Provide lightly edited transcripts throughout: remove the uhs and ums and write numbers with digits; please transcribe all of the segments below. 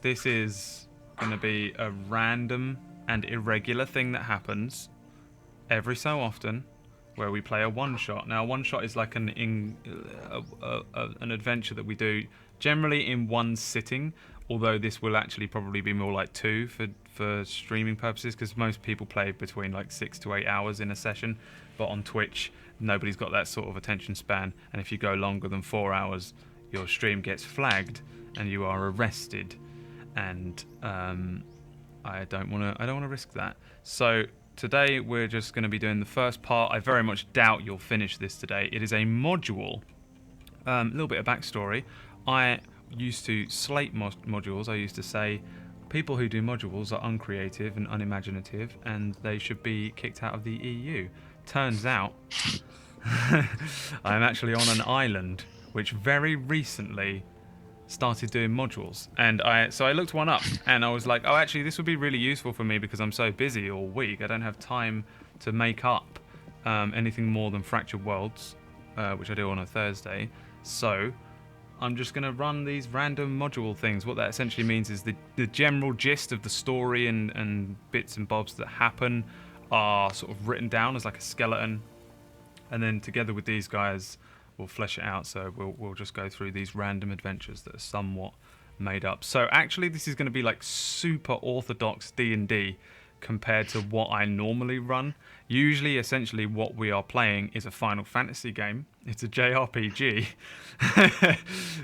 this is going to be a random and irregular thing that happens every so often, where we play a one-shot. Now, a one-shot is like an adventure that we do generally in one sitting, although this will actually probably be more like 2 for streaming purposes, because most people play between like 6 to 8 hours in a session, but on Twitch, nobody's got that sort of attention span, and if you go longer than 4 hours, your stream gets flagged and you are arrested, and I don't want to risk that. So today we're just going to be doing the first part. I very much doubt you'll finish this today. It is a module. A little bit of backstory. I used to slate modules. I used to say people who do modules are uncreative and unimaginative, and they should be kicked out of the EU. Turns out I'm actually on an island which very recently started doing modules, and so I looked one up, and I was like, oh, actually this would be really useful for me because I'm so busy all week. I don't have time to make up anything more than Fractured Worlds, which I do on a Thursday. So I'm just going to run these random module things. What that essentially means is the general gist of the story and bits and bobs that happen are sort of written down as like a skeleton, and then together with these guys we'll flesh it out. So we'll just go through these random adventures that are somewhat made up. So actually this is going to be like super orthodox D&D compared to what I normally run. Usually, essentially, what we are playing is a Final Fantasy game. It's a JRPG.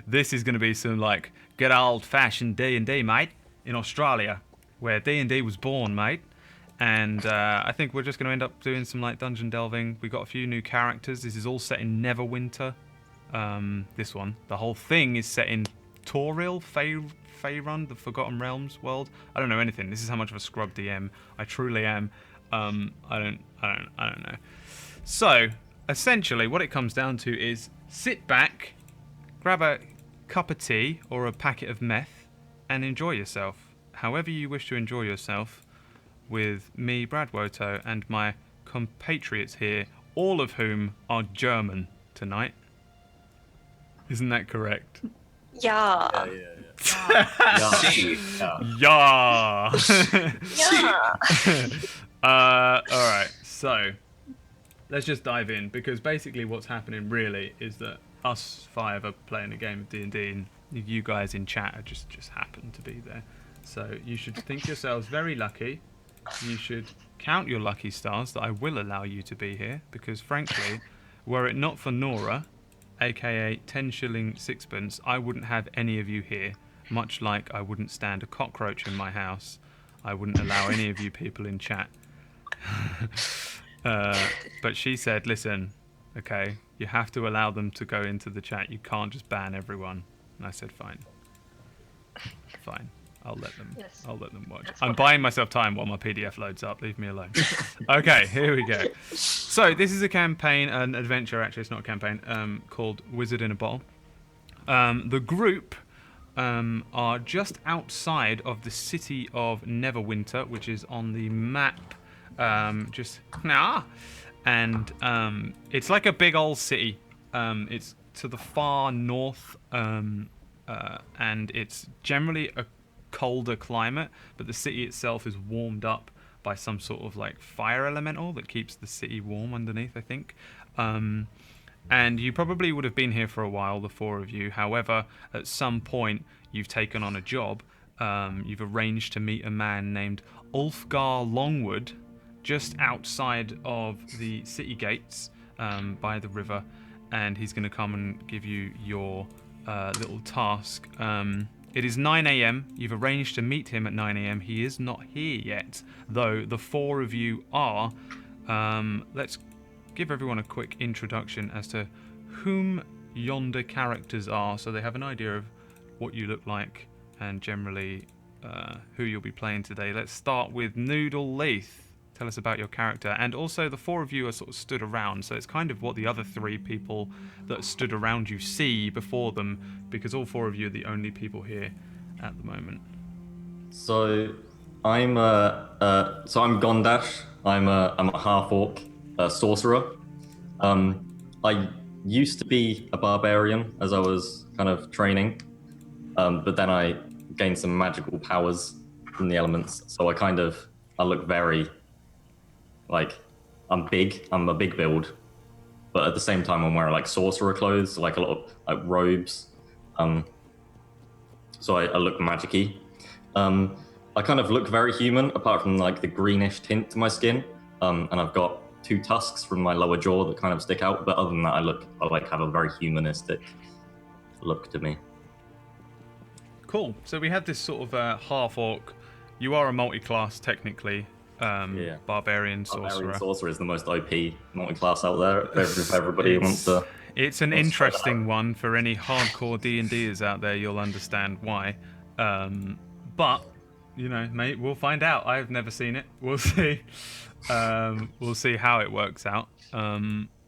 This is going to be some like good old-fashioned D&D, mate, in Australia, where D&D was born, mate. And I think we're just going to end up doing some like dungeon delving. We got a few new characters. This is all set in Neverwinter. This one, the whole thing is set in Toril, Faerun, the Forgotten Realms world. I don't know anything. This is how much of a scrub DM I truly am. I don't know. So essentially, what it comes down to is sit back, grab a cup of tea or a packet of meth, and enjoy yourself, however you wish to enjoy yourself, with me, Brad WOTO, and my compatriots here, all of whom are German tonight. Isn't that correct? Yeah. Yeah. Yeah. Alright, so let's just dive in, because basically what's happening really is that us 5 are playing a game of D&D, and you guys in chat are just happen to be there. So you should think yourselves very lucky. You should count your lucky stars that I will allow you to be here, because frankly, were it not for Nora, aka 10 shilling sixpence, I wouldn't have any of you here, much like I wouldn't stand a cockroach in my house. I wouldn't allow any of you people in chat. But she said, listen, okay, you have to allow them to go into the chat. You can't just ban everyone. And I said, fine. I'll let them. Yes. I'll let them watch. I'm buying myself time while my PDF loads up. Leave me alone. Okay, here we go. So this is a campaign, an adventure. Actually, it's not a campaign. Called Wizard in a Bottle. The group are just outside of the city of Neverwinter, which is on the map. And it's like a big old city. It's to the far north, and it's generally a colder climate, but the city itself is warmed up by some sort of like fire elemental that keeps the city warm underneath, I think. And you probably would have been here for a while, the 4 of you. However, at some point you've taken on a job. You've arranged to meet a man named Ulfgar Longwood just outside of the city gates, by the river, and he's going to come and give you your little task. It is 9 a.m. You've arranged to meet him at 9 a.m. He is not here yet, though the 4 of you are. Let's give everyone a quick introduction as to whom yonder characters are, so they have an idea of what you look like and generally who you'll be playing today. Let's start with Noodle Leith. Tell us about your character. And also the 4 of you are sort of stood around, so it's kind of what the other 3 people that stood around you see before them, because all 4 of you are the only people here at the moment. So I'm Gondash. I'm a half orc sorcerer. I used to be a barbarian as I was kind of training, but then I gained some magical powers from the elements. So I look very like I'm big. I'm a big build, but at the same time I'm wearing like sorcerer clothes, like a lot of like robes. So I look magicy. I kind of look very human, apart from like the greenish tint to my skin. And I've got 2 tusks from my lower jaw that kind of stick out. But other than that, I like have a very humanistic look to me. Cool. So we have this sort of half orc. You are a multi-class technically. Barbarian sorcerer. Barbarian sorcerer is the most OP multi-class out there. If everybody wants to. It's an interesting one for any hardcore D&Ders out there. You'll understand why. But you know, mate, we'll find out. I've never seen it. We'll see. We'll see how it works out.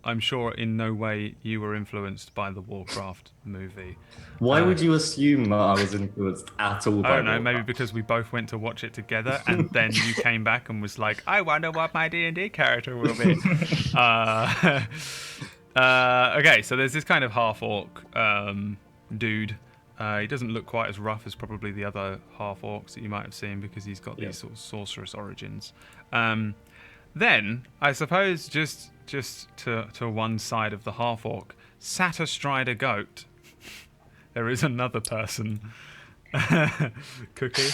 I'm sure in no way you were influenced by the Warcraft movie. Why would you assume that I was influenced at all by I don't know, Warcraft? maybe because we both went to watch it together and then you came back and was like, I wonder what my D&D character will be. Okay, so there's this kind of half-orc dude. He doesn't look quite as rough as probably the other half-orcs that you might have seen because he's got these sort of sorceress origins. Then, I suppose, just to one side of the half-orc, sat astride a goat. There is another person. Cookie?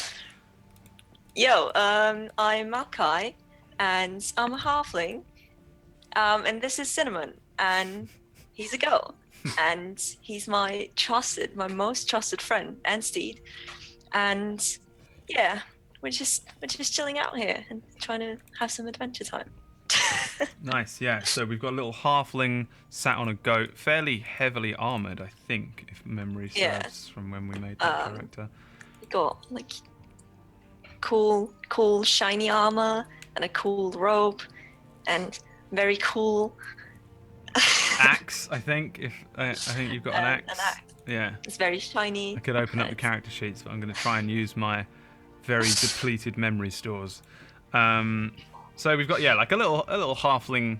Yo, I'm Makai, and I'm a halfling. And this is Cinnamon, and he's a goat. And he's my most trusted friend and steed. And yeah, we're just chilling out here and trying to have some adventure time. Nice, yeah. So we've got a little halfling sat on a goat, fairly heavily armored, I think, if memory serves from when we made that character. We got like cool shiny armor and a cool robe and very cool axe, I think. I think you've got an axe. An axe. Yeah. It's very shiny. I could open up the character sheets, but I'm going to try and use my very depleted memory stores. So we've got like a little halfling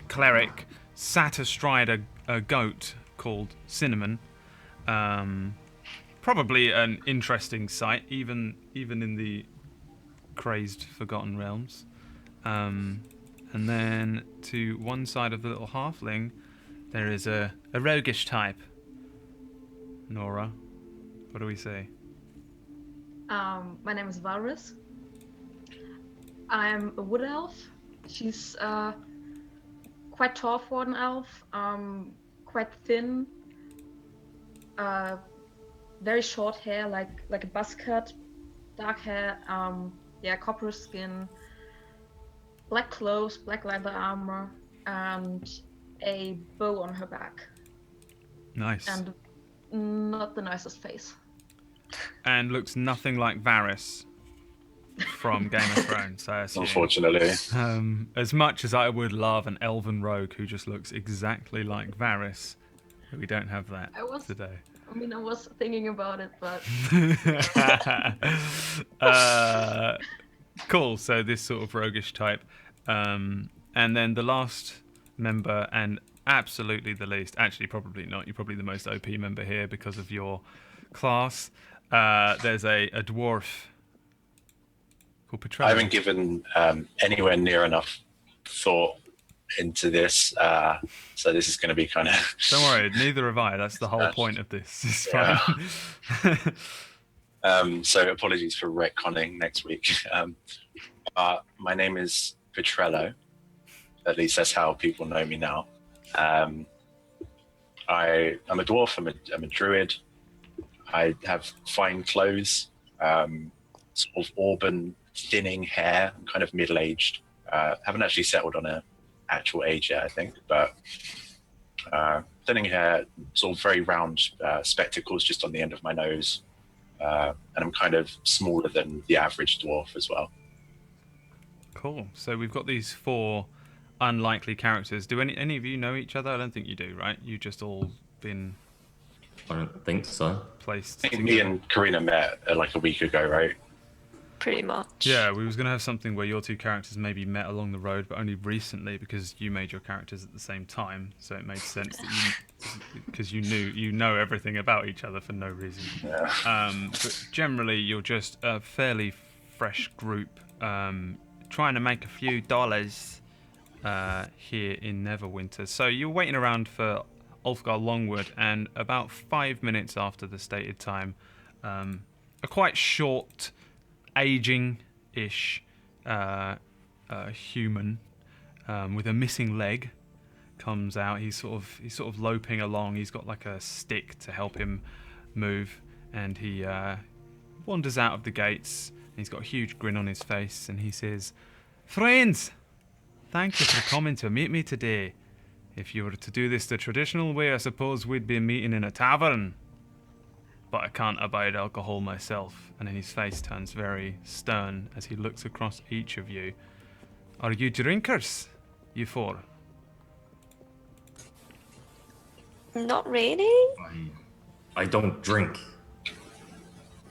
cleric sat astride a goat called Cinnamon. Probably an interesting sight, even in the crazed Forgotten Realms. And then to one side of the little halfling, there is a roguish type. Nora, what do we say? My name is Varus. I'm a wood elf. She's quite tall for an elf, quite thin, very short hair, like a buzz cut, dark hair, copper skin, black clothes, black leather armor, and a bow on her back. Nice. And not the nicest face. And looks nothing like Varys from Game of Thrones, I assume. Unfortunately. As much as I would love an elven rogue who just looks exactly like Varys, we don't have that today. I was thinking about it, but... Cool, so this sort of roguish type. And then the last member, and absolutely the least, actually probably not, you're probably the most OP member here because of your class. There's a dwarf called Petrella. I haven't given anywhere near enough thought into this, so this is going to be kind of... Don't worry, neither have I. That's the whole point of this. It's fine. So apologies for retconning next week. My name is Petrello. At least that's how people know me now. I'm a dwarf. I'm a druid. I have fine clothes, sort of auburn, thinning hair. I'm kind of middle-aged. Haven't actually settled on an actual age yet, I think, but thinning hair, sort of very round spectacles just on the end of my nose. And I'm kind of smaller than the average dwarf as well. Cool. So we've got these 4 unlikely characters. Do any of you know each other? I don't think you do, right? You just all been... I don't think so. Placed I think me and Karina met like a week ago, right? pretty much. Yeah, we was gonna have something where your two characters maybe met along the road, but only recently because you made your characters at the same time, so it made sense that because you know everything about each other for no reason. Yeah. But generally, you're just a fairly fresh group, trying to make a few dollars here in Neverwinter. So you're waiting around for Ulfgar Longwood, and about 5 minutes after the stated time, a quite short, aging-ish human with a missing leg comes out. He's sort of loping along. He's got like a stick to help him move, and he wanders out of the gates. He's got a huge grin on his face, and he says, "Friends, thank you for coming to meet me today. If you were to do this the traditional way, I suppose we'd be meeting in a tavern. But I can't abide alcohol myself." And then his face turns very stern as he looks across each of you. "Are you drinkers, you four?" Not really. I don't drink.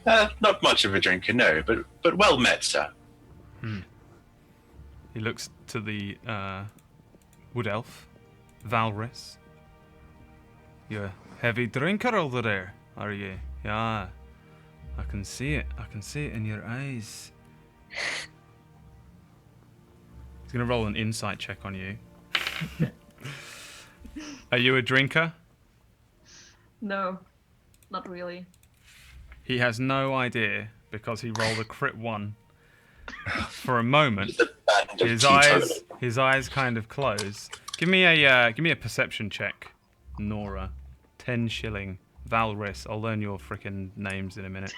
Not much of a drinker, no, but well met, sir. He looks to the wood elf, Valrys. "You're a heavy drinker over there, are you? Yeah, I can see it. I can see it in your eyes." He's gonna roll an insight check on you. Are you a drinker? No, not really. He has no idea because he rolled a crit 1. For a moment, The band of his eyes kind of close. Give me a perception check, Nora. 10 shilling. Valrys. I'll learn your frickin' names in a minute.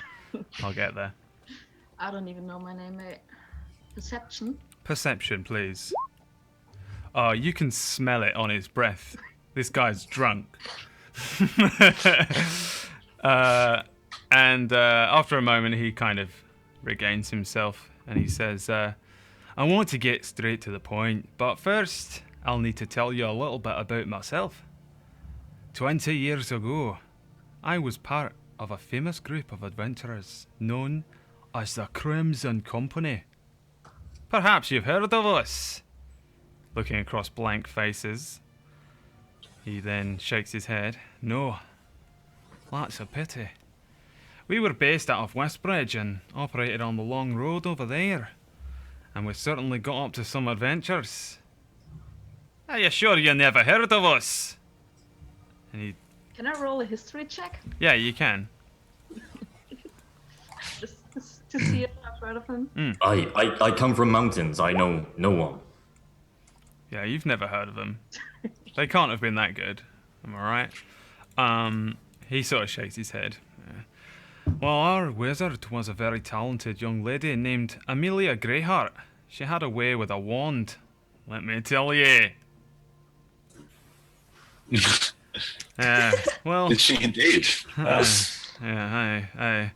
I'll get there. I don't even know my name, mate. Perception? Perception, please. Oh, you can smell it on his breath. This guy's drunk. And after a moment, he kind of regains himself, and he says, "I want to get straight to the point, but first, I'll need to tell you a little bit about myself. 20 years ago, I was part of a famous group of adventurers known as the Crimson Company. Perhaps you've heard of us." Looking across blank faces, he then shakes his head. "No, that's a pity. We were based out of Westbridge and operated on the long road over there, and we certainly got up to some adventures. Are you sure you never heard of us?" And he, Can I roll a history check? yeah, you can. Just to see if I've heard of him? I come from mountains. I know no one. Yeah, you've never heard of them. They can't have been that good. Am I right? He sort of shakes his head. "Well, our wizard was a very talented young lady named Amelia Greyheart. She had a way with a wand, let me tell you." Well, Did she indeed? yeah,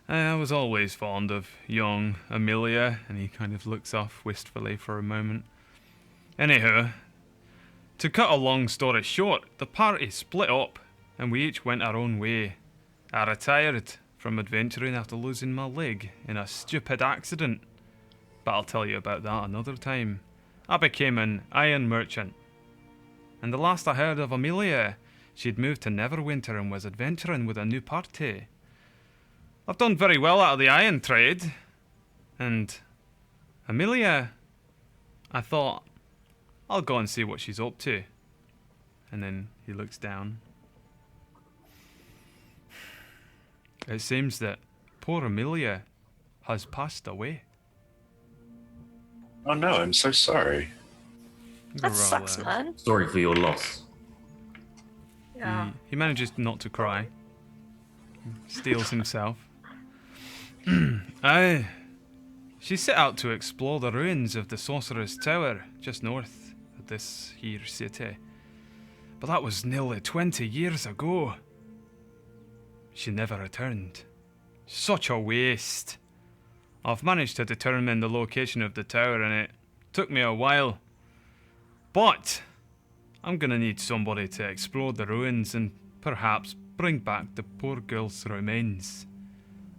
I was always fond of young Amelia, and he kind of looks off wistfully for a moment. Anywho, to cut a long story short, the party split up, and we each went our own way. I retired from adventuring after losing my leg in a stupid accident, but I'll tell you about that another time. I became an iron merchant, and the last I heard of Amelia, she'd moved to Neverwinter and was adventuring with a new party. I've done very well out of the iron trade, and Amelia, I thought, I'll go and see what she's up to. And then he looks down. It seems that poor Amelia has passed away. Oh no, I'm so sorry. That sucks, man. Sorry for your loss. Yeah. He manages not to cry. Steels himself. She set out to explore the ruins of the Sorcerer's Tower just north of this here city. But that was nearly 20 years ago. She never returned. Such a waste. I've managed to determine the location of the tower, and it took me a while. But I'm gonna need somebody to explore the ruins and perhaps bring back the poor girl's remains.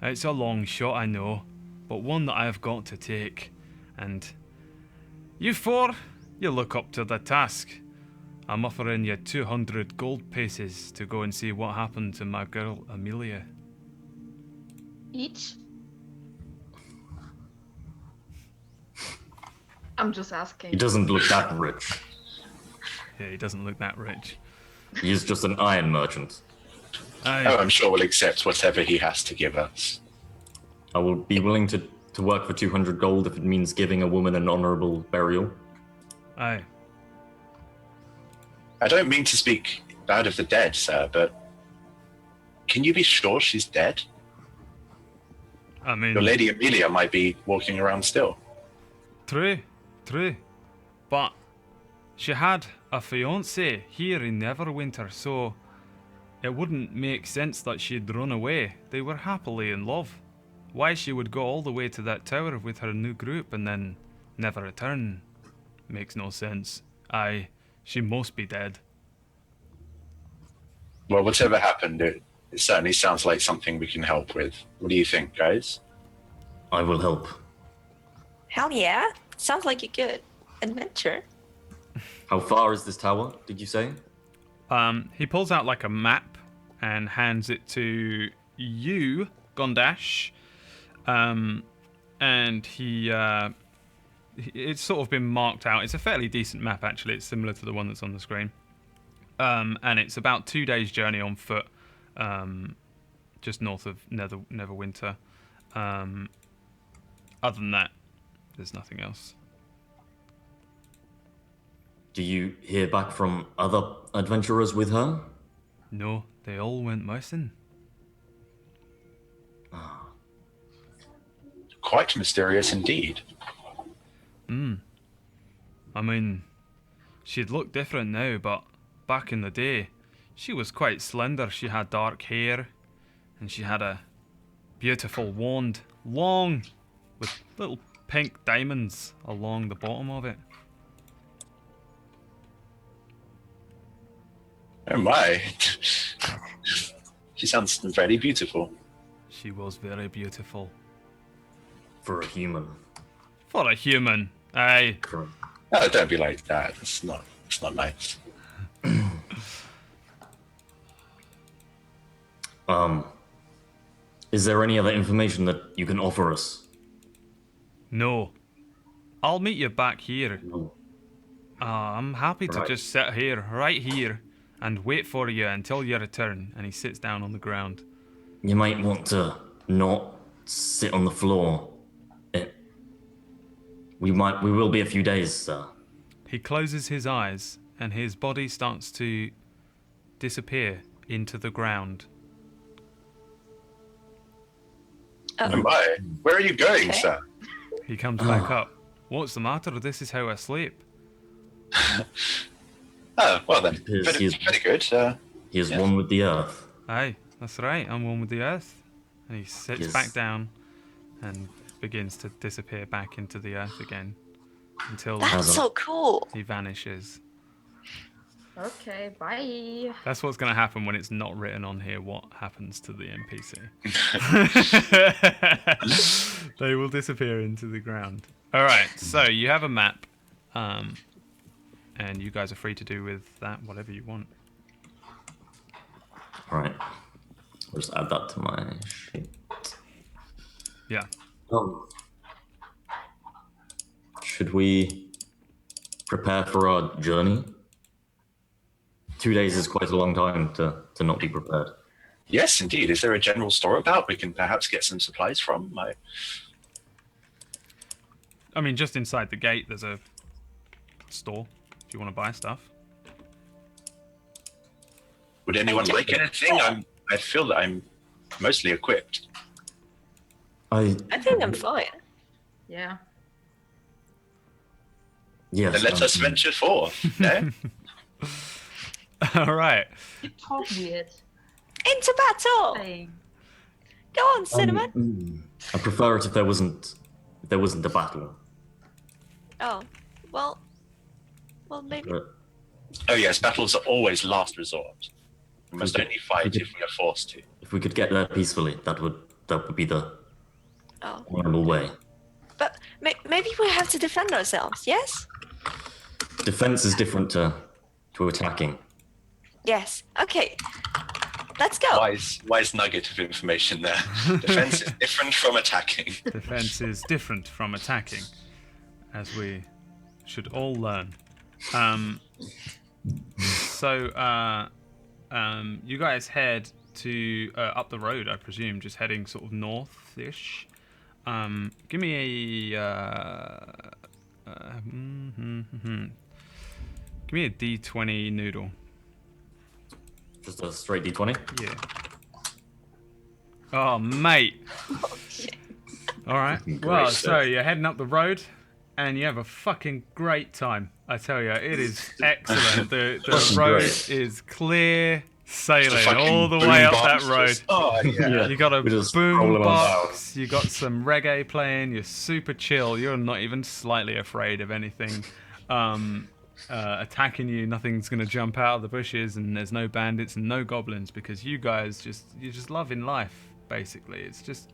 It's a long shot, I know, but one that I have got to take. And you four, you look up to the task. I'm offering you 200 gold pieces to go and see what happened to my girl Amelia. Each? I'm just asking. He doesn't look that rich. Yeah, he doesn't look that rich. He is just an iron merchant. Oh, I'm sure we'll accept whatever he has to give us. I will be willing to work for 200 gold if it means giving a woman an honorable burial. Aye. I don't mean to speak bad of the dead, sir, but can you be sure she's dead? I mean, Your Lady Amelia might be walking around still. True. But she had a fiance here in Neverwinter, so it wouldn't make sense that she'd run away. They were happily in love. Why she would go all the way to that tower with her new group and then never return makes no sense. Aye, she must be dead. Well, whatever happened, it certainly sounds like something we can help with. What do you think, guys? I will help. Hell yeah. Sounds like a good adventure. How far is this tower, did you say? He pulls out like a map and hands it to you, Gondash. And it's sort of been marked out. It's a fairly decent map, actually. It's similar to the one that's on the screen. And it's about 2 days' journey on foot, just north of Neverwinter. Other than that, there's nothing else. Do you hear back from other adventurers with her? No, they all went missing. Quite mysterious indeed. I mean, she'd look different now, but back in the day, she was quite slender. She had dark hair, and she had a beautiful wand, long, with little pink diamonds along the bottom of it. Oh my. She sounds very beautiful. She was very beautiful. For a human. For a human, aye. Correct. Oh, don't be like that. It's not nice. Is there any other information that you can offer us? No. I'll meet you back here. No. I'm happy to Right. just sit here, right here, and wait for you until you return. And he sits down on the ground. You might want to not sit on the floor. We will be a few days, sir. He closes his eyes, and his body starts to disappear into the ground. Oh my. Where are you going, Okay. sir? He comes back up. What's the matter? This is how I sleep. Oh, well then. Yes, Pretty, he's- pretty good. He is Yeah. one with the earth. Aye, that's right. I'm one with the earth. And he sits Yes. back down and begins to disappear back into the earth again until That's so cool. he vanishes. Okay, bye. That's what's going to happen when it's not written on here what happens to the NPC. They will disappear into the ground. All right, so you have a map, and you guys are free to do with that whatever you want. Right. I'll just add that to my sheet. Yeah. Should we prepare for our journey? 2 days is quite a long time to not be prepared. Yes, indeed. Is there a general store about we can perhaps get some supplies from? I mean, just inside the gate, there's a store if you want to buy stuff. Would anyone like anything? I feel that I'm mostly equipped. I think I'm fine. Yeah. Yes. Then let us venture forth. No? All right. You talk weird. Into battle! Saying. Go on, Cinnamon. I prefer it if there wasn't a battle. Oh, well, maybe. But Oh yes, battles are always last resort. We must only fight if we are forced to. if we could get there peacefully, that would be the Oh, honorable way. but maybe we have to defend ourselves. Yes. Defense is different to attacking. Yes. Okay. Let's go. Wise nugget of information there. Defense is different from attacking. Defense is different from attacking, as we should all learn. So you guys head to up the road, I presume, just heading sort of north-ish. Give me a give me a D20 noodle. Just a straight D20. Yeah. Oh, mate. All right. Well, Great so you're heading up the road, and you have a fucking great time. I tell you, it is excellent. The road is clear sailing all the way up that road. Oh yeah. You got a We just boom roll 'em box. You got some reggae playing. You're super chill. You're not even slightly afraid of anything attacking you. Nothing's gonna jump out of the bushes, and there's no bandits and no goblins because you guys you're just loving life. Basically, it's just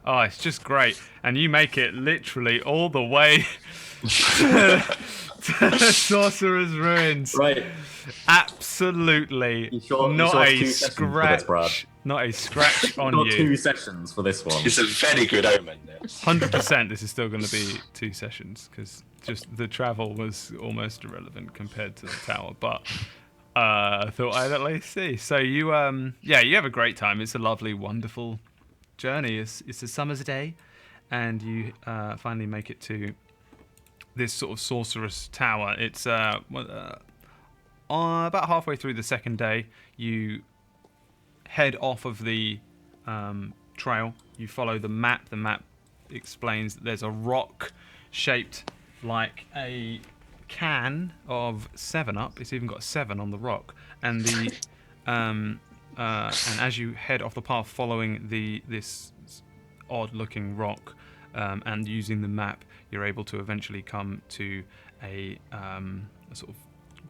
it's just great, and you make it literally all the way to Sorcerer's Ruins. Right. Absolutely You sure not it's a 2 sessions for this, Brad? scratch. Not a scratch on Got you. 2 sessions for this one. It's a very good omen. This. 100% this is still going to be 2 sessions because just the travel was almost irrelevant compared to the tower, but I thought I'd at least see. So you you have a great time. It's a lovely, wonderful journey. It's a summer's day, and you finally make it to this sort of sorceress tower. It's about halfway through the second day. You head off of the trail. You follow the map. The map explains that there's a rock shaped like a can of 7-Up. It's even got 7 on the rock, and the and as you head off the path following this odd-looking rock and using the map, you're able to eventually come to a sort of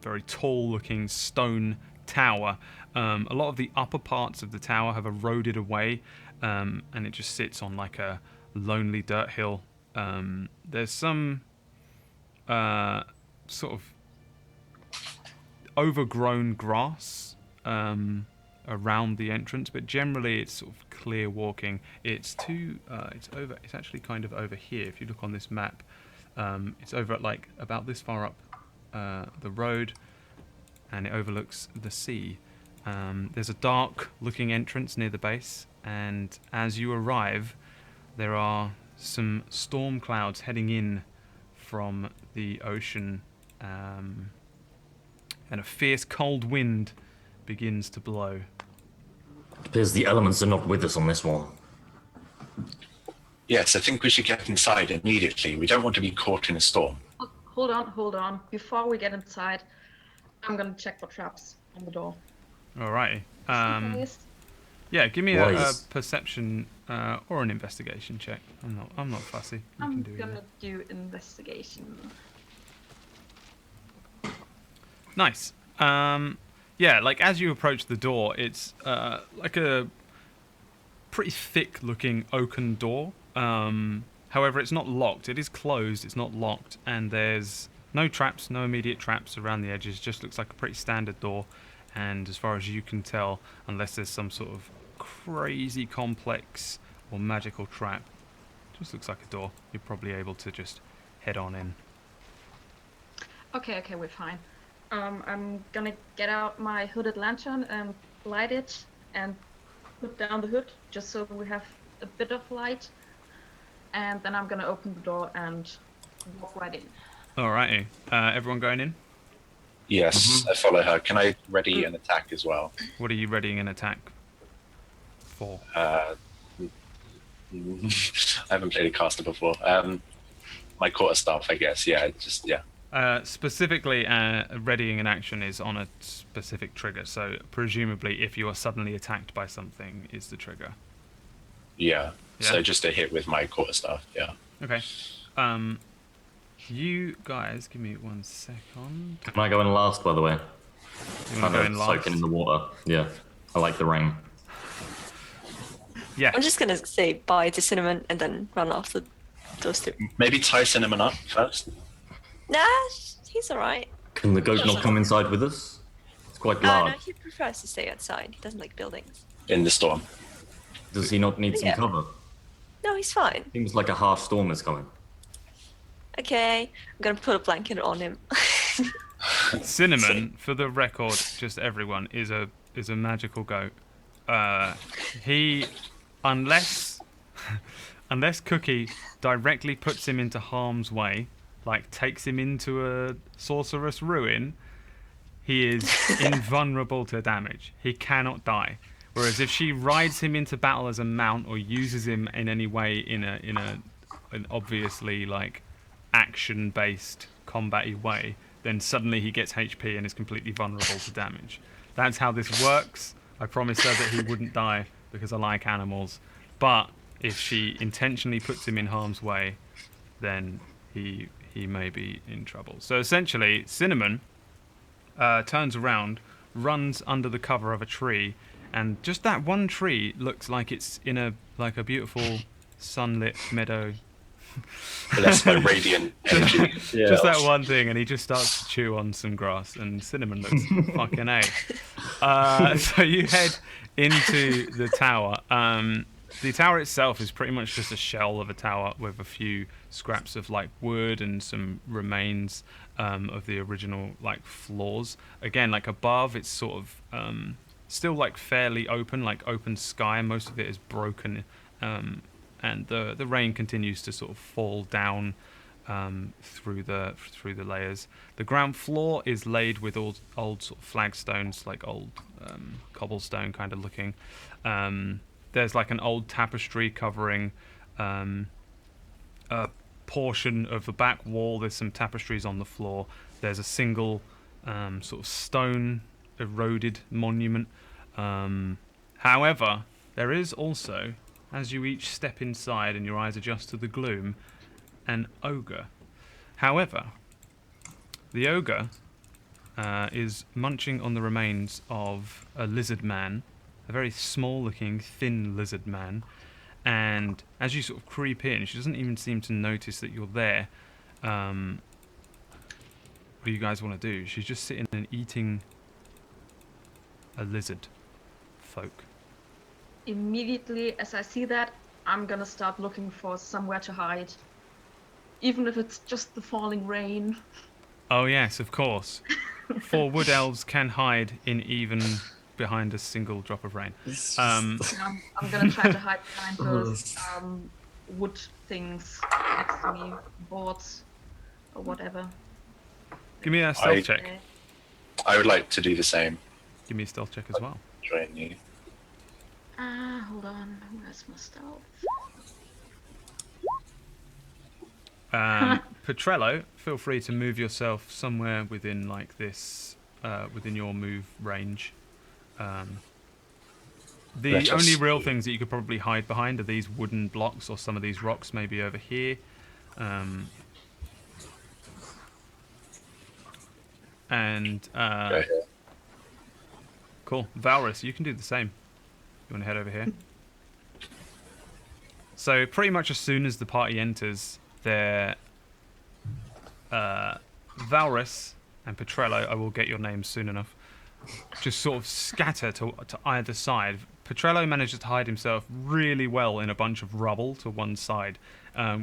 very tall-looking stone tower. A lot of the upper parts of the tower have eroded away, and it just sits on like a lonely dirt hill. There's some sort of overgrown grass around the entrance, but generally it's sort of clear walking. It's actually kind of over here. If you look on this map, it's over at like about this far up the road, and it overlooks the sea. There's a dark looking entrance near the base, and as you arrive there are some storm clouds heading in from the ocean, and a fierce cold wind begins to blow. It appears the elements are not with us on this one. Yes, I think we should get inside immediately. We don't want to be caught in a storm. Hold on. Before we get inside, I'm gonna check for traps on the door. Alrighty. Please. Yeah, give me a Wise. perception or an investigation check. I'm not fussy. You I'm can do gonna either. do investigation. Nice. Yeah, like as you approach the door, it's like a pretty thick-looking oaken door. However, it's not locked. It is closed. It's not locked, and there's no traps, no immediate traps around the edges. It just looks like a pretty standard door. And as far as you can tell, unless there's some sort of crazy complex or magical trap, it just looks like a door. You're probably able to just head on in. Okay, we're fine. I'm gonna get out my hooded lantern and light it and put down the hood just so we have a bit of light. And then I'm gonna open the door and walk right in. Alrighty. Everyone going in? Yes, I follow her. Can I ready an attack as well? What are you readying an attack for? I haven't played a caster before. My quarterstaff, I guess. Yeah, Specifically, readying an action is on a specific trigger. So presumably, if you are suddenly attacked by something, is the trigger. Yeah. Yeah. So just a hit with my quarterstaff. Yeah. Okay. You guys, give me 1 second. Can I go in last, by the way? You want to go in last? Soaking in the water. Yeah, I like the rain. Yeah. I'm just gonna say bye to Cinnamon and then run after those two. Maybe tie Cinnamon up first. Nah, he's alright. Can the goat not come inside with us? It's quite large. No, he prefers to stay outside. He doesn't like buildings. In the storm. Does he not need some Yeah. cover? No, he's fine. Seems like a harsh storm is coming. Okay, I'm gonna put a blanket on him. Cinnamon, for the record, just everyone, is a magical goat. He, unless Cookie directly puts him into harm's way, like takes him into a sorcerous ruin, he is invulnerable to damage. He cannot die. Whereas if she rides him into battle as a mount or uses him in any way in an obviously like action-based combat-y way, then suddenly he gets HP and is completely vulnerable to damage. That's how this works. I promised her that he wouldn't die because I like animals. But if she intentionally puts him in harm's way, then he may be in trouble. So essentially, Cinnamon turns around, runs under the cover of a tree, and just that one tree looks like it's in a beautiful sunlit meadow. Blessed by radiant energy. Just that one thing, and he just starts to chew on some grass, and Cinnamon looks fucking A. So you head into the tower. The tower itself is pretty much just a shell of a tower with a few scraps of like wood and some remains of the original like floors. Again, like above, it's sort of still like fairly open, like open sky. Most of it is broken. And the rain continues to sort of fall down through the layers. The ground floor is laid with old sort of flagstones, like old cobblestone kind of looking. There's like an old tapestry covering a portion of the back wall. There's some tapestries on the floor. There's a single sort of stone eroded monument. However, there is also, as you each step inside and your eyes adjust to the gloom, an ogre. However, the ogre is munching on the remains of a lizard man, a very small-looking, thin lizard man. And as you sort of creep in, she doesn't even seem to notice that you're there. What do you guys want to do? She's just sitting and eating a lizard folk. Immediately as I see that, I'm gonna start looking for somewhere to hide. Even if it's just the falling rain. Oh yes, of course. 4 wood elves can hide in even behind a single drop of rain. I'm gonna try to hide behind those wood things next to me, boards or whatever. Give me a stealth check. I would like to do the same. Give me a stealth check as well. Join you. Hold on. Where's my stealth? Petrello, feel free to move yourself somewhere within like this, within your move range. The only real things that you could probably hide behind are these wooden blocks or some of these rocks, maybe over here. Cool. Valrus, you can do the same. You want to head over here? So pretty much as soon as the party enters, Valrus and Petrello, I will get your names soon enough, just sort of scatter to either side. Petrello manages to hide himself really well in a bunch of rubble to one side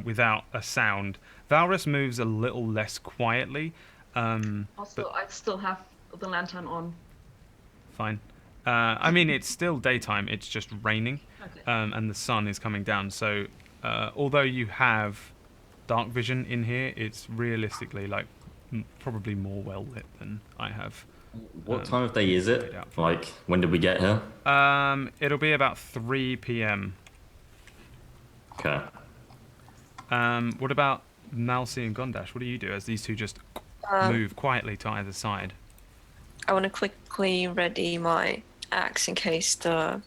without a sound. Valrus moves a little less quietly. Also, I still have the lantern on. Fine. I mean, it's still daytime, it's just raining, Okay. and the sun is coming down. So although you have dark vision in here, it's realistically like probably more well lit than I have. What time of day is it? Like, when did we get here? It'll be about 3 p.m. Okay. What about Malcy and Gondash? What do you do as these two just move quietly to either side? I want to quickly ready my axe in case the...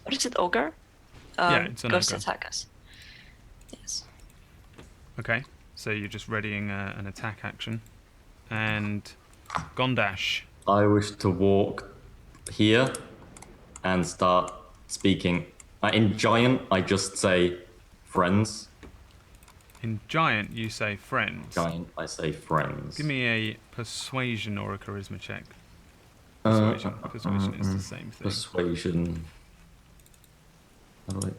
What is it, ogre? Yeah, it's an goes to ogre. attack us. Yes. Okay, so you're just readying an attack action. And Gondash. I wish to walk here and start speaking In giant, I just say friends. In giant, you say friends. Giant, I say friends. Give me a persuasion or a charisma check. Uh, Persuasion is the same thing. Persuasion. How do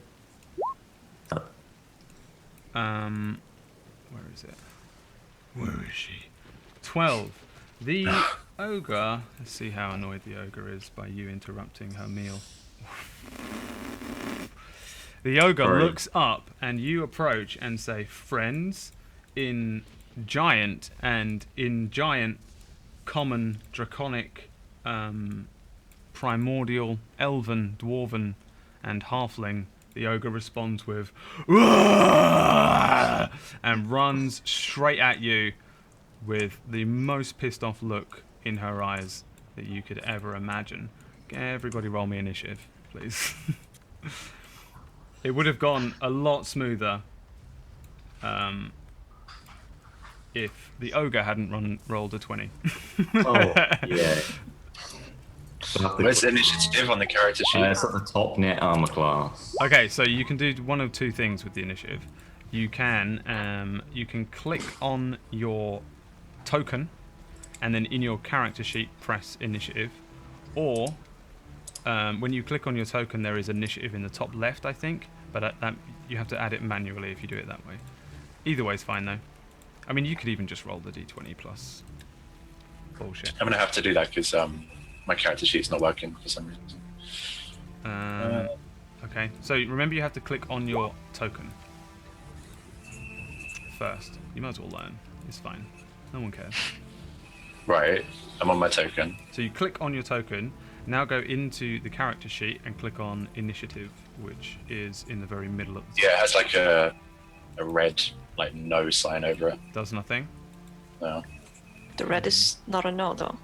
I? Where is it? Where is she? 12. The ogre. Let's see how annoyed the ogre is by you interrupting her meal. The ogre Sorry. looks up and you approach and say friends in giant, and in giant common, draconic, primordial, elven, dwarven, and halfling. The ogre responds with "Wah!" and runs straight at you with the most pissed off look in her eyes that you could ever imagine. Everybody roll me initiative, please. It would have gone a lot smoother if the ogre hadn't rolled a 20. Oh, yeah. Where's the initiative on the character sheet? It's at the top near armor class. Okay, so you can do one of two things with the initiative. You can click on your token, and then in your character sheet press initiative, or when you click on your token, there is initiative in the top left, I think, but that you have to add it manually if you do it that way. Either way is fine though. I mean, you could even just roll the d20 plus bullshit. I'm gonna have to do that because my character sheet's not working for some reason. Okay, so remember you have to click on your token first. You might as well learn. It's fine. No one cares. Right, I'm on my token. So you click on your token. Now go into the character sheet and click on initiative, which is in the very middle of the Yeah, it has like a red like no sign over it. Does nothing. No. The red is not a no though.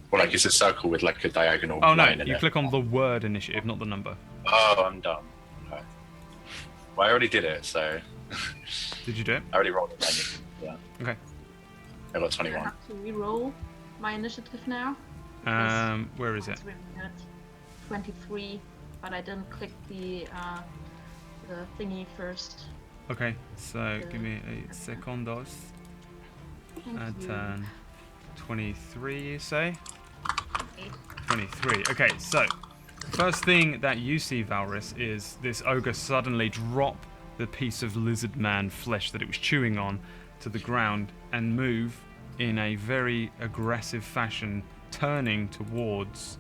Well, like it's a circle with like a diagonal Oh no, line in you it. click on the word initiative, not the number. Oh, I'm dumb. Okay. Well, I already did it, so Did you do it? I already rolled it manually. Yeah, Okay. I got I 21. have to re-roll my initiative now. Where is it? It's written at 23, but I didn't click the thingy first. Okay, so give me a secondos. Thank you. At 23, you say? Okay. 23. Okay, so first thing that you see, Valrys, is this ogre suddenly drop the piece of lizard man flesh that it was chewing on to the ground and move in a very aggressive fashion, turning towards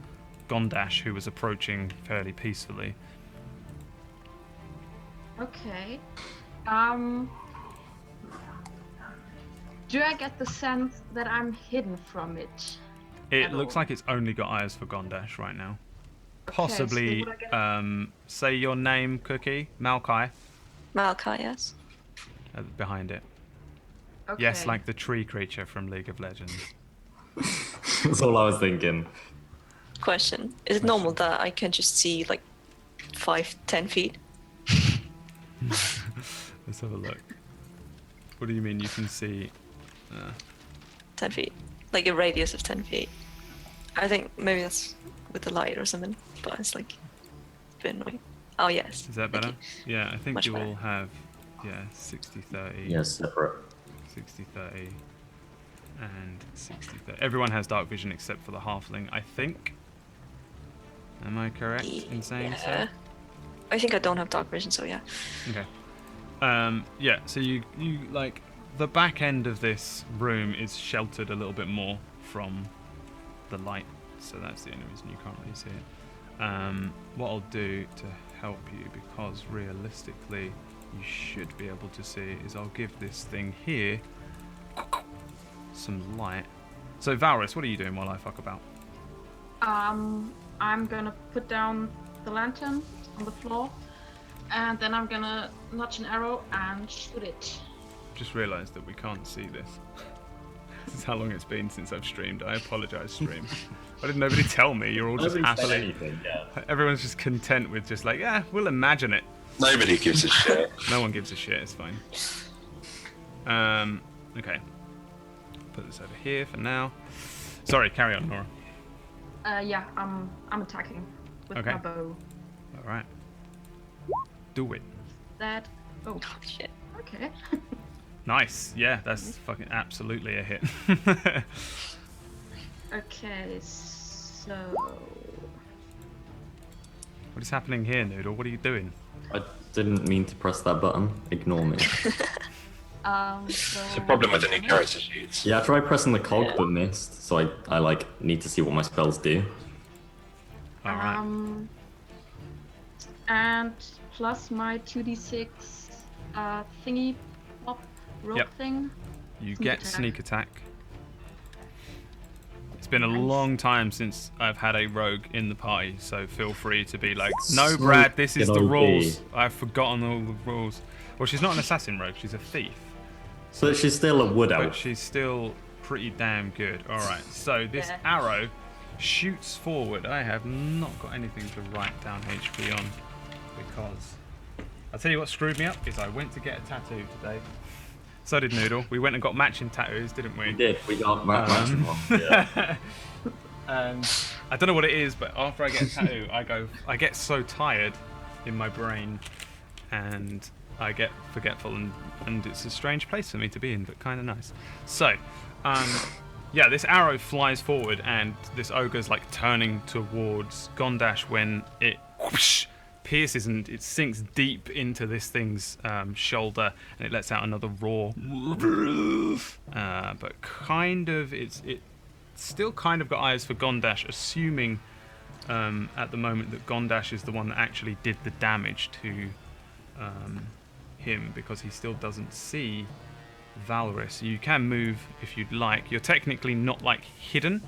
Gondash, who was approaching fairly peacefully. Okay. Do I get the sense that I'm hidden from it? It At looks all? like it's only got eyes for Gondash right now. Okay, Possibly, so would I get say your name, Cookie, Malkai, Malachi, yes. behind it. Okay. Yes, like the tree creature from League of Legends. That's all I was thinking. Question. Is it normal that I can just see like 5-10 feet? Let's have a look. What do you mean you can see? 10 feet. Like a radius of 10 feet. I think maybe that's with the light or something, but it's like a bit annoying. Oh yes. Is that Thank better? Yeah, I think Much you better. all have, 60-30, Yes, separate. 60-30, and 60-30. Everyone has dark vision except for the halfling, I think. Am I correct in saying so? Yeah. I think I don't have dark vision, so yeah. Okay. Yeah, so you like the back end of this room is sheltered a little bit more from the light, so that's the only reason you can't really see it. What I'll do to help you, because realistically you should be able to see, is I'll give this thing here some light. So Valrys, what are you doing while I fuck about? I'm gonna put down the lantern on the floor, and then I'm gonna notch an arrow and shoot it. Just realised that we can't see this. This is how long it's been since I've streamed. I apologise, stream. Why did nobody tell me? You're all just Nobody said happily... anything, yeah. Everyone's just content with just like, yeah, we'll imagine it. Nobody gives a shit. No one gives a shit, it's fine. Okay. Put this over here for now. Sorry, carry on, Nora. Yeah, I'm attacking with Okay. my bow. All right. Do it. That. Oh, Oh shit. okay. Nice. Yeah, that's fucking absolutely a hit. Okay, so. What is happening here, Noodle? What are you doing? I didn't mean to press that button. Ignore me. So. It's a problem with the new character sheets. Yeah, I tried pressing the cog Yeah. but missed, so I like need to see what my spells do. All right. And plus my 2d6 thingy pop rope Yep. thing. You sneak get attack. sneak attack. It's been a Nice. long time since I've had a rogue in the party, so feel free to be like, no, So Brad, this is the OP. rules. I've forgotten all the rules. Well, she's not an assassin rogue, she's a thief. So she's still a wood But elf. she's still pretty damn good. All right, so this Yeah. arrow shoots forward. I have not got anything to write down HP on because I'll tell you what screwed me up is I went to get a tattoo today. So did Noodle. We went and got matching tattoos, didn't we? We did. We got matching one. Yeah. And I don't know what it is, but after I get a tattoo, I get so tired in my brain, and I get forgetful, and it's a strange place for me to be in, but kind of nice. So, yeah, this arrow flies forward, and this ogre's like turning towards Gondash when it whoosh, pierces and it sinks deep into this thing's shoulder, and it lets out another roar. But kind of, it still kind of got eyes for Gondash, assuming at the moment that Gondash is the one that actually did the damage to him, because he still doesn't see Valorous. You can move if you'd like. You're technically not like hidden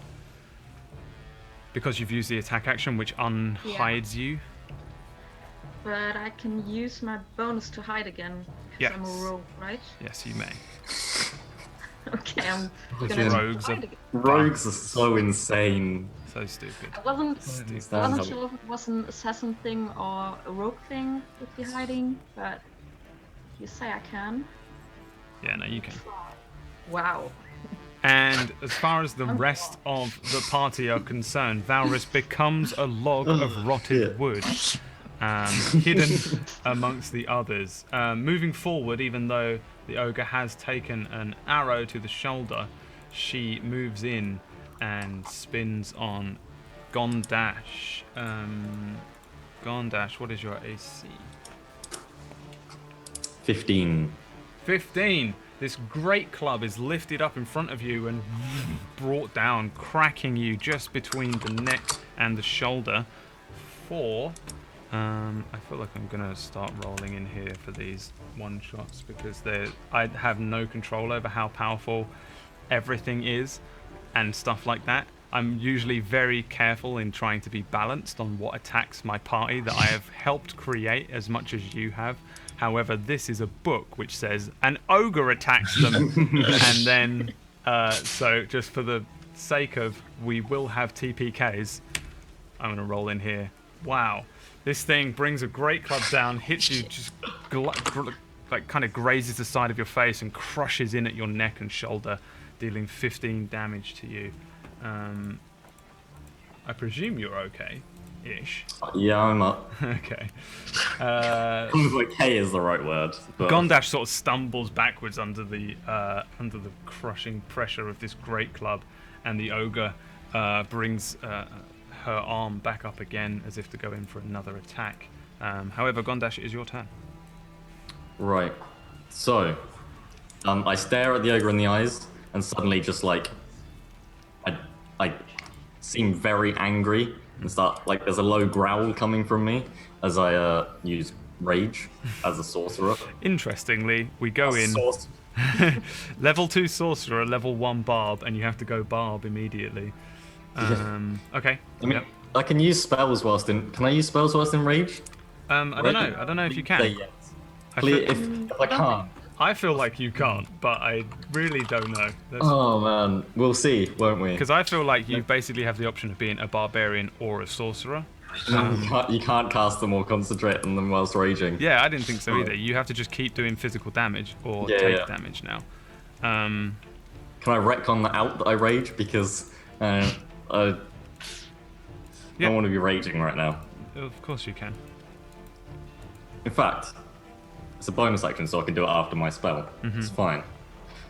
because you've used the attack action, which unhides you. But I can use my bonus to hide again. Because I'm Yes. a rogue, right? Yes, you may. Okay, I'm Which gonna is- Rogues are hide again. Rogues are so insane. so stupid. I wasn't Understand sure if it was an assassin thing or a rogue thing with the hiding, but you say I can. Yeah, no, you can. Wow. And as far as the rest of the party are concerned, Valorous becomes a log of rotted wood, hidden amongst the others. Moving forward, even though the ogre has taken an arrow to the shoulder, she moves in and spins on Gondash. Gondash, what is your AC? 15. 15. This great club is lifted up in front of you and brought down, cracking you just between the neck and the shoulder. For, I feel like I'm gonna start rolling in here for these one shots because I have no control over how powerful everything is and stuff like that. I'm usually very careful in trying to be balanced on what attacks my party that I have helped create as much as you have. However, this is a book which says an ogre attacks them, and then so just for the sake of we will have TPKs, I'm gonna roll in here. Wow, this thing brings a great club down, hits you, just like kind of grazes the side of your face and crushes in at your neck and shoulder, dealing 15 damage to you. I presume you're okay-ish. Yeah, I'm up. Okay. Okay is the right word. But Gondash sort of stumbles backwards under the crushing pressure of this great club, and the ogre brings her arm back up again as if to go in for another attack. However, Gondash, it is your turn. Right. So, I stare at the ogre in the eyes, and suddenly just like, I seem very angry and start like there's a low growl coming from me as I use rage as a sorcerer. Interestingly, we go in level 2 sorcerer, level 1 barb, and you have to go barb immediately. Okay. I mean, Yep. I can use spells whilst in. Can I use spells whilst in rage? I don't know. I don't know if you Say can. yes. I Please, feel, if I can't. I feel like you can't, but I really don't know. Oh man, we'll see, won't we? Because I feel like you basically have the option of being a barbarian or a sorcerer. You can't cast them or concentrate on them whilst raging. Yeah, I didn't think so either. You have to just keep doing physical damage or Yeah, take yeah. damage now. Can I retcon that out that I rage because I Yeah. don't want to be raging right now. Of course you can. In fact, it's a bonus action, so I can do it after my spell. It's fine.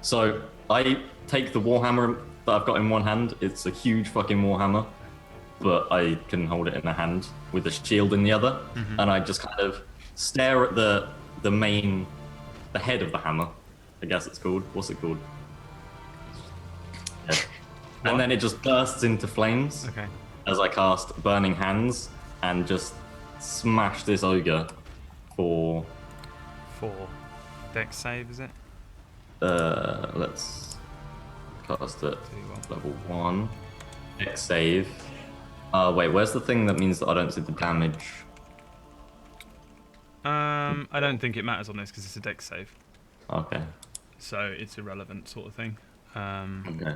So I take the warhammer that I've got in one hand. It's a huge fucking warhammer, but I can hold it in a hand with the shield in the other, and I just kind of stare at the head of the hammer. I guess it's called. What's it called? Head. And then it just bursts into flames. Okay. As I cast Burning Hands and just smash this ogre for 4 dex save, is it? let's cast it level 1 dex save. Wait, where's the thing that means that I don't see the damage? I don't think it matters on this because it's a dex save, Okay. so it's irrelevant sort of thing. Okay.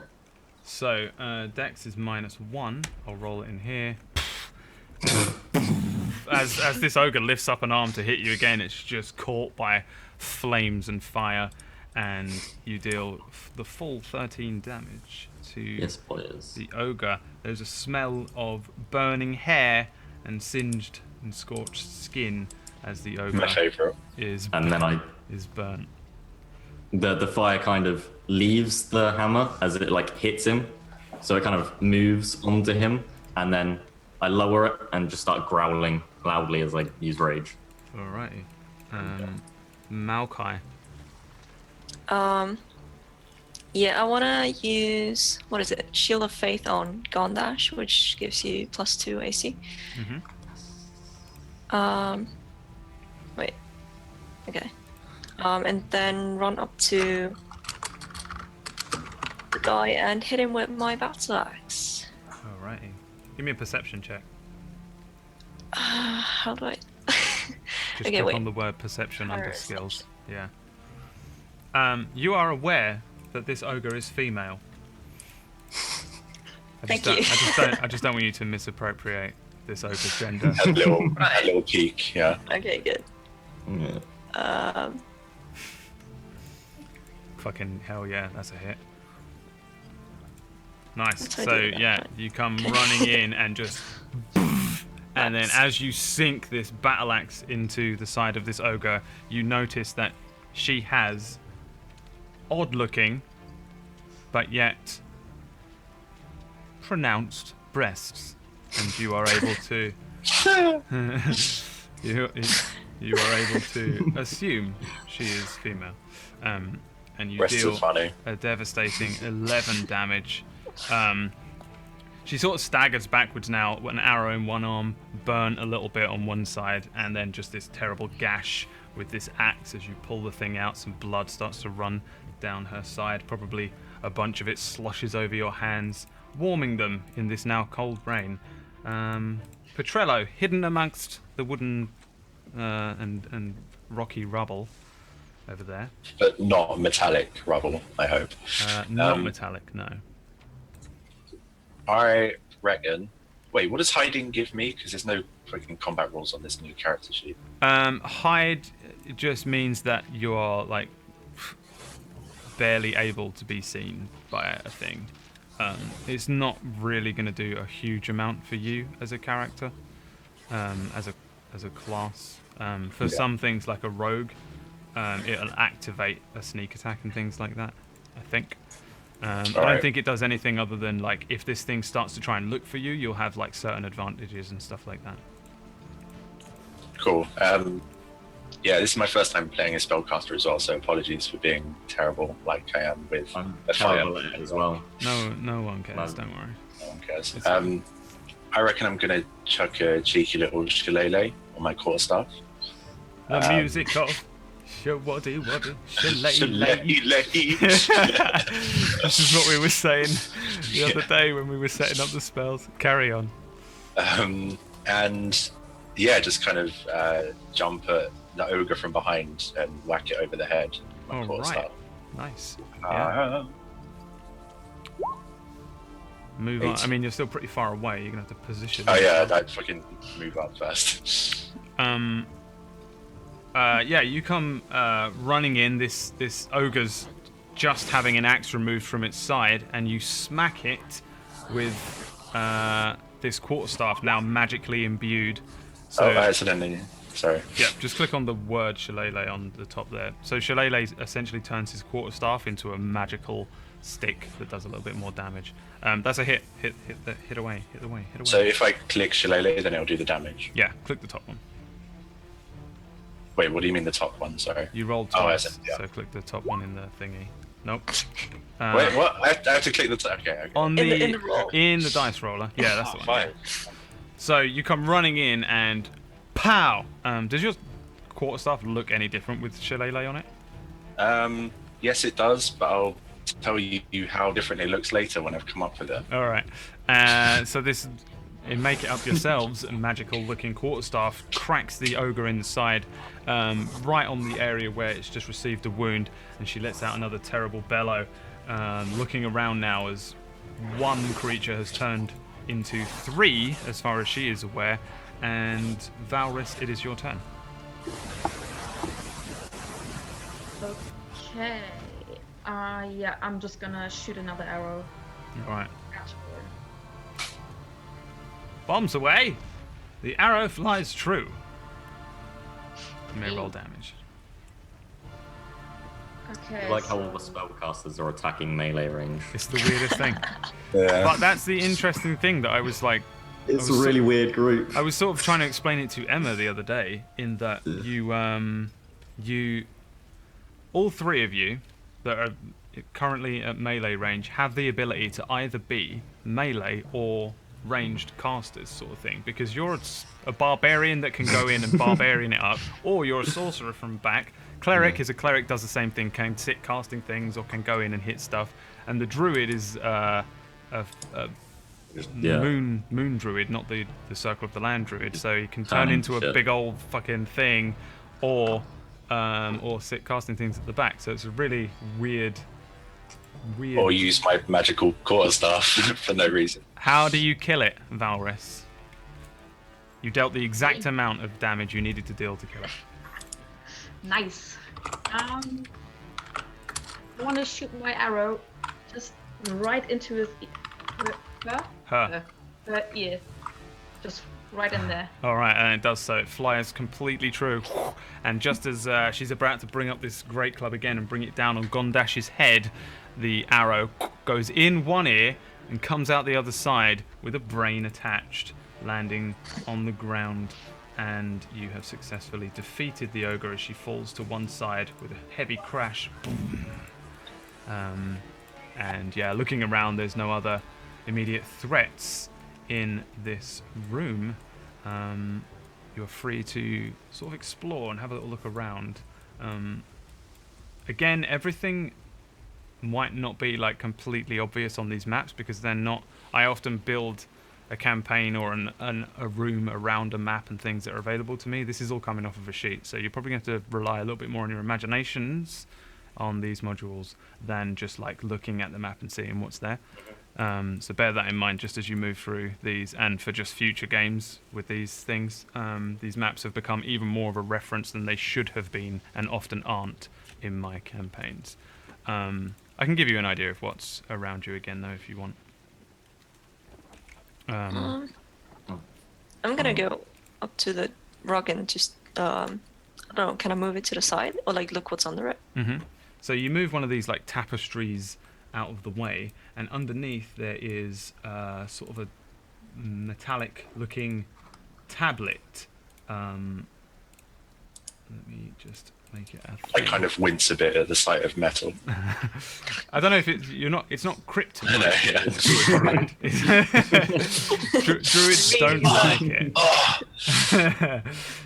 So dex is -1. I'll roll it in here. As this ogre lifts up an arm to hit you again, it's just caught by flames and fire, and you deal the full 13 damage to Yes, please. the ogre. There's a smell of burning hair and singed and scorched skin as the ogre My favourite. is And then is burnt. the fire kind of leaves the hammer as it like hits him, so it kind of moves onto him, and then I lower it and just start growling loudly as I use rage. Alrighty. Maokai. Yeah, I wanna use what is it? Shield of Faith on Gondash, which gives you +2 AC. Wait. Okay. And then run up to the guy and hit him with my battle axe. Alrighty. Give me a perception check. How do I? Just Okay, click wait. on the word perception under Perception. skills. Yeah. You are aware that this ogre is female. Thank you. I just don't want you to misappropriate this ogre's gender. A little, Right. a little peek, yeah. Okay, good. Yeah. Fucking hell yeah, that's a hit. Nice. That's what I So do, yeah, right. you come running in and just, and then as you sink this battle axe into the side of this ogre, you notice that she has odd-looking, but yet pronounced breasts, and you are able to you are able to assume she is female, and you Breasts are deal funny. a devastating 11 damage. She sort of staggers backwards now, an arrow in one arm, burnt a little bit on one side, and then just this terrible gash with this axe as you pull the thing out. Some blood starts to run down her side. Probably a bunch of it sloshes over your hands, warming them in this now cold rain. Petrello, hidden amongst the wooden and rocky rubble over there. But not metallic rubble, I hope. Not metallic, no. I reckon. Wait, what does hiding give me? Because there's no freaking combat rules on this new character sheet. Hide just means that you are like barely able to be seen by a thing. It's not really going to do a huge amount for you as a character, as a class. For some things like a rogue, it'll activate a sneak attack and things like that, I think. I don't think it does anything other than like if this thing starts to try and look for you, you'll have like certain advantages and stuff like that. Cool. Yeah, this is my first time playing a spellcaster as well, so apologies for being terrible like I am with I'm a fire. terrible at it as well. No one cares, don't worry. No one cares. It's I reckon I'm gonna chuck a cheeky little shillelagh on my quarterstaff. The music of waddy shillelagh. This is what we were saying the other day when we were setting up the spells. Carry on. And yeah, just kind of jump at the ogre from behind and whack it over the head. with my All quarterstaff. right. Nice. Yeah. Move on. I mean, you're still pretty far away. You're gonna have to position. Oh yeah, yourself. I'd fucking move up first. Yeah, you come running in. This ogre's just having an axe removed from its side, and you smack it with this quarterstaff now magically imbued. So accidentally. So Yeah, just click on the word shillelagh on the top there. So shillelagh essentially turns his quarterstaff into a magical stick that does a little bit more damage. That's a hit. Hit away. Hit away. so if I click shillelagh, then it'll do the damage. Yeah, click the top one. Wait, what do you mean the top one? Sorry. You rolled Oh, I twice, see, yeah. so click the top one in the thingy. Nope. Wait, what? I have to click the top. Okay. On In the roll. in the dice roller. Yeah, that's the one. Fine. So you come running in and pow! Does your quarterstaff look any different with shillelagh on it? Yes, it does, but I'll tell you how different it looks later when I've come up with it. All right. So this, make it up yourselves. A magical-looking quarterstaff cracks the ogre in the side, right on the area where it's just received a wound, and she lets out another terrible bellow. Looking around now, as one creature has turned into 3, as far as she is aware. And Valris, it is your turn. Okay. Yeah, I'm just gonna shoot another arrow. All right. At her. Bombs away. The arrow flies true. You may roll damage. Okay. I like how all the spellcasters are attacking melee range. It's the weirdest thing. Yeah. But that's the interesting thing that I was like, It's I a was really weird group. I was sort of trying to explain it to Emma the other day, in that you, all 3 of you that are currently at melee range have the ability to either be melee or ranged casters, sort of thing, because you're a barbarian that can go in and barbarian it up, or you're a sorcerer from back. Cleric is a cleric, does the same thing, can sit casting things or can go in and hit stuff, and the druid is a moon druid, not the circle of the land druid, so he can turn into a big old fucking thing, or sit casting things at the back. So it's a really weird. Or use my magical quarterstaff for no reason. How do you kill it, Valris? You dealt the exact amount of damage you needed to deal to kill it. Nice. I want to shoot my arrow just right into his Her. ear. Just right in there. All right, and it does so. It flies completely true. And just as she's about to bring up this great club again and bring it down on Gondash's head, the arrow goes in one ear and comes out the other side with a brain attached, landing on the ground. And you have successfully defeated the ogre as she falls to one side with a heavy crash. And yeah, looking around, there's no other immediate threats in this room. You're free to sort of explore and have a little look around. Again, everything might not be like completely obvious on these maps because they're not. I often build a campaign or a room around a map and things that are available to me. This is all coming off of a sheet, so you're probably going to have to rely a little bit more on your imaginations on these modules than just like looking at the map and seeing what's there. So bear that in mind just as you move through these, and for just future games with these things. These maps have become even more of a reference than they should have been, and often aren't in my campaigns. I can give you an idea of what's around you again, though, if you want. I'm gonna go up to the rock and just I don't know, kind of move it to the side or like look what's under it. Mm-hmm. So you move one of these like tapestries out of the way, and underneath there is sort of a metallic-looking tablet. Let me just make it. I kind of wince a bit at the sight of metal. I don't know if it's not kryptonite. No, yeah. Druids don't like it.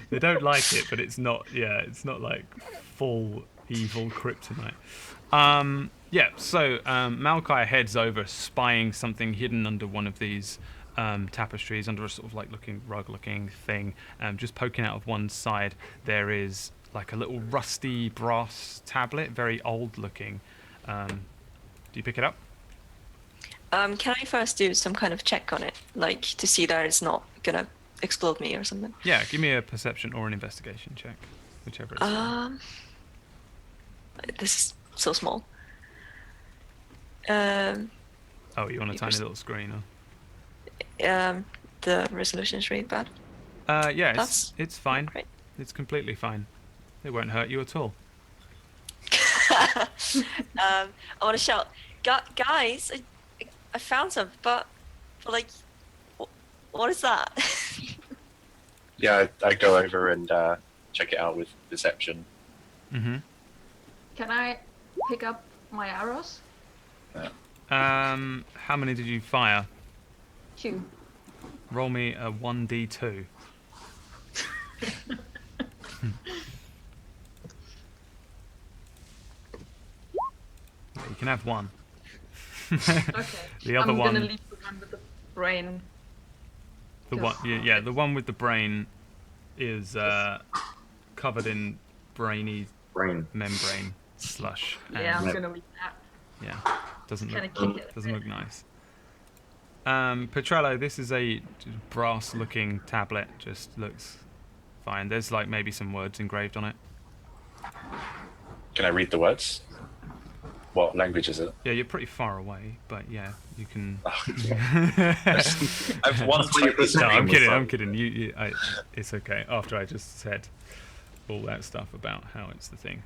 They don't like it, but it's not. Yeah, it's not like full evil kryptonite. So Malachi heads over, spying something hidden under one of these tapestries, under a sort of like rug-looking thing. Just poking out of one side, there is like a little rusty brass tablet, very old-looking. Do you pick it up? Can I first do some kind of check on it, like to see that it's not gonna explode me or something? Yeah, give me a perception or an investigation check, whichever it is. This is so small. Oh, you want a tiny little screen? Or? The resolution is really bad. Yeah, it's fine. Great. It's completely fine. It won't hurt you at all. I want to shout, guys! I found some, but like, what is that? Yeah, I go over and check it out with perception. Mm-hmm. Can I pick up my arrows? How many did you fire? 2. Roll me a 1d2. You can have one. Okay. The other I'm one. gonna leave the one with the brain. The one, yeah, the one with the brain is covered in brainy Brain. membrane slush. Yeah, I'm and, gonna leave that. yeah, doesn't Kinda look kick it. doesn't look nice. Petrello, this is a brass-looking tablet. Just looks fine. There's like maybe some words engraved on it. Can I read the words? What language is it? Yeah, you're pretty far away, but yeah, you can. I've one No, I'm kidding. I'm kidding. It's okay. After I just said all that stuff about how it's the thing.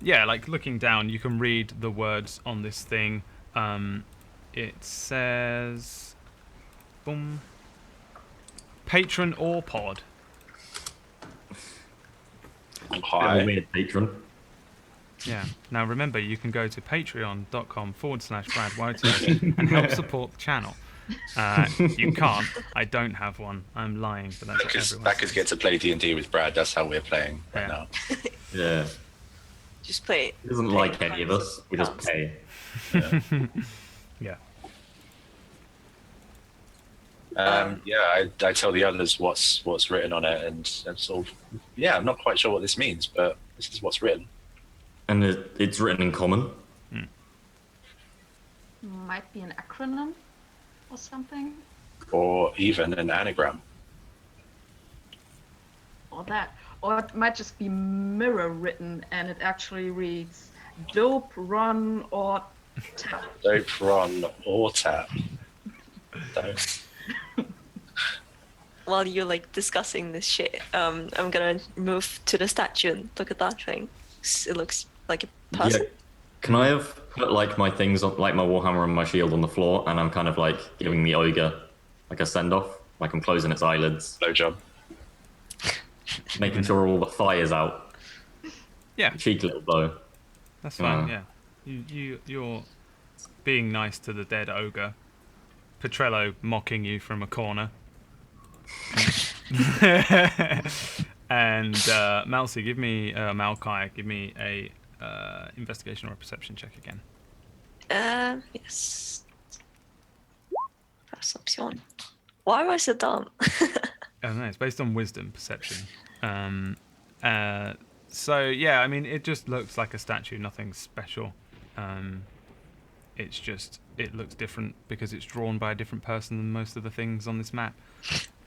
Yeah, like looking down, you can read the words on this thing. It says, boom, patron or pod. Hi. Weird patron. Yeah. Now remember, you can go to patreon.com/BradWOTO and help support the channel. You can't. I don't have one. I'm lying, but that's what everyone Backers says. get to play D&D with Brad. That's how we're playing right Yeah. now. Yeah. Just play it. He doesn't like any of us. We just pay. Yeah. Yeah, I tell the others what's written on it, and sort of, yeah, I'm not quite sure what this means, but this is what's written. And it's written in common. Might be an acronym or something. Or even an anagram. Or that. Or it might just be mirror written and it actually reads dope, run, or tap. Dope, run, or tap. Don't. While you're like discussing this shit, I'm gonna move to the statue and look at that thing. It looks like a person. Yeah. Can I have put like my things on, like my warhammer and my shield on the floor, and I'm kind of like giving the ogre like a send off, like I'm closing its eyelids, Blow job. making sure all the fire's out. Yeah. Cheeky little blow. That's fine. Yeah. You're being nice to the dead ogre. Petrello mocking you from a corner. And Malcy, give me Malkai, give me a investigation or a perception check again. Yes. Perception. Why am I so dumb? I don't know. It's based on wisdom perception. So yeah, I mean, it just looks like a statue, nothing special. It's just it looks different because it's drawn by a different person than most of the things on this map.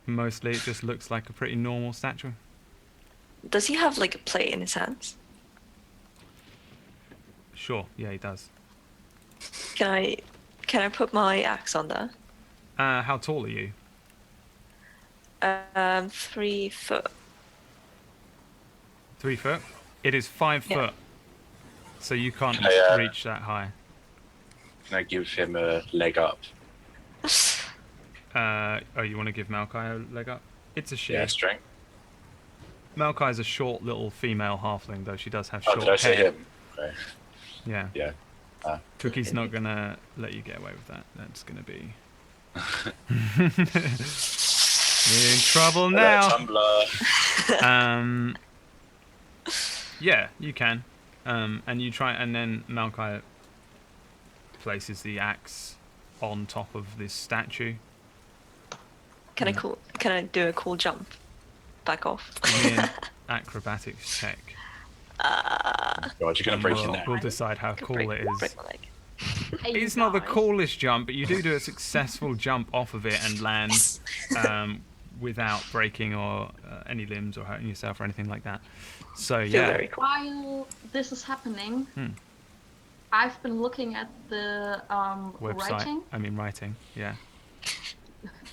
Mostly, it just looks like a pretty normal statue. Does he have like a plate in his hands? Sure, yeah, he does. Can I put my axe on there? How tall are you? 3 foot. 3 foot? It is 5 Yeah. foot, so you can't I, reach that high. Can I give him a leg up? You want to give Malkai a leg up? It's a she. Yeah, strength. Malkai's a short little female halfling, though she does have Oh, short did I say hair. him? Okay. Yeah. Yeah. Cookie's not gonna let you get away with that. That's gonna be in trouble now. Tumblr. Yeah, you can. And you try, and then Malkai places the axe on top of this statue. Can I do a cool jump? Back off. Give me an acrobatics check. God, you're gonna break your neck. We'll decide how cool it is. Break my leg. Hey, you It's not the guys. coolest jump, but you do a successful jump off of it and land without breaking or any limbs or hurting yourself or anything like that. So Feel yeah, very cool. While this is happening, I've been looking at the website. writing. Writing. Yeah,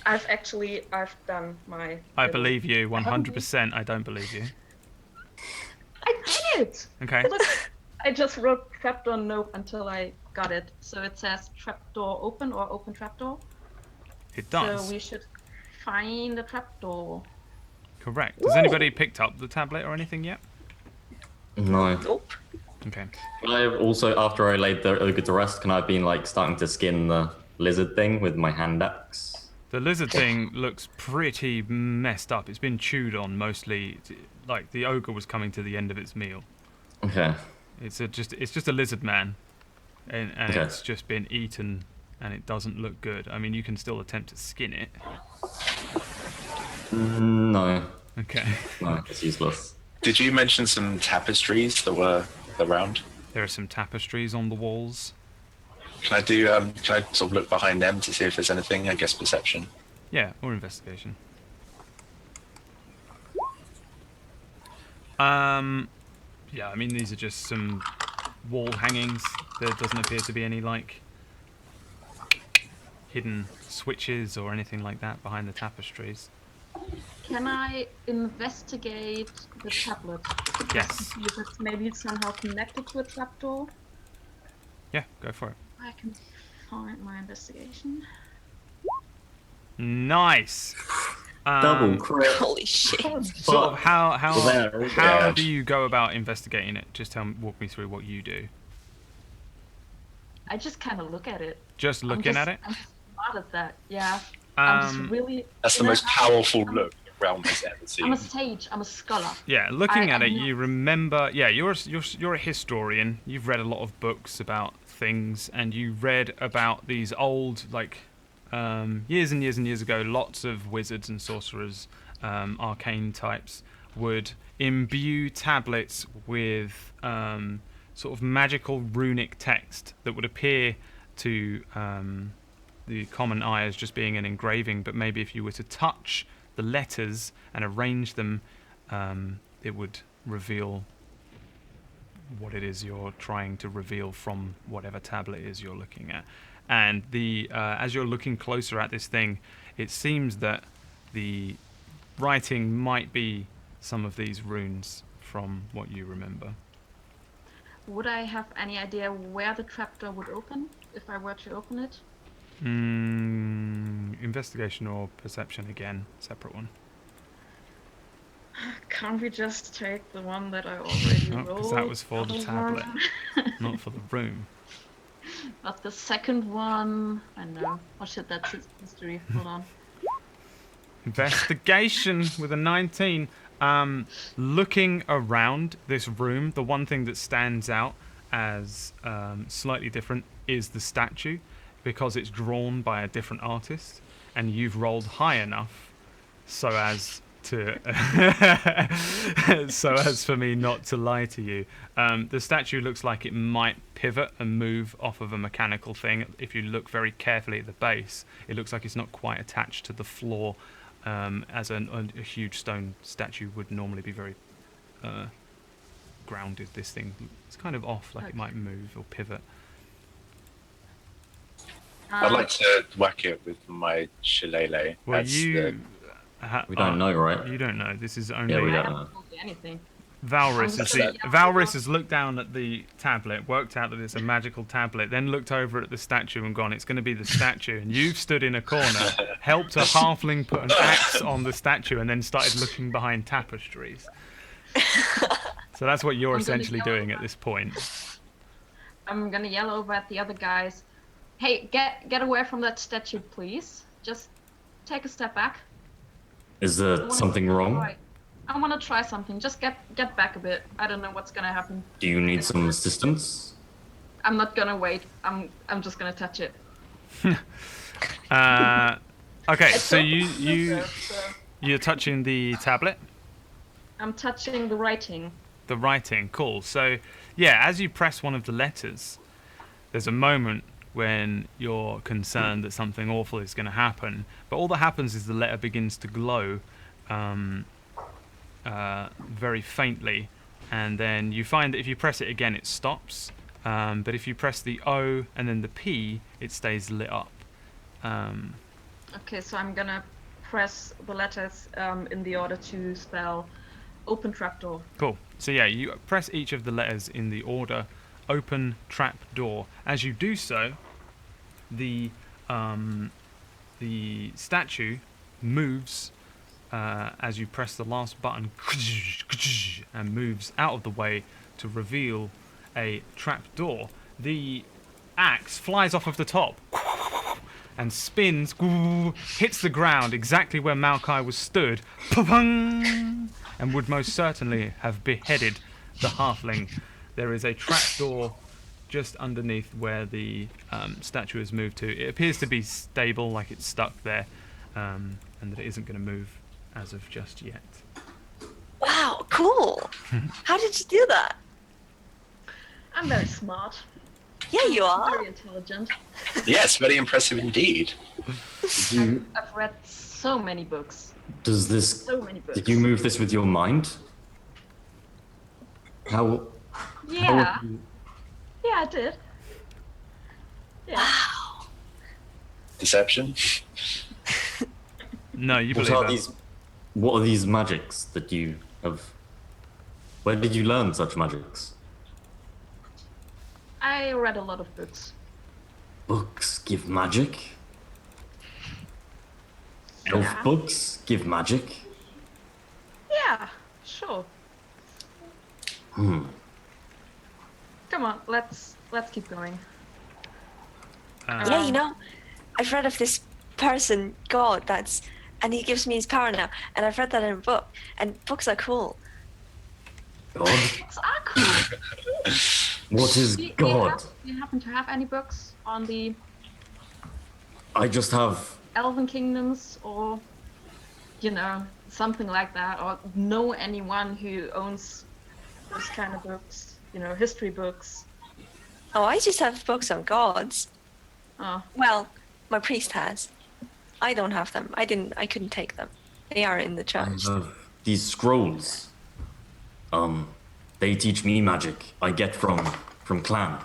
I've done my. I little- believe you 100%. I don't believe you. it! Okay. Look, I just wrote trapdoor nope until I got it. So it says trapdoor open or open trapdoor. It does. So we should find a trapdoor. Correct. Has anybody picked up the tablet or anything yet? No. Nope. Okay. Can I also, after I laid the ogre to rest, can I have been like starting to skin the lizard thing with my hand axe? The lizard thing looks pretty messed up. It's been chewed on mostly. Like the ogre was coming to the end of its meal. Okay. It's just a lizard man, and Okay. it's just been eaten, and it doesn't look good. I mean, you can still attempt to skin it. No. Okay. No, it's useless. Did you mention some tapestries that were around? There are some tapestries on the walls. Can I sort of look behind them to see if there's anything? I guess perception. Yeah, or investigation. Yeah, I mean these are just some wall hangings. There doesn't appear to be any like hidden switches or anything like that behind the tapestries. Can I investigate the tablet? Yes. To see if it's maybe somehow connected to a trapdoor? Yeah, go for it. I can find my investigation. Nice. Double crit. Holy shit. Sort of how Yeah. do you go about investigating it? Just walk me through what you do. I just kind of look at it. Just looking at it. I'm smart at that. Yeah. I'm just Um, really. That's the you know, most powerful look the realm has ever seen. I'm a sage. I'm a scholar. Yeah, looking at I'm it, not- you remember. Yeah, you're a historian. You've read a lot of books about things, and you read about these old years and years and years ago. Lots of wizards and sorcerers, arcane types, would imbue tablets with sort of magical runic text that would appear to the common eye as just being an engraving, but maybe if you were to touch the letters and arrange them, it would reveal what it is you're trying to reveal from whatever tablet it is you're looking at. And as you're looking closer at this thing, it seems that the writing might be some of these runes from what you remember. Would I have any idea where the trapdoor would open if I were to open it? Investigation or perception again, separate one. Can't we just take the one that I already No, rolled? because that was for the Other tablet, one? not for the room. But the second one, I know. Oh shit, that's its history. Hold on. Investigation with a 19. Looking around this room, the one thing that stands out as slightly different is the statue, because it's drawn by a different artist, and you've rolled high enough so as for me not to lie to you. The statue looks like it might pivot and move off of a mechanical thing. If you look very carefully at the base, it looks like it's not quite attached to the floor, as a huge stone statue would normally be very grounded. This thing, it's kind of off, like it might move or pivot. I'd like to whack it with my shillelagh. Well, That's you... We don't know, right? You don't know. This is only... Yeah, we I don't haven't know. told you anything. Valrys I'm Valrys has looked down at the tablet, worked out that it's a magical tablet, then looked over at the statue and gone, it's going to be the statue. And you've stood in a corner, helped a halfling put an axe on the statue, and then started looking behind tapestries. So that's what you're I'm gonna essentially yell doing over. at this point. I'm gonna yell over at the other guys. Hey, get away from that statue, please. Just take a step back. Is I there wanna something wrong? try- I want to try something. Just get back a bit. I don't know what's gonna happen. Do you need some assistance? I'm not gonna wait. I'm just gonna touch it. Okay, so told you're touching the tablet. I'm touching the writing. The writing, cool. So, yeah, as you press one of the letters, there's a moment when you're concerned that something awful is going to happen. But all that happens is the letter begins to glow very faintly. And then you find that if you press it again, it stops. But if you press the O and then the P, it stays lit up. Okay, so I'm gonna press the letters in the order to spell Open trapdoor. Cool. So yeah, you press each of the letters in the order. Open trap door. As you do so, the statue moves as you press the last button and moves out of the way to reveal a trap door. The axe flies off of the top and spins, hits the ground exactly where Maokai was stood, and would most certainly have beheaded the halfling. There is a trapdoor just underneath where the statue has moved to. It appears to be stable, like it's stuck there, and that it isn't going to move as of just yet. Wow, cool. How did you do that? I'm very smart. Yeah, you are. Very intelligent. Yes, very impressive indeed. I've read so many books. Does this? So many books. Did you move this with your mind? How? Yeah. Yeah, I did. Yeah. Wow. Deception. No, you What believe are that. these? What are these magics that you have? Where did you learn such magics? I read a lot of books. Books give magic. Elf Yeah. books give magic. Yeah, sure. Hmm. Come on, let's keep going. Yeah, you know, I've read of this person, God, and he gives me his power now. And I've read that in a book, and books are cool. God. Books are cool. What is God? Do you happen to have any books on the I just have. Elven Kingdoms or, something like that? Or know anyone who owns those kind of books? History books. Oh, I just have books on gods. Oh, Well, my priest has. I don't have them. I couldn't take them. They are in the I church. have these scrolls. They teach me magic. I get from clan.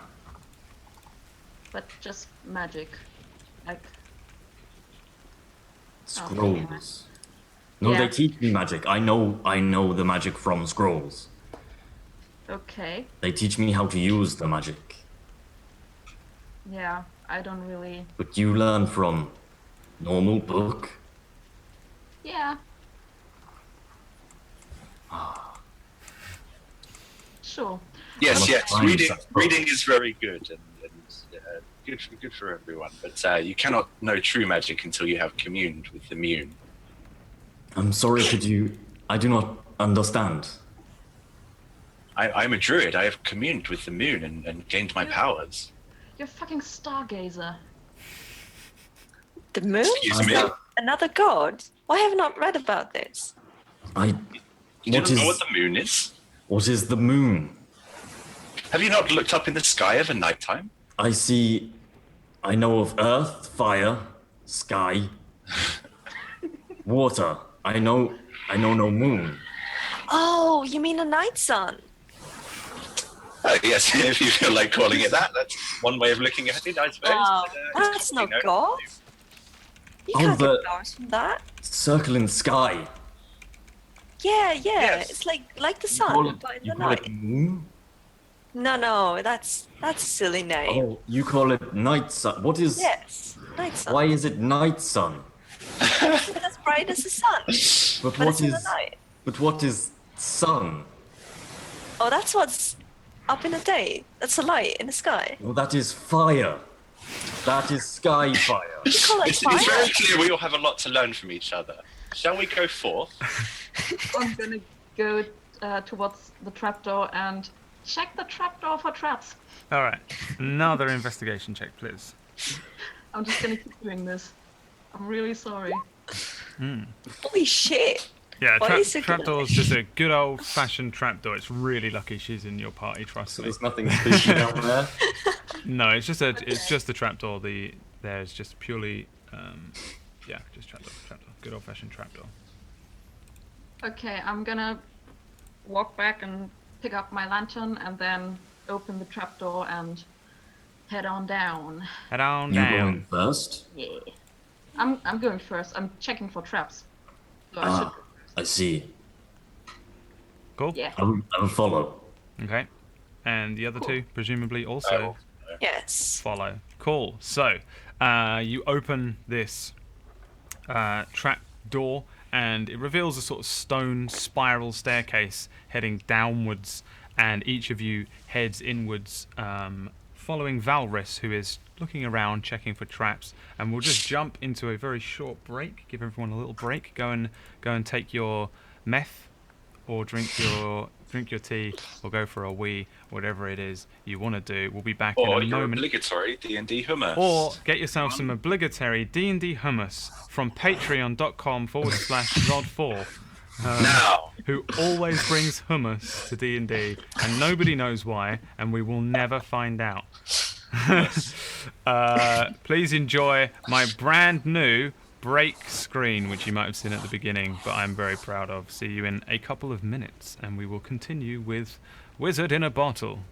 but just magic. Like, Scrolls. No, Yeah. they teach me magic. I know the magic from scrolls. okay. They teach me how to use the magic. Yeah, I don't really. But you learn from normal book. Yeah. Sure. Yes, must yes. find Reading, such books. reading is very good and good for everyone. But you cannot know true magic until you have communed with the moon. I'm sorry, could you? I do not understand. I'm a druid. I have communed with the moon and gained my powers. You're a fucking stargazer. The moon? Excuse Is me. that another god? Why have I not read about this? I. You What don't know is? what the moon is? What is the moon? Have you not looked up in the sky of a nighttime? I see. I know of earth, fire, sky, water. I know no moon. Oh, you mean a night sun? Yes, if you feel like calling it that, that's one way of looking at it, I suppose. Oh, But, that's you not know. God. You Oh, can't the- get powers from that. Circle in sky. Yeah, Yes. it's like the You call sun, it, but in you the call night. it moon? No, that's a silly name. Oh, you call it night sun. What is? Yes, night sun. Why is it night sun? It's as bright as the sun, But but what it's in the is? night. But what is sun? Oh, that's what's up in the day. That's a light in the sky. Well, that is fire. That is sky fire. You call it It's very fire? clear we all have a lot to learn from each other. Shall we go forth? I'm gonna go towards the trapdoor and check the trapdoor for traps. All right. Another investigation check, please. I'm just gonna keep doing this. I'm really sorry. Holy shit! Yeah, Why is it trapdoor's just a good old-fashioned trapdoor. It's really lucky she's in your party, trust So me. there's nothing spooky down there. No, it's just a trapdoor. There's just purely, just trapdoor. Good old-fashioned trapdoor. Okay, I'm gonna walk back and pick up my lantern and then open the trapdoor and head on down. Head on You down. going first? Yeah. I'm going first. I'm checking for traps. So I should Ah, I see. Cool. Yeah. I will follow. Okay. And the other two, presumably, also Yes. follow. Cool. So, you open this trap door, and it reveals a sort of stone spiral staircase heading downwards, and each of you heads inwards, following Valris, who is looking around, checking for traps. And we'll just jump into a very short break. Give everyone a little break. Go and take your meth, or drink your tea, or go for a wee, whatever it is you want to do. We'll be back in Or a your moment. obligatory D&D hummus. Or get yourself some obligatory D&D hummus from patreon.com/Rod4, now. who always brings hummus to D&D, and nobody knows why, and we will never find out. Please enjoy my brand new break screen, which you might have seen at the beginning, but I'm very proud of. See you in a couple of minutes, and we will continue with Wizard in a Bottle.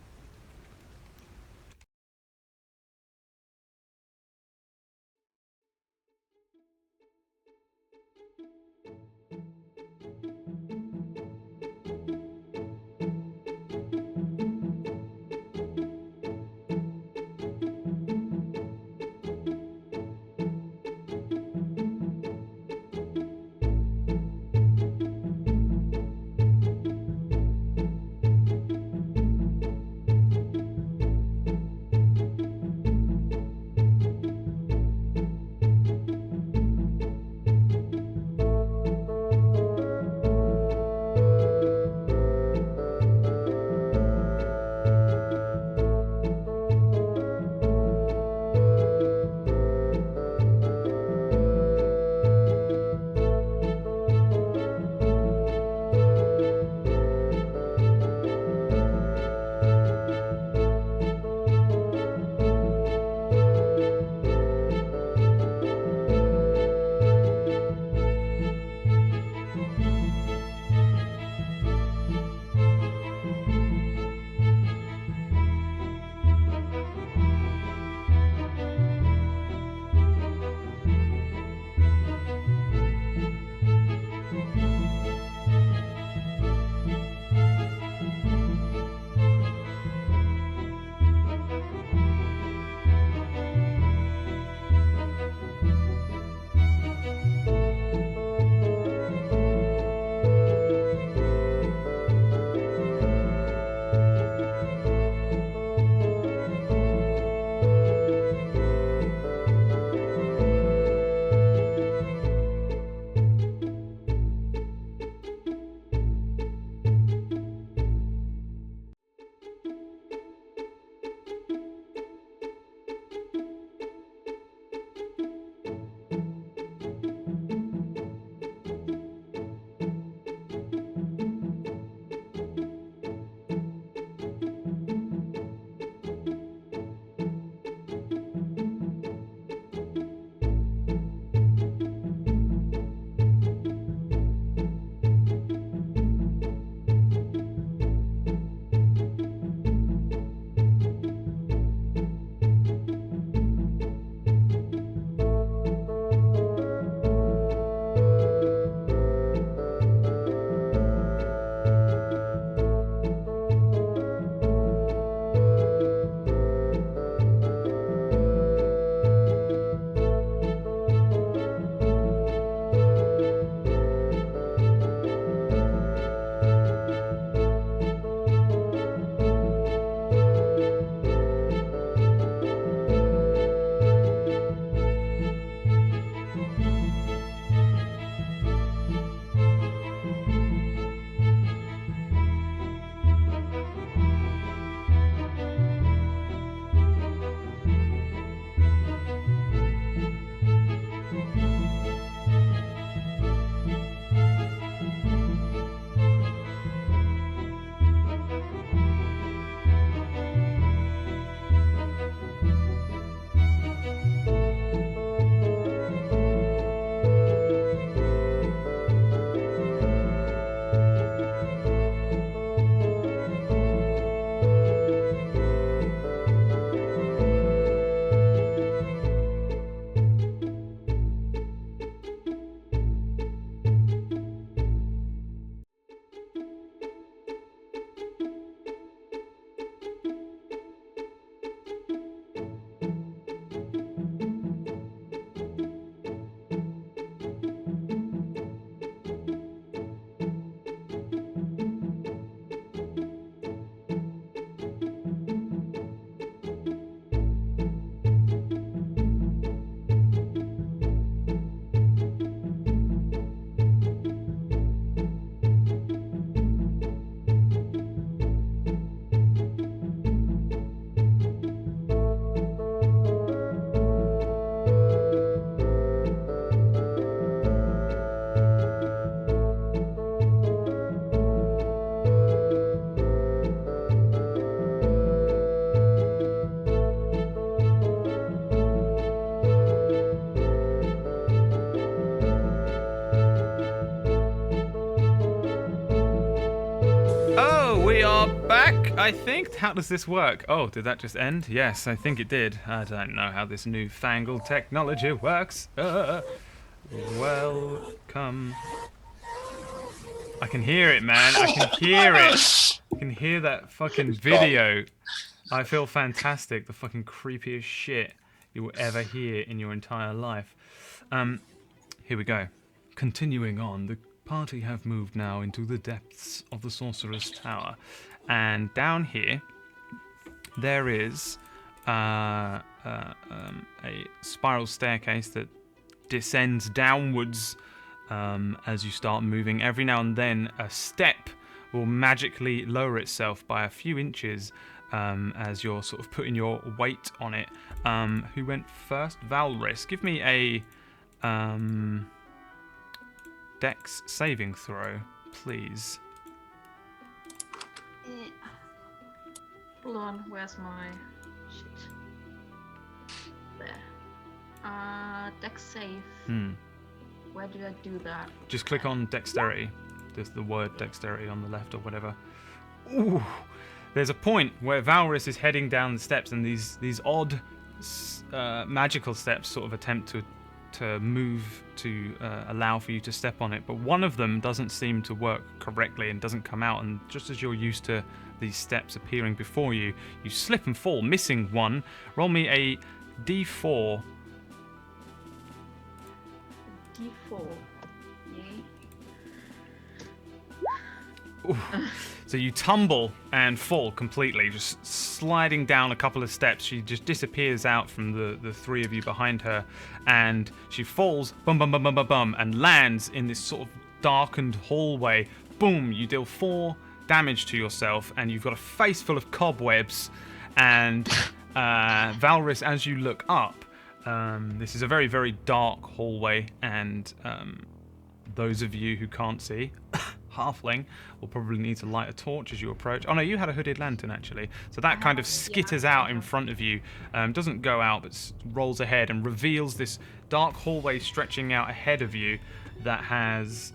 I think. How does this work? Oh, did that just end? Yes, I think it did. I don't know how this newfangled technology works. Welcome. I can hear it, man. I can hear it. I can hear that fucking video. I feel fantastic. The fucking creepiest shit you will ever hear in your entire life. Here we go. Continuing on, the party have moved now into the depths of the Sorcerer's Tower. And down here, there is a spiral staircase that descends downwards as you start moving. Every now and then, a step will magically lower itself by a few inches as you're sort of putting your weight on it. Who went first? Valris. Give me a Dex saving throw, please. Hold on, where's my shit? There. Dex save. Where do I do that? Just click on dexterity. There's the word dexterity on the left or whatever. Ooh. There's a point where Valris is heading down the steps, and these odd magical steps sort of attempt to move to allow for you to step on it, but one of them doesn't seem to work correctly and doesn't come out, and just as you're used to these steps appearing before you, you slip and fall, missing one. Roll me a d4. D4. Yay. Ooh. So you tumble and fall completely, just sliding down a couple of steps. She just disappears out from the three of you behind her, and she falls, bum bum bum bum bum bum, and lands in this sort of darkened hallway. Boom! You deal 4 damage to yourself, and you've got a face full of cobwebs. And Valris, as you look up, this is a very, very dark hallway, and those of you who can't see, halfling, will probably need to light a torch as you approach. Oh no, you had a hooded lantern actually. So that kind of skitters out in front of you. Doesn't go out, but rolls ahead and reveals this dark hallway stretching out ahead of you that has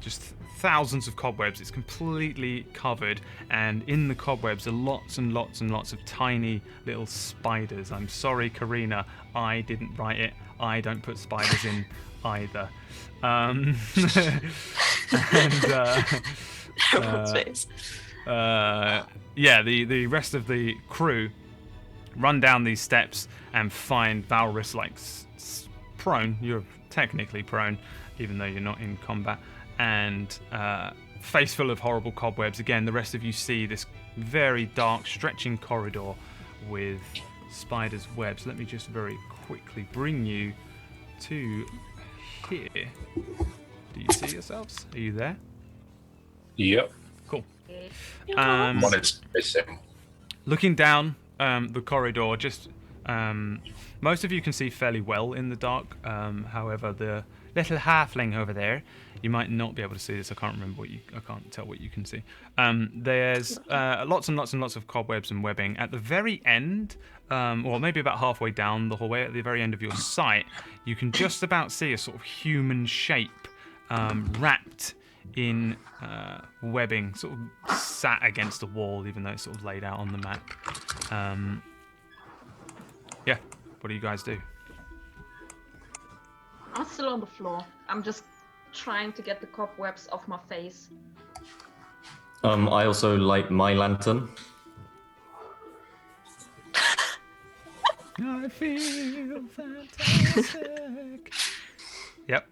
just thousands of cobwebs. It's completely covered, and in the cobwebs are lots and lots and lots of tiny little spiders. I'm sorry, Karina, I didn't write it. I don't put spiders in either. And yeah, the rest of the crew run down these steps and find Valris like prone. You're technically prone, even though you're not in combat, and face full of horrible cobwebs. Again, the rest of you see this very dark, stretching corridor with spiders' webs. Let me just very quickly bring you to here. Do you see yourselves? Are you there? Yep. Cool. One is missing. Looking down the corridor, just most of you can see fairly well in the dark. However, the little halfling over there, you might not be able to see this. I can't tell what you can see. There's lots and lots and lots of cobwebs and webbing at the very end, or maybe about halfway down the hallway. At the very end of your sight, you can just about see a sort of human shape wrapped in webbing, sort of sat against the wall, even though it's sort of laid out on the map. Yeah, what do you guys do? I'm still on the floor. I'm just trying to get the cobwebs off my face. I also light my lantern. I feel fantastic. Yep.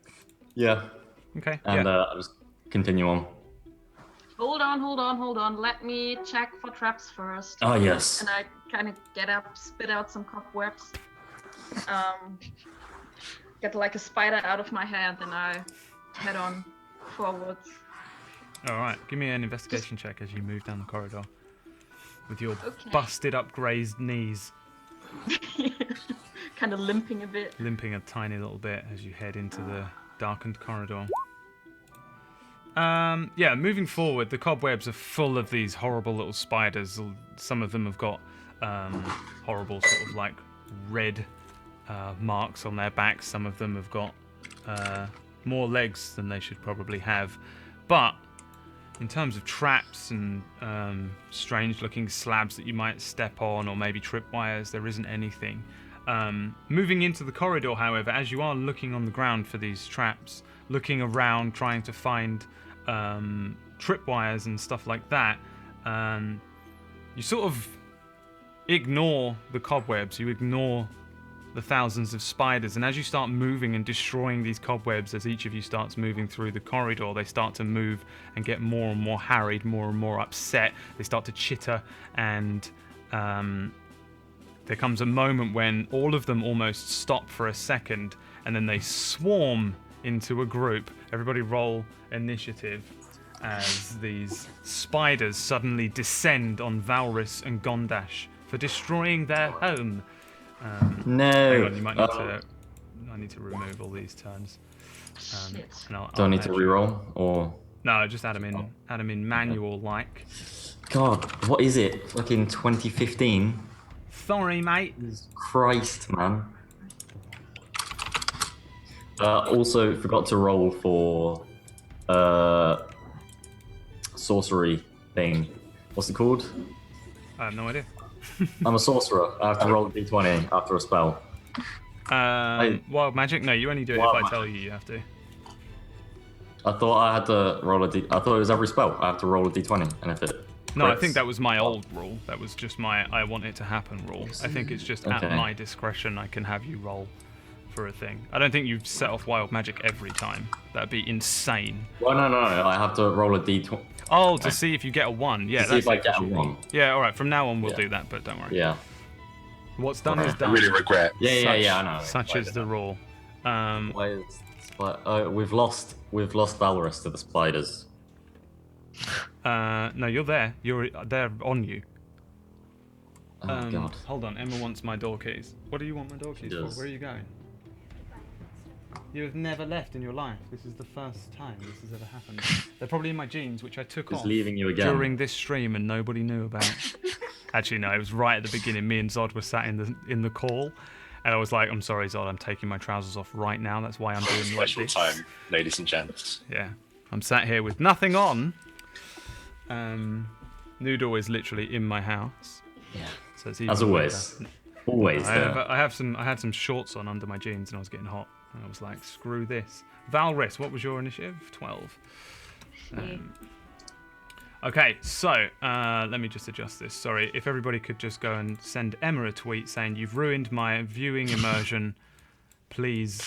Yeah. Okay. And yeah. I'll just continue on. Hold on. Let me check for traps first. Ah, yes. And I kind of get up, spit out some cobwebs. Get like a spider out of my hand, and I head on forwards. All right. Give me an investigation check as you move down the corridor with your busted up, grazed knees. Kind of limping a bit. Limping a tiny little bit as you head into the darkened corridor. Yeah, moving forward, the cobwebs are full of these horrible little spiders. Some of them have got horrible sort of like red marks on their backs. Some of them have got more legs than they should probably have. But in terms of traps and strange-looking slabs that you might step on, or maybe tripwires, there isn't anything. Moving into the corridor, however, as you are looking on the ground for these traps, looking around, trying to find tripwires and stuff like that, you sort of ignore the cobwebs, you ignore the thousands of spiders, and as you start moving and destroying these cobwebs, as each of you starts moving through the corridor, they start to move and get more and more harried, more and more upset. They start to chitter, and there comes a moment when all of them almost stop for a second, and then they swarm into a group. Everybody roll initiative as these spiders suddenly descend on Valrus and Gondash for destroying their home. No. Hang on, you might need to. I need to remove all these turns. Shit. And Do I need add to you- reroll or? No, just add them in. Add them in manual like. God, what is it? Fucking 2015. Sorry, mate. Jesus Christ, man. Also forgot to roll for sorcery thing. What's it called? I have no idea. I'm a sorcerer. I have to roll a d20 after a spell. Wild magic? No, you only do it Wild if I magic. tell you you have to. I thought I had to roll a d. I thought it was every spell. I have to roll a d20, and if it. No, I crits- think that was my old rule. That was just my I want it to happen rule. I think it's just at Okay. my discretion I can have you roll for a thing. I don't think you set off wild magic every time. That'd be insane. Well, no. I have to roll a d20 Oh, to see if you get a 1. Yeah, to see that's if I the get a official 1. rule. Yeah, alright, from now on we'll Yeah. do that, but don't worry. Yeah. What's done is I I done. really regret. Yeah, I know. Such is the rule. Why is we've lost Valorous to the spiders. No, you're there. They're on you. Oh God. Hold on, Emma wants my door keys. What do you want my door keys for? does. Where are you going? You have never left in your life. This is the first time this has ever happened. They're probably in my jeans, which I took He's off leaving you again. during this stream and nobody knew about. Actually, no, it was right at the beginning. Me and Zod were sat in the call, and I was like, "I'm sorry, Zod, I'm taking my trousers off right now. That's why I'm doing like Special this." time, ladies and gents. Yeah, I'm sat here with nothing on. Noodle is literally in my house. Yeah. So it's even As always. better. Always there. I had some shorts on under my jeans and I was getting hot. And I was like, screw this. Valris, what was your initiative? 12. Okay, so let me just adjust this. Sorry, if everybody could just go and send Emma a tweet saying you've ruined my viewing immersion. Please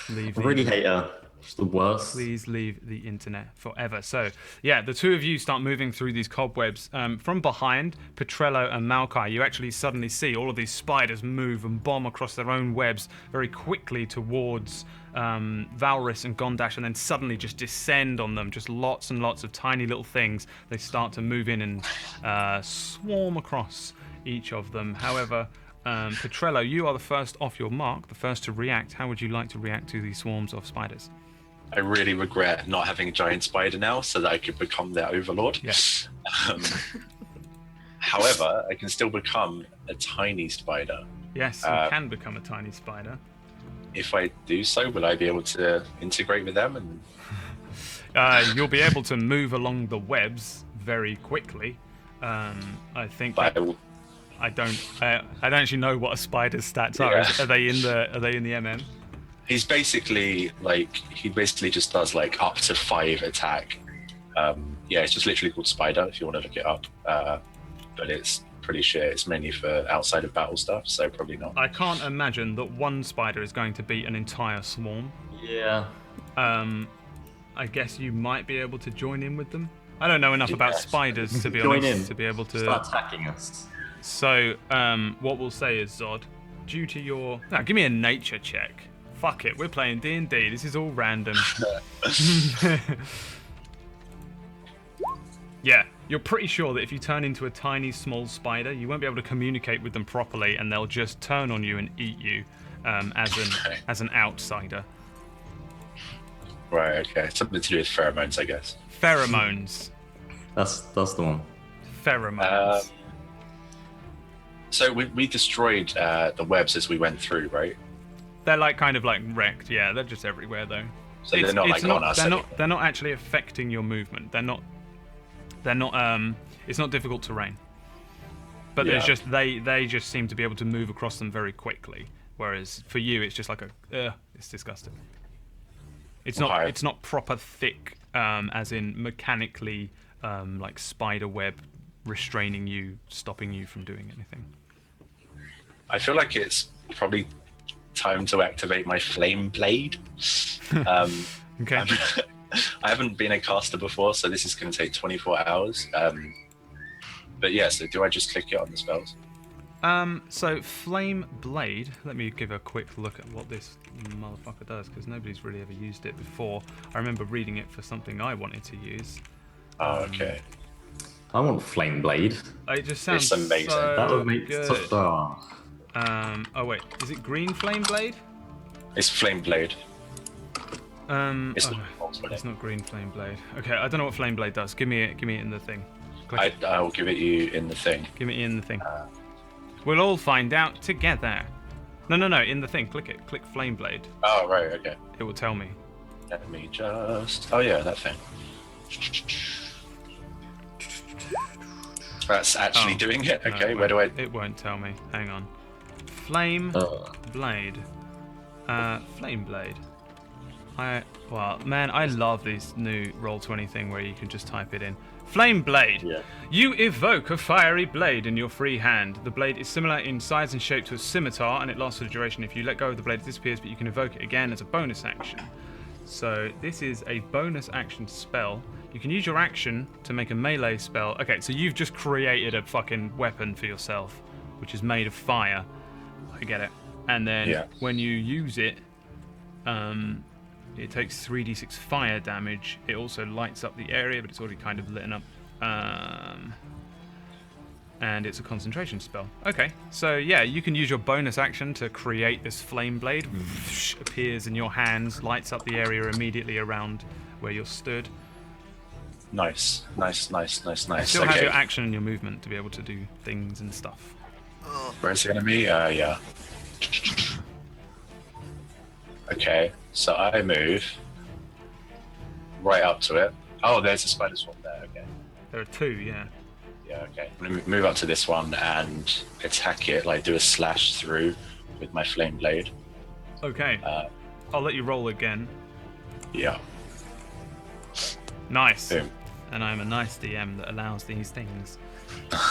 leave. I really hate her. She's the worst. Please leave the internet forever. So, yeah, the two of you start moving through these cobwebs. From behind, Petrello and Maokai, you actually suddenly see all of these spiders move and bomb across their own webs very quickly towards Valrus and Gondash, and then suddenly just descend on them. Just lots and lots of tiny little things. They start to move in and swarm across each of them. However, Petrello, you are the first off your mark, the first to react. How would you like to react to these swarms of spiders? I really regret not having a giant spider now so that I could become their overlord. Yes. However, I can still become a tiny spider. Yes, you can become a tiny spider. If I do so, will I be able to integrate with them? And You'll be able to move along the webs very quickly. I think. but I don't actually know what a spider's stats are. Yeah. Are they in the MM? he's basically like, he basically just does like up to 5 attack. Yeah, it's just literally called Spider if you want to look it up. But it's pretty shit. It's mainly for outside of battle stuff, so probably not. I can't imagine that one spider is going to beat an entire swarm. Yeah. I guess you might be able to join in with them. I don't know enough about Yes. spiders to be Join honest in. to be able to. Start attacking us. So, what we'll say is, Zod, due to your... No, give me a nature check. Fuck it, we're playing D&D. This is all random. Yeah, you're pretty sure that if you turn into a tiny, small spider, you won't be able to communicate with them properly, and they'll just turn on you and eat you as an outsider. Right, okay. Something to do with pheromones, I guess. Pheromones. That's the one. Pheromones. So we destroyed the webs as we went through, right? They're like kind of like wrecked. Yeah, they're just everywhere though. So they're not like on us. They're not actually affecting your movement. They're not. It's not difficult terrain. But there's just they just seem to be able to move across them very quickly. Whereas for you, it's just like it's disgusting. It's not proper thick, as in mechanically, like spider web restraining you, stopping you from doing anything. I feel like it's probably time to activate my flame blade. Okay. I haven't been a caster before, so this is going to take 24 hours. But yeah, so do I just click it on the spells? So Flame Blade, let me give a quick look at what this motherfucker does, because nobody's really ever used it before. I remember reading it for something I wanted to use. Oh, okay. I want Flame Blade. It just sounds It's amazing. so That would make good. such Oh wait, is it Green Flame Blade? It's flame blade. It's Oh, not it's not Green Flame Blade. Okay, I don't know what Flame Blade does. Give me it in the thing. Click it. I will give it you in the thing. Give me it in the thing. We'll all find out together. No, in the thing. Click it. Click Flame Blade. Oh, right, okay. It will tell me. Let me just... Oh, yeah, that thing. That's actually doing it. No, Okay, it where do I... won't. It won't tell me. Hang on. Flame Blade. Flame Blade. Well, man, I love this new Roll20 thing where you can just type it in. Flame Blade. Yeah. You evoke a fiery blade in your free hand. The blade is similar in size and shape to a scimitar, and it lasts for the duration. If you let go of the blade, it disappears, but you can evoke it again as a bonus action. So this is a bonus action spell. You can use your action to make a melee spell. Okay, so you've just created a fucking weapon for yourself, which is made of fire. I get it. And then when you use it, it takes 3d6 fire damage. It also lights up the area, but it's already kind of lit up. And it's a concentration spell. Okay, so yeah, you can use your bonus action to create this flame blade. Appears in your hands, lights up the area immediately around where you're stood. Nice. Still have your action and your movement to be able to do things and stuff. Where's the enemy? Yeah. Okay, so I move right up to it. Oh, there's a spider swarm there. Okay. There are two, yeah. Yeah, okay. I'm gonna move up to this one and attack it, like do a slash through with my flame blade. Okay. I'll let you roll again. Yeah. Nice. Boom. And I'm a nice DM that allows these things.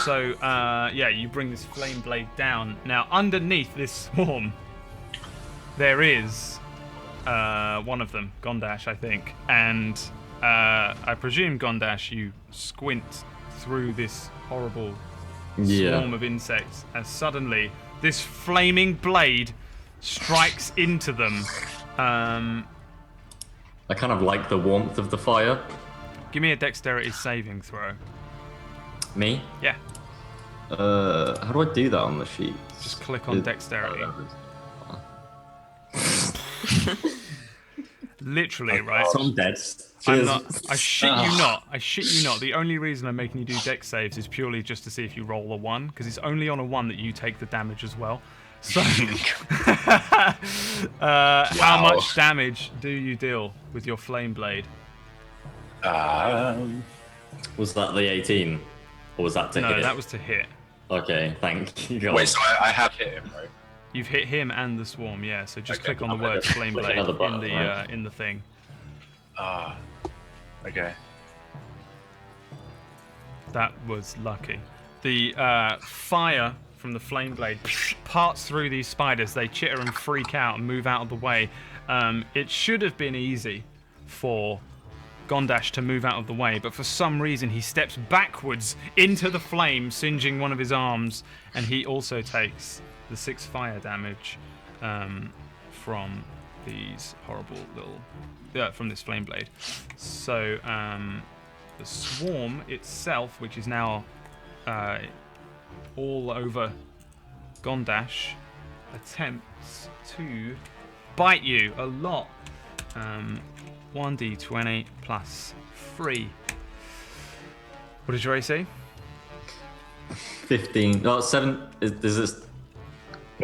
So, yeah, you bring this flame blade down. Now, underneath this swarm, there is one of them, Gondash, I think. And I presume, Gondash, you squint through this horrible swarm of insects as suddenly this flaming blade strikes into them. I kind of like the warmth of the fire. Give me a dexterity saving throw. Me? Yeah. How do I do that on the sheet? Just click on dexterity. Literally, right? So I'm dead. I'm not. I shit you not. I shit you not. The only reason I'm making you do dex saves is purely just to see if you roll a 1, because it's only on a 1 that you take the damage as well. So, how much damage do you deal with your flame blade? Was that the 18? Or was that to hit? No, that was to hit. Okay, thank you. Wait, so I have hit him, right? You've hit him and the swarm, yeah. So just Okay, click on the I'm word gonna flame click blade another button, right? in the thing. Okay. That was lucky. The fire from the flame blade parts through these spiders. They chitter and freak out and move out of the way. It should have been easy for Gondash to move out of the way, but for some reason he steps backwards into the flame, singeing one of his arms, and he also takes the 6 fire damage from these horrible little... from this flame blade. So the swarm itself, which is now all over Gondash, attempts to bite you a lot. 1d20 plus 3. What did your AC? 15. Oh, 7. Is this...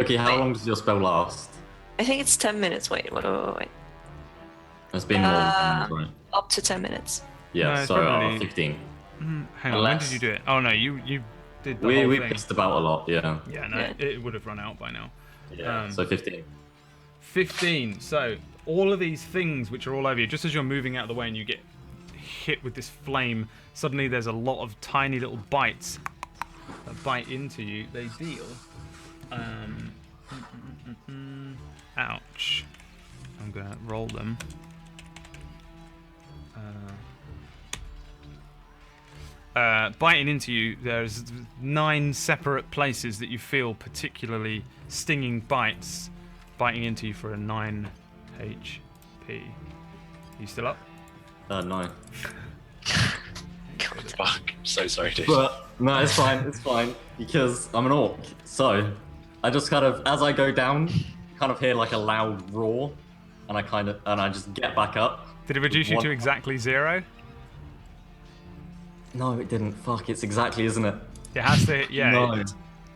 Okay, how long does your spell last? I think it's 10 minutes. Wait. It's been more than 10 minutes, right? Up to 10 minutes. Yeah, No, it's so probably- 15. Hang on, when did you do it? Oh no, you did the whole We thing. pissed about a lot, yeah. Yeah, no, Yeah. it would have run out by now. Yeah, so 15. 15. So all of these things which are all over you, just as you're moving out of the way and you get hit with this flame, suddenly there's a lot of tiny little bites that bite into you. They deal. Ouch. I'm gonna roll them. Biting into you, there's 9 separate places that you feel particularly stinging bites biting into you for a 9 HP. You still up? No. Fuck, I'm so sorry, dude. But, no, it's fine, because I'm an orc. So, I just kind of, as I go down, kind of hear like a loud roar, and I just get back up. Did it reduce you One- to exactly 0? No, it didn't. Fuck, it's exactly, isn't it? It has to, yeah. No.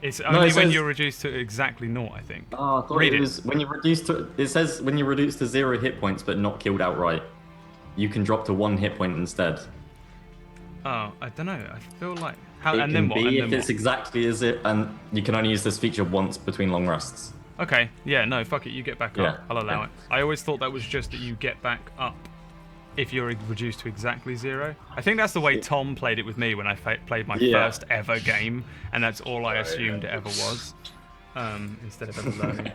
It's it only when says- you're reduced to exactly 0, I think. Oh, I thought Read it it. was when you reduce to. It says when you reduce to 0 hit points, but not killed outright. You can drop to 1 hit point instead. Oh, I don't know. I feel like... How, It and can then what? be And if then it's what? exactly as it, and you can only use this feature once between long rests. Okay, yeah, no, fuck it. You get back Yeah, up. I'll allow yeah. it. I always thought that was just that you get back up if you're reduced to exactly 0. I think that's the way Tom played it with me when I played my Yeah. first ever game, and that's all I assumed it ever was, instead of ever learning.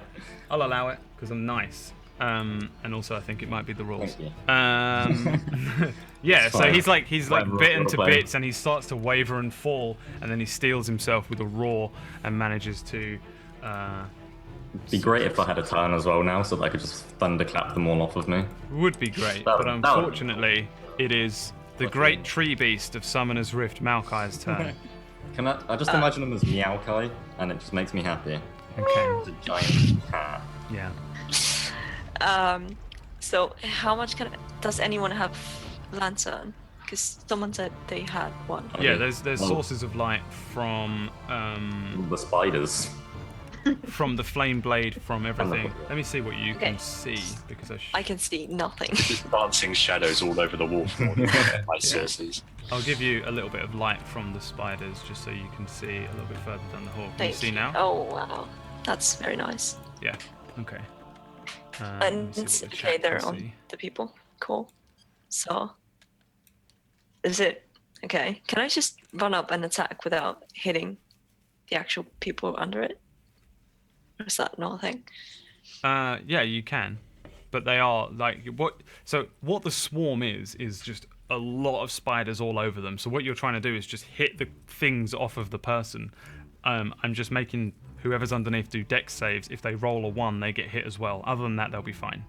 I'll allow it because I'm nice, and also I think it might be the rules. Thank you. Yeah, It's so fine. he's like Whatever, bitten we'll to play. bits, and he starts to waver and fall, and then he steels himself with a roar and manages to. It'd be great if I had a turn as well now, so that I could just thunderclap them all off of me. Would be great, That but would- unfortunately, it is the Okay. great tree beast of Summoner's Rift, Malkai's turn. Can I just imagine them as Meowkai, and it just makes me happy. Okay. It's a giant cat. Yeah. So how much does anyone have lantern? Because someone said they had one. Yeah. There's Oh. sources of light from The spiders. from the flame blade, from everything. the- Let me see what you Okay. can see because I can see nothing. Just dancing shadows all over the wall. My sources. I'll give you a little bit of light from the spiders just so you can see a little bit further down the hall. Can you Thank see you. now? Oh wow, that's very nice. Yeah. Okay. And let me see what the okay, chat they're can on see. the people. Cool. So, is it okay? Can I just run up and attack without hitting the actual people under it? Or is that not a thing? Yeah, you can, but they are like what? So what the swarm is just a lot of spiders all over them. So what you're trying to do is just hit the things off of the person. I'm just making whoever's underneath do dex saves. If they roll a 1, they get hit as well. Other than that, they'll be fine.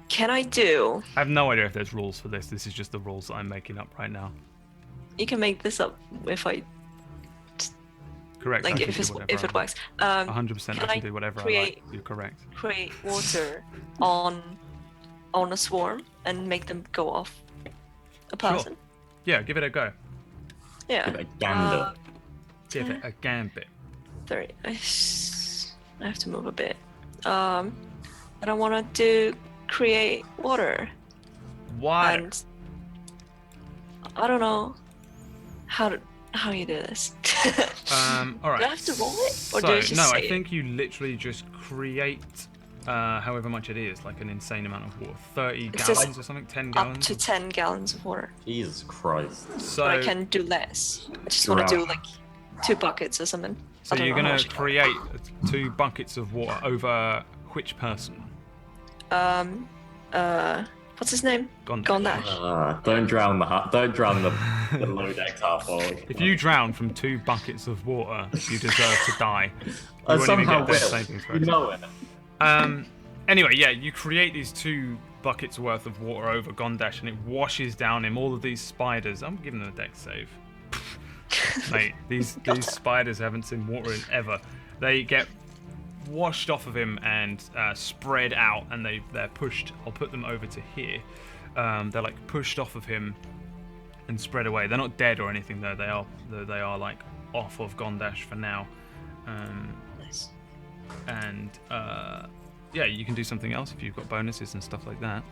Can I do? I have no idea if there's rules for this. This is just the rules that I'm making up right now. You can make this up if I Correct. I like can if do it's whatever if I it like. works. 100%. can I I can do whatever I create- like. You're correct. Create water on a swarm and make them go off a person. Yeah, give it a go. Yeah. Give it a gander. Give it a gambit. Sorry, I have to move a bit. And I want to create water, Why? and I don't know how you do this. All right. Do I have to roll it, or so, do I just no, say I it? think you literally just create however much it is, like an insane amount of water. 30 It says gallons or something? 10 up gallons? to 10 gallons of water. Jesus Christ. So, But I can do less. I just want to do like 2 buckets or something. so I don't you're know how going to much- create 2 buckets of water over which person? What's his name? Gondash. Don't drown the low decks half-orc. If you drown from 2 buckets of water, you deserve to die. You I won't even somehow get death will. saving You throws. know it. Anyway, yeah, you create these 2 buckets worth of water over Gondash, and it washes down him. All of these spiders. I'm giving them a dex save. Mate, these spiders haven't seen water in ever. They get washed off of him and spread out, and they're pushed. I'll put them over to here. They're like pushed off of him and spread away. They're not dead or anything though. They are like off of Gondash for now. Nice. And yeah, you can do something else if you've got bonuses and stuff like that.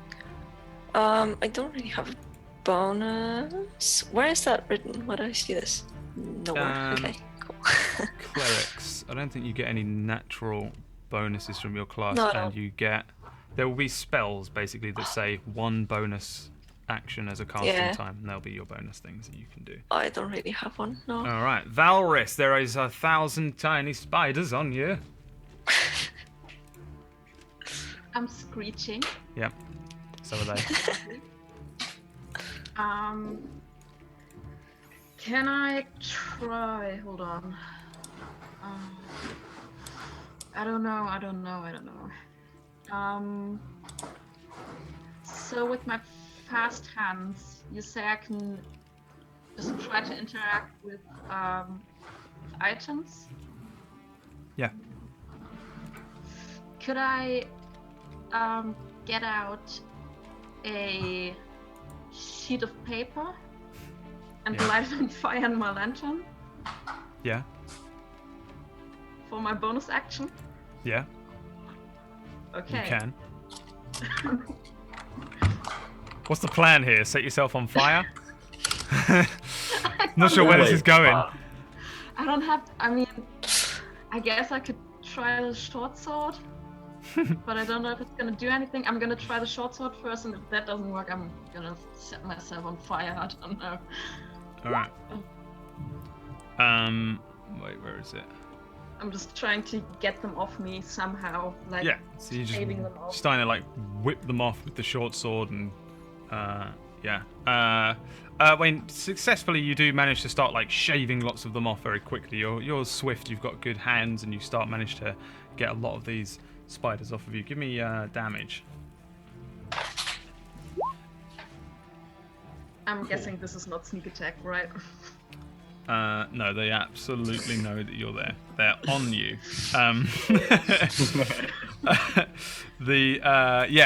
I don't really have a bonus. Where is that written? Where do I see this? Nowhere. Okay, cool. Clerics. I don't think you get any natural bonuses from your class, No, I and don't. you get. There will be spells basically that say 1 bonus action as a casting Yeah. time, and they'll be your bonus things that you can do. I don't really have one. No. All right, Valrys. There is 1,000 tiny spiders on you. I'm screeching. Yep. So are they. Can I try? Hold on. I don't know. So with my fast hands, you say I can just try to interact with items? Yeah. Could I get out a sheet of paper and Yeah. light it on fire in my lantern Yeah. for my bonus action? Yeah. Okay. You can. What's the plan here? Set yourself on fire? Not sure where this is going. I don't have. I mean, I guess I could try the short sword, but I don't know if it's gonna do anything. I'm gonna try the short sword first, and if that doesn't work, I'm gonna set myself on fire. I don't know. All right. Wait, where is it? I'm just trying to get them off me somehow. Like, Yeah. So you just shaving them off. starting to like whip them off with the short sword, and yeah. When successfully, you do manage to start like shaving lots of them off very quickly. You're swift. You've got good hands, and you manage to get a lot of these spiders off of you. Give me damage. I'm guessing this is not sneak attack, right? No, they absolutely know that you're there. They're on you.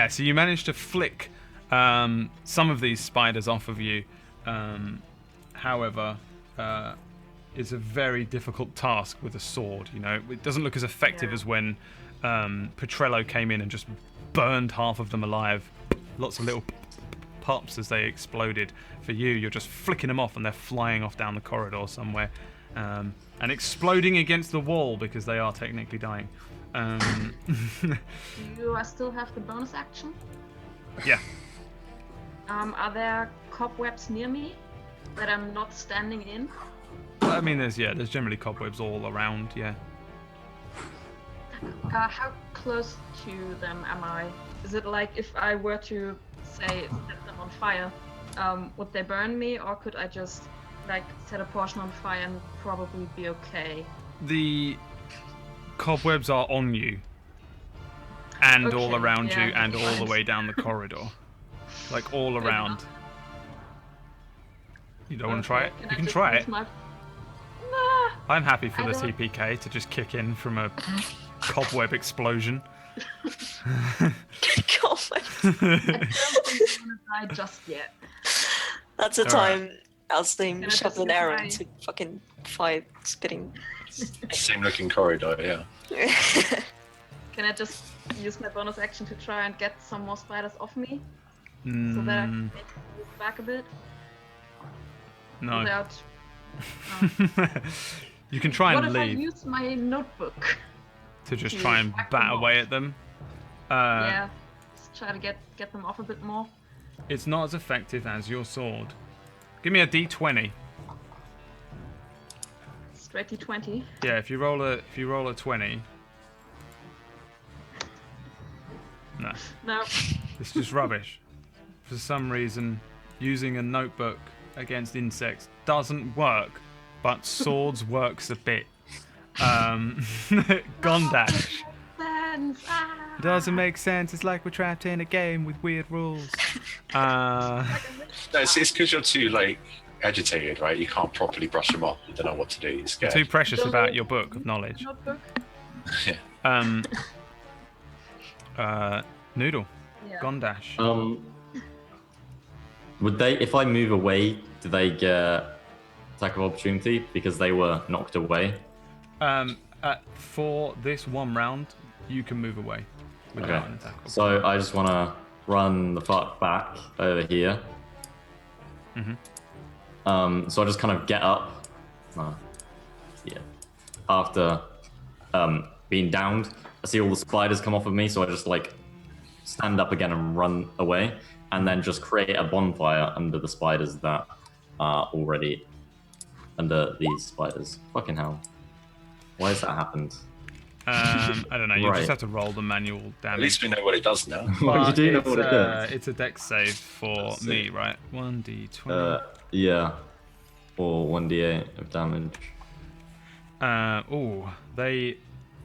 So you manage to flick some of these spiders off of you. However, it's a very difficult task with a sword. You know, it doesn't look as effective as when Petrello came in and just burned half of them alive. Lots of little pops as they exploded. For you, you're just flicking them off and they're flying off down the corridor somewhere and exploding against the wall because they are technically dying. Do I still have the bonus action? Yeah. Are there cobwebs near me that I'm not standing in? I mean, there's generally cobwebs all around, yeah. How close to them am I? Is it like if I were to, say, set them on fire, would they burn me, or could I just like set a portion on fire and probably be okay? The cobwebs are on you and all Okay, around yeah, you and all the fine. way down the corridor. Like all Maybe around. not. You don't want to try it? Can You I can just try use it. my- Nah, I'm happy for I the don't- TPK to just kick in from a cobweb explosion. God, I don't think I'm gonna die just yet. that's the All time Alstein Can I shoved just an use arrow my- into fucking fire spitting. Same looking corridor, yeah. Can I just use my bonus action to try and get some more spiders off me so that I can make them move back a bit No. without? You can try What and if I leave use my notebook? to just to try and whack them bat off? away at them. Yeah, just try to get them off a bit more. It's not as effective as your sword. Give me a d20. Straight D20. Yeah, if you roll a 20. No, No. it's just rubbish. For some reason, using a notebook against insects doesn't work, but swords works a bit. Gondash. Sense. Ah. Doesn't make sense. It's like we're trapped in a game with weird rules. No, it's because you're too like agitated, right? You can't properly brush them off. You don't know what to do. You're scared. Too precious about your book of knowledge. Notebook. Noodle. Yeah. Gondash. Would they, if I move away, do they get attack of opportunity because they were knocked away? For this one round, you can move away. without an attack. So I just want to run the fuck back over here. So I just kind of get up. Yeah. After being downed, I see all the spiders come off of me, so I just like stand up again and run away, and then just create a bonfire under the spiders that are already under these spiders. Fucking hell. Why has that happened? I don't know. You Right. just have to roll the manual damage. At least we know what it does now. Well, you do know it's, what it does. It's a dex save for me, right? 1d20. Yeah. Or 1d8 of damage.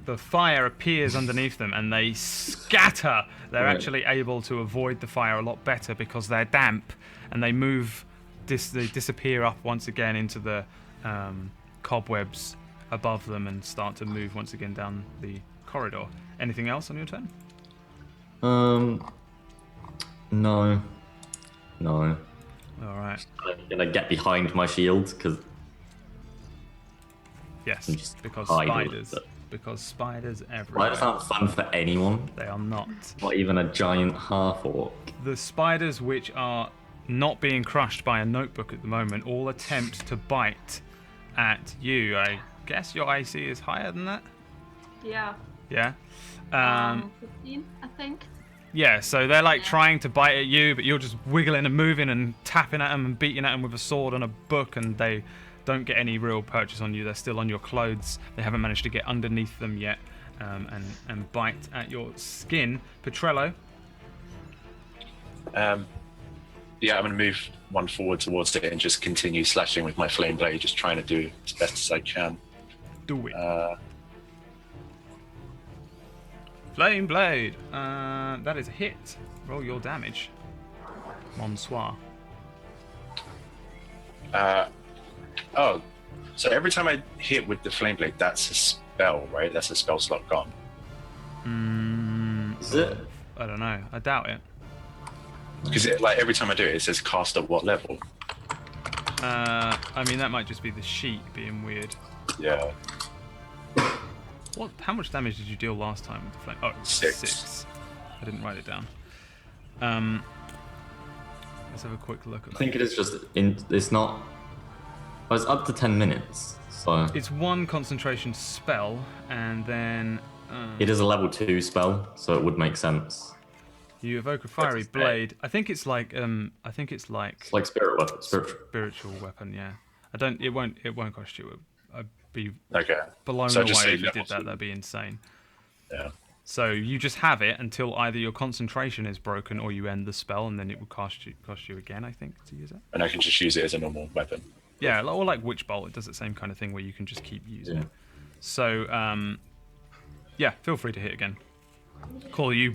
The fire appears underneath them and they scatter. They're Right. actually able to avoid the fire a lot better because they're damp, and they move. They disappear up once again into the cobwebs above them and start to move once again down the corridor. Anything else on your turn? No. All right. I'm gonna get behind my shield because Yes, And just because hide spiders. with it. Because spiders everywhere. spiders aren't fun for anyone. They are not. Not even a giant half orc. The spiders which are not being crushed by a notebook at the moment all attempt to bite at you. I guess your AC is higher than that? Yeah. Yeah? 15, I think. Yeah, so they're like Yeah. trying to bite at you, but you're just wiggling and moving and tapping at them and beating at them with a sword and a book, and they don't get any real purchase on you. They're still on your clothes. They haven't managed to get underneath them yet and bite at your skin. Petrello, Yeah, I'm going to move one forward towards it and just continue slashing with my flame blade, just trying to do as best as I can. do it. Flame Blade. That is a hit. Roll your damage. Bonsoir. Oh, so every time I hit with the flame blade, that's a spell, right? That's a spell slot gone. Is it? I don't know. I doubt it. Because like every time I do it, it says cast at what level? I mean, that might just be the sheet being weird. Yeah. What? How much damage did you deal last time with the flame? Oh, Six. 6. I didn't write it down. Let's have a quick look at I think it is just it's not. Well, it's up to 10 minutes, so It's one concentration spell, and then it is a level 2 spell, so it would make sense. you evoke a fiery What's it say? blade. I think it's like It's like spirit weapon. spiritual weapon. Yeah. I don't. It won't cost you. I'd be Okay. blown So just away say if you level did that. two. That'd be insane. Yeah. So you just have it until either your concentration is broken or you end the spell, and then it will cost you again, I think, to use it. And I can just use it as a normal weapon. Yeah, or like Witch Bolt, it does the same kind of thing where you can just keep using Yeah. it. So, yeah, feel free to hit again. Call you,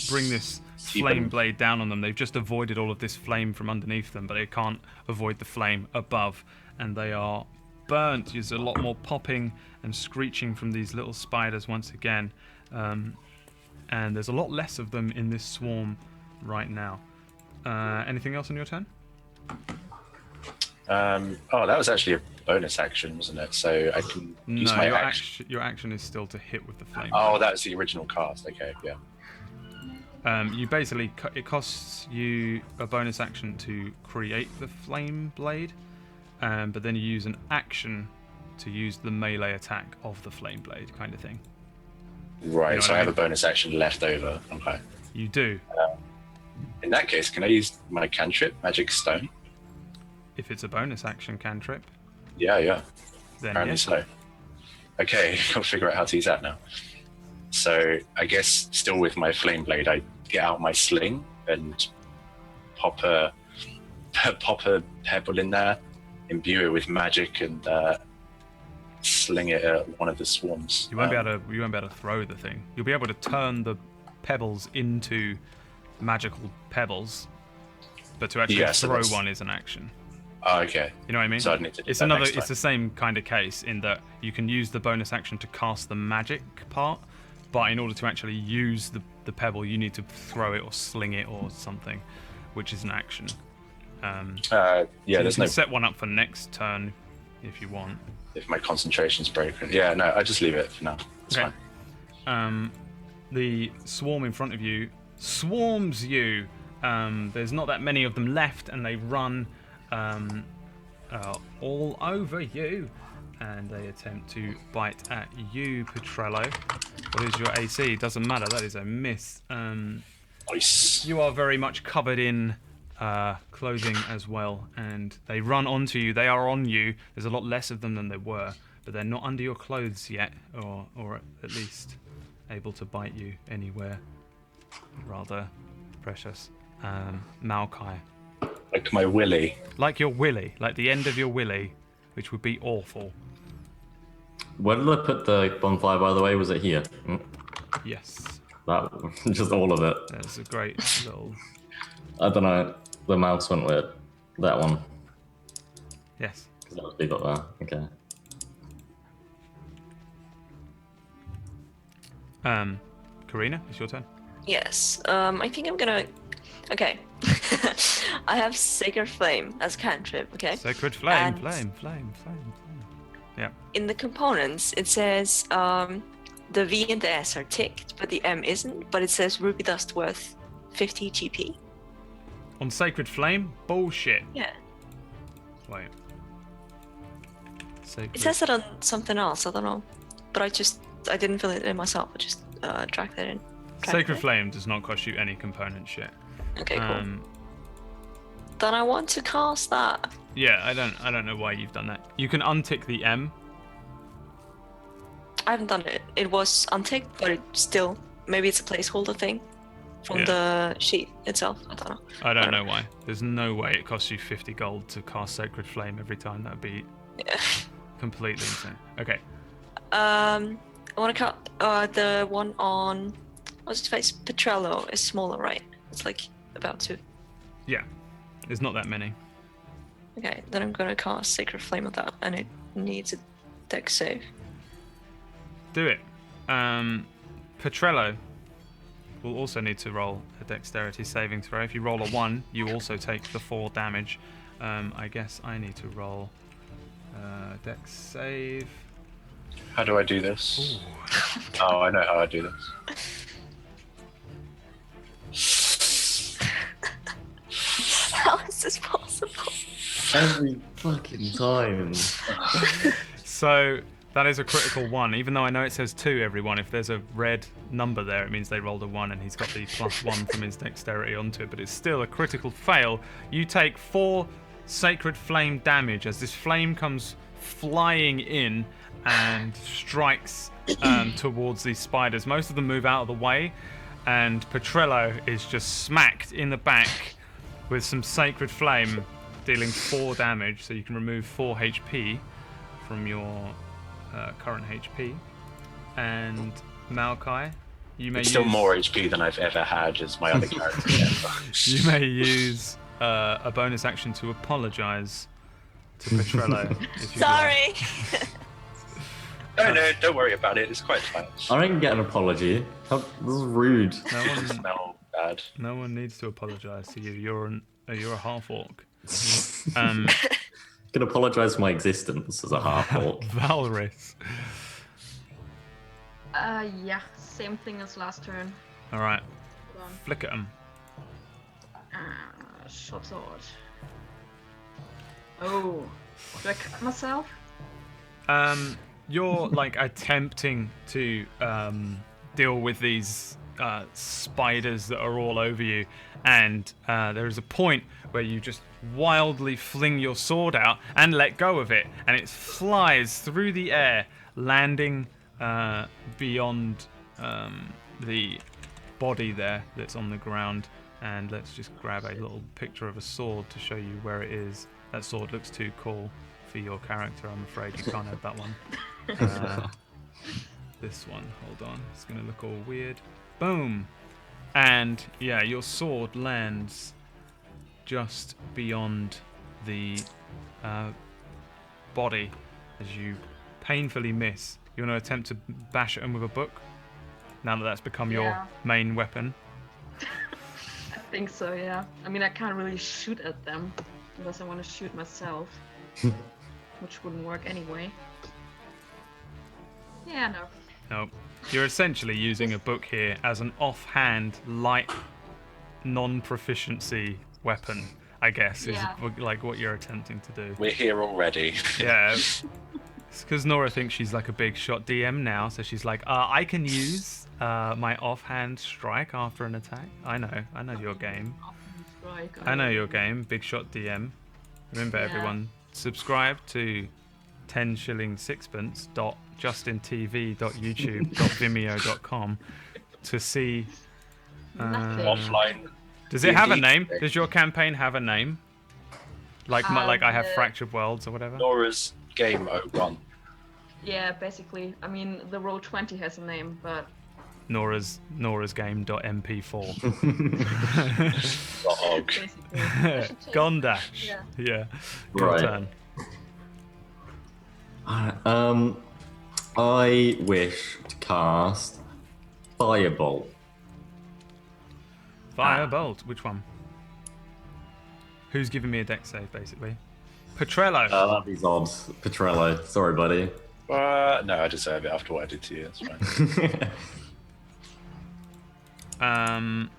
bring this flame blade down on them. They've just avoided all of this flame from underneath them, but they can't avoid the flame above, and they are burnt. There's a lot more popping and screeching from these little spiders once again, and there's a lot less of them in this swarm right now. Anything else on your turn? Oh, that was actually a bonus action, wasn't it? So I can use No, my your action. your action is still to hit with the flame. Oh, that was the original cast. Okay, yeah. You basically it costs you a bonus action to create the flame blade, but then you use an action to use the melee attack of the flame blade, kind of thing. Right, You know so what I I have a mean? bonus action left over. Okay. You do. In that case, can I use my cantrip, Magic Stone? If it's a bonus action cantrip, Yeah. then Apparently yes. so. Okay, I'll figure out how to use that now. So I guess still with my flame blade, I get out my sling and pop a pebble in there, imbue it with magic, and sling it at one of the swarms. You won't be able to throw the thing. You'll be able to turn the pebbles into magical pebbles, but to actually Yeah, so throw that's- one is an action. Oh, okay. You know what I mean? So I'd need to do It's that another. next It's time. the same kind of case in that you can use the bonus action to cast the magic part, but in order to actually use the pebble, you need to throw it or sling it or something, which is an action. Yeah, So you there's can no. set one up for next turn if you want. If my concentration's broken. Yeah, no, I just leave it for now. It's Okay. fine. the swarm in front of you swarms you. There's not that many of them left, and they run all over you, and they attempt to bite at you, Petrello. What is your AC? Doesn't matter. That is a miss. Nice. You are very much covered in clothing as well, and they run onto you. They are on you. There's a lot less of them than there were, but they're not under your clothes yet, or at least able to bite you anywhere. Rather precious. Maokai. Like my willy. Like your willy, like the end of your willy, which would be awful. Where did I put the bonfire, by the way? Was it here? Yes, That just all of it. that's a great little. I don't know. The mouse went with that one. Yes. Because that was big up there. Okay. Karina, it's your turn. Yes. I think I'm gonna. Okay. I have Sacred Flame as cantrip. Okay. Sacred flame, And- flame. Yeah. In the components, it says the V and the S are ticked, but the M isn't. But it says ruby dust worth 50 GP. On sacred flame, bullshit. Yeah. Wait. Sacred. It says it on something else. I don't know. But I didn't fill it in myself. I just dragged that in. Sacred flame does not cost you any component shit. Okay, cool. Then I want to cast that. Yeah, I don't know why you've done that. You can untick the M. I haven't done it. It was unticked, but it still maybe it's a placeholder thing from Yeah. the sheet itself. I don't know. I don't know why. There's no way it costs you 50 gold to cast Sacred Flame every time. That'd be Yeah. completely insane. Okay. I want to cut the one on what's his face. Petrello is smaller, right? It's like about 2. Yeah. There's not that many. Okay, then I'm gonna cast Sacred Flame on that, and it needs a dex save. Do it. Petrello will also need to roll a dexterity saving throw. If you roll a 1, you also take the 4 damage. I guess I need to roll dex save. How do I do this? Oh, I know how I do this. How is this possible? Every fucking time. So that is a critical 1, even though I know it says 2 everyone. If there's a red number there, it means they rolled a 1 and he's got the +1 from his dexterity onto it, but it's still a critical fail. You take 4 sacred flame damage as this flame comes flying in and strikes towards these spiders. Most of them move out of the way, and Petrello is just smacked in the back with some sacred flame, dealing 4 damage, so you can remove 4 HP from your current HP. And Maokai, you may It's still use, more HP than I've ever had as my other character. you may use a bonus action to apologise to Petrello. If you like. Sorry. No, don't worry about it. It's quite fine. I didn't get an apology. This is rude. No It one, smell bad. no one needs to apologise to you. You're a half orc. I can apologize for my existence as a half orc. Valrys. Yeah, same thing as last turn. All right, Hold on. flick at him. Short sword. Oh, do I cut myself? You're like attempting to deal with these spiders that are all over you, and there is a point where you just wildly fling your sword out and let go of it, and it flies through the air, landing beyond the body there that's on the ground. And let's just grab a little picture of a sword to show you where it is. That sword looks too cool for your character. I'm afraid you can't have that one. This one, hold on. It's going to look all weird. Boom! And yeah, your sword lands just beyond the body as you painfully miss. You want to attempt to bash at him with a book? Now that that's become your Yeah. main weapon. I think so, yeah. I mean, I can't really shoot at them unless I want to shoot myself, which wouldn't work anyway. Yeah, no. Nope. You're essentially using a book here as an offhand, light, non-proficiency weapon, I guess, is Yeah. like what you're attempting to do. We're here already. Yeah. It's because Nora thinks she's like a big shot DM now, so she's like, I can use my offhand strike after an attack. I know your game. I know your game, big shot DM. Remember, Yeah. everyone, subscribe to 10 shilling sixpence justintv.youtube.vimeo.com to see. Nothing. Offline. Does it have a D&D. name? Does your campaign have a name? Like like I have Yeah. Fractured Worlds or whatever. Nora's Game 01. Yeah, basically. I mean, the Roll20 has a name, but Nora's game.mp4. .org. basically. I should change- Gondash. Yeah. Yeah. Your Right. turn. I wish to cast Firebolt. Firebolt. Which one? Who's giving me a deck save, basically? Petrello. These odds. Petrello. Sorry, buddy. No, I deserve it after what I did to you. That's fine.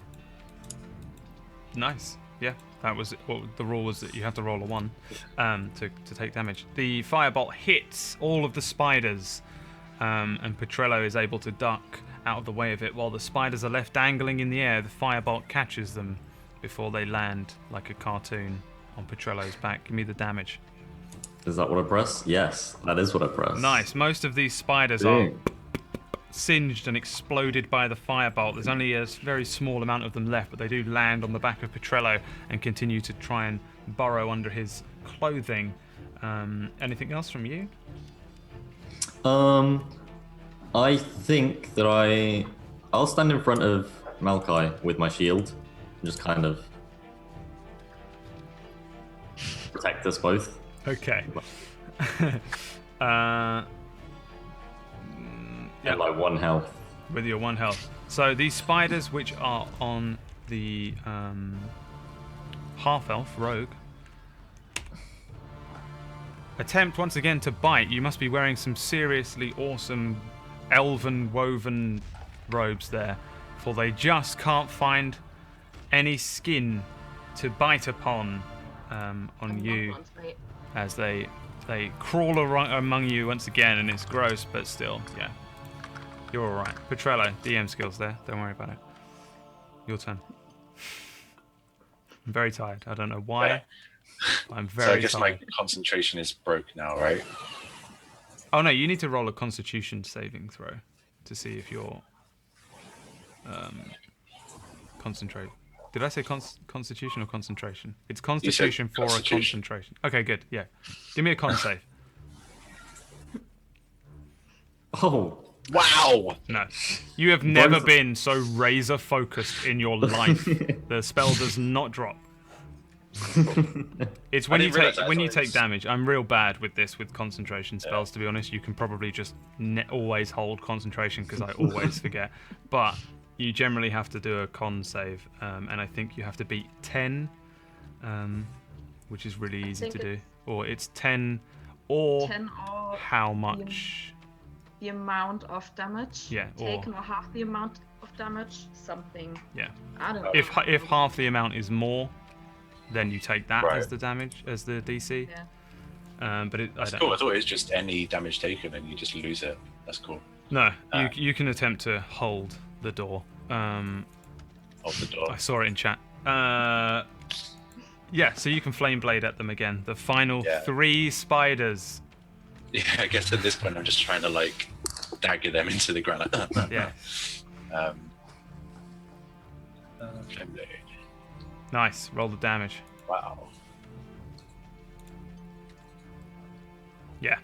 Nice. Yeah, that was well, the rule was that you have to roll a 1 to take damage. The firebolt hits all of the spiders, and Petrello is able to duck out of the way of it. While the spiders are left dangling in the air, the firebolt catches them before they land like a cartoon on Petrello's back. Give me the damage. Is that what I press? Yes, that is what I press. Nice. Most of these spiders are singed and exploded by the firebolt. There's only a very small amount of them left, but they do land on the back of Petrello and continue to try and burrow under his clothing. Anything else from you? I think that I'll stand in front of Malkai with my shield and just kind of protect us both. Okay. Yeah, like 1 health. With your 1 health. So these spiders, which are on the half-elf rogue, attempt once again to bite. You must be wearing some seriously awesome elven woven robes there, for they just can't find any skin to bite upon on you as they crawl among you once again, and it's gross, but still, yeah. You're alright. Petrello, DM skills there. Don't worry about it. Your turn. I'm very tired. I don't know why. Yeah. I'm So I very guess tired. my concentration is broke now, right? Oh no, you need to roll a Constitution saving throw to see if you're concentrate. Did I say Constitution or concentration? It's Constitution for Constitution. a concentration. Okay, good. Yeah, give me a con save. Oh, Wow! No, you have never been so razor focused in your life. The spell does not drop. It's when I you didn't realise take that was- damage. I'm real bad with this with concentration spells, to be honest. You can probably just always hold concentration because I always forget. But you generally have to do a con save, and I think you have to beat 10, which is really easy think to do. Or it's 10 or 10 or how much? the amount of damage. Yeah, or- Taken or half the amount of damage. Something. Yeah. I don't know. If half the amount is more, then you take that Right. as the damage, as the DC. Yeah. But I That's don't cool. know. I thought it was just any damage taken and you just lose it. That's cool. No, you can attempt to hold the door. Hold the door. I saw it in chat. Yeah, so you can flame blade at them again. The final Yeah. 3 spiders. Yeah, I guess at this point I'm just trying to like dagger them into the ground. Yeah, Flame blade. nice. Roll the damage. Wow. Yeah,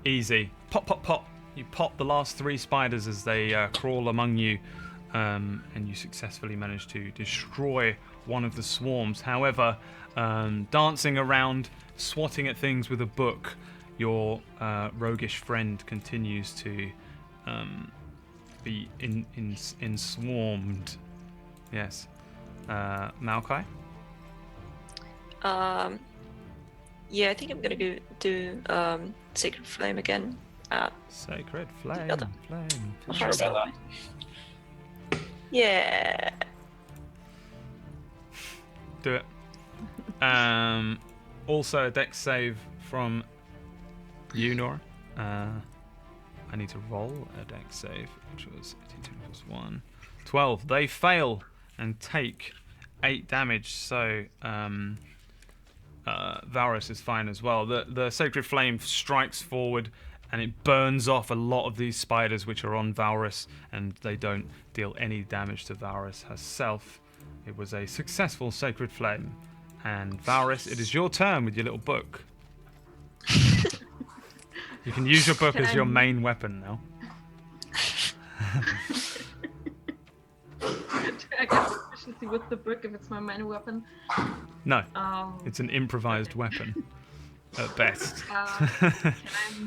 easy. Pop, pop, pop. You pop the last 3 spiders as they crawl among you, and you successfully manage to destroy one of the swarms. However, dancing around, swatting at things with a book, your roguish friend continues to be enswarmed. Yes. Malkai? Yeah, I think I'm gonna do Sacred Flame again. Sacred flame, other- flame. Not sure about that. Yeah. Do it. Also, a dex save from you, Nora. I need to roll a dex save, which was 18 plus 1. 12. They fail and take 8 damage, so Varus is fine as well. The Sacred Flame strikes forward and it burns off a lot of these spiders which are on Varus, and they don't deal any damage to Varus herself. It was a successful Sacred Flame. And Varus, it is your turn with your little book. You can use your book as your main weapon now. Do I get proficiency with the book if it's my main weapon? No, Um, it's an improvised okay. weapon at best. Can I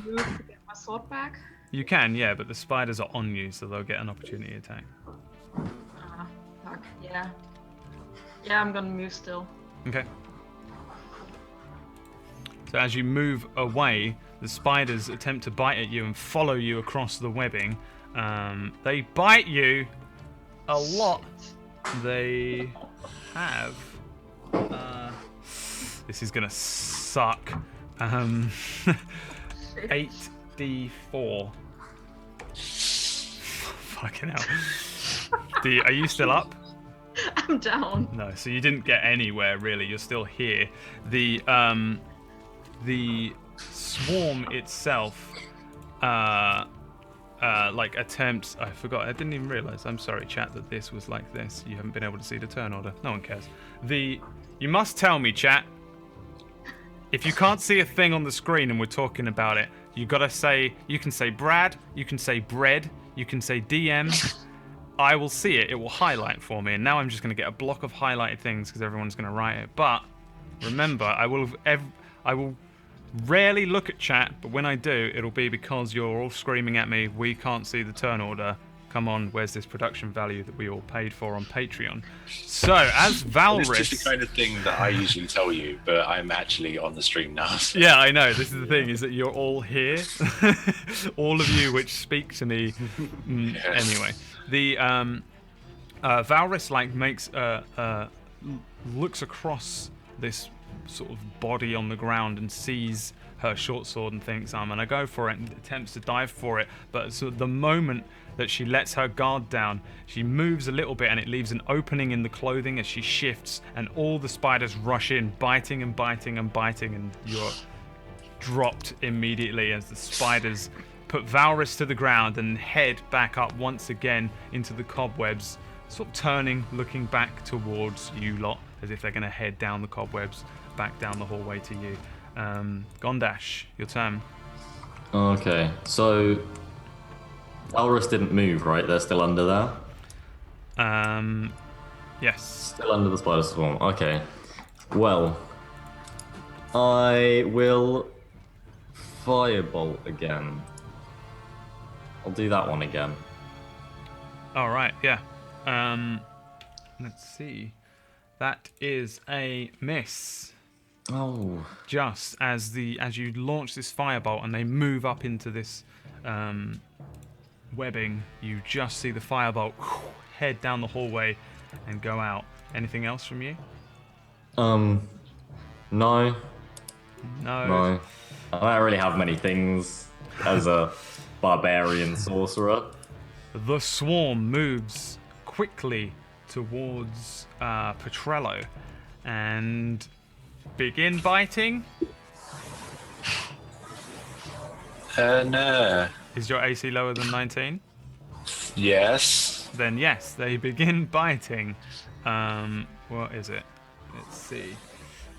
move to get my sword back? You can, yeah, but the spiders are on you, so they'll get an opportunity attack. Fuck. Yeah. Yeah, I'm gonna move still. Okay. So as you move away, the spiders attempt to bite at you and follow you across the webbing. They bite you a lot. They have... this is gonna suck. 8d4. Fucking hell. Are you still up? I'm down. No, so you didn't get anywhere really. You're still here. The swarm itself, like attempts. I forgot. I didn't even realize. I'm sorry, chat, that this was like this. You haven't been able to see the turn order. No one cares. You must tell me, chat. If you can't see a thing on the screen and we're talking about it, you gotta say. You can say Brad. You can say bread. You can say DM. I will see it. It will highlight for me. And now I'm just going to get a block of highlighted things because everyone's going to write it. But remember, I will rarely look at chat, but when I do, it'll be because you're all screaming at me, we can't see the turn order. Come on, where's this production value that we all paid for on Patreon? So, as Valrys... It's just the kind of thing that I usually tell you, but I'm actually on the stream now. So. Yeah, I know. This is the thing, is that you're all here. All of you which speak to me. Yes. Anyway. The Valrys makes looks across this sort of body on the ground and sees her short sword and thinks, I'm gonna go for it, and attempts to dive for it. But so the moment that she lets her guard down, she moves a little bit and it leaves an opening in the clothing as she shifts, and all the spiders rush in, biting and biting and biting, and you're dropped immediately as the spiders put Valrys to the ground and head back up once again into the cobwebs, sort of turning, looking back towards you lot, as if they're going to head down the cobwebs, back down the hallway to you. Gondash, your turn. Okay, so Valrys didn't move, right? They're still under there? Yes. Still under the spider swarm. Okay. Well, I will firebolt again. I'll do that one again. All right, yeah. Let's see. That is a miss. Oh. Just as you launch this firebolt and they move up into this webbing, you just see the firebolt head down the hallway and go out. Anything else from you? No. No. No. I don't really have many things as a barbarian sorcerer. The swarm moves quickly towards Petrello and begin biting. No. Is your AC lower than 19? Yes. Then yes, they begin biting. What is it? Let's see.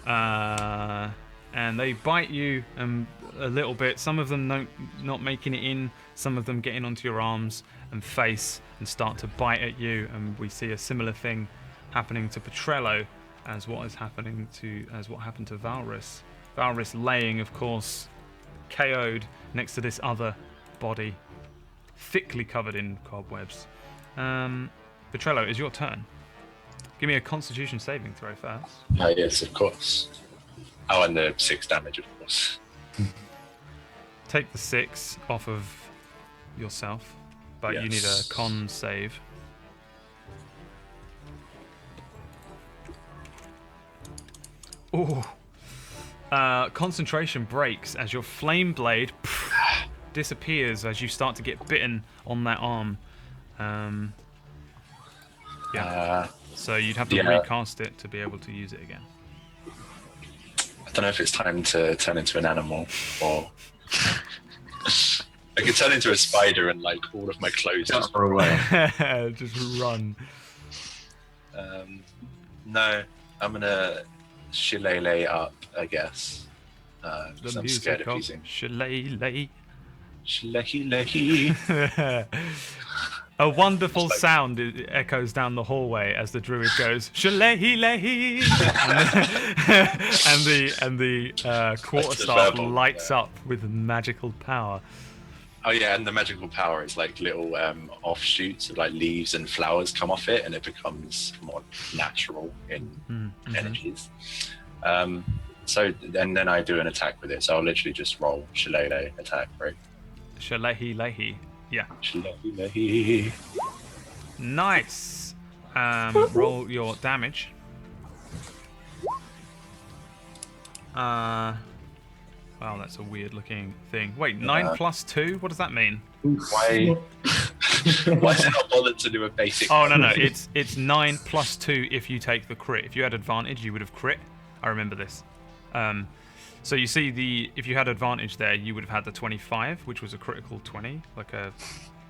And they bite you a little bit. Some of them not making it in. Some of them getting onto your arms and face and start to bite at you. And we see a similar thing happening to Petrello as what happened to Valrys. Valrys laying, of course, KO'd next to this other body, thickly covered in cobwebs. Petrello, it's your turn. Give me a Constitution saving throw first. Yes, of course. Oh, and the 6 damage, of course. take the 6 off of yourself, but you need a Yes. con save. Ooh. Concentration breaks as your flame blade disappears as you start to get bitten on that arm. So you'd have to Yeah. recast it to be able to use it again. I don't know if it's time to turn into an animal or. I could turn into a spider and like all of my clothes. Just for away. Just run. No, I'm gonna shillelagh up, I guess. 'Cause The I'm music scared of of using shillelagh. shillelagh. A wonderful It's like- sound echoes down the hallway as the druid goes shillelagh, and the quarterstaff verbal, lights yeah. up with magical power. Oh yeah, and the magical power is like little offshoots of like leaves and flowers come off it, and it becomes more natural in energies. So and then I do an attack with it. So I'll literally just roll shillelagh attack, right? Shillelagh. Yeah. Shillelagh. Nice. Roll your damage. Wow, that's a weird looking thing. Wait, 9 plus 2? What does that mean? Why? Why is it not bothered to do a basic? Oh, no. It's 9 plus 2 if you take the crit. If you had advantage, you would have crit. I remember this. So you see, if you had advantage there, you would have had the 25, which was a critical 20, like a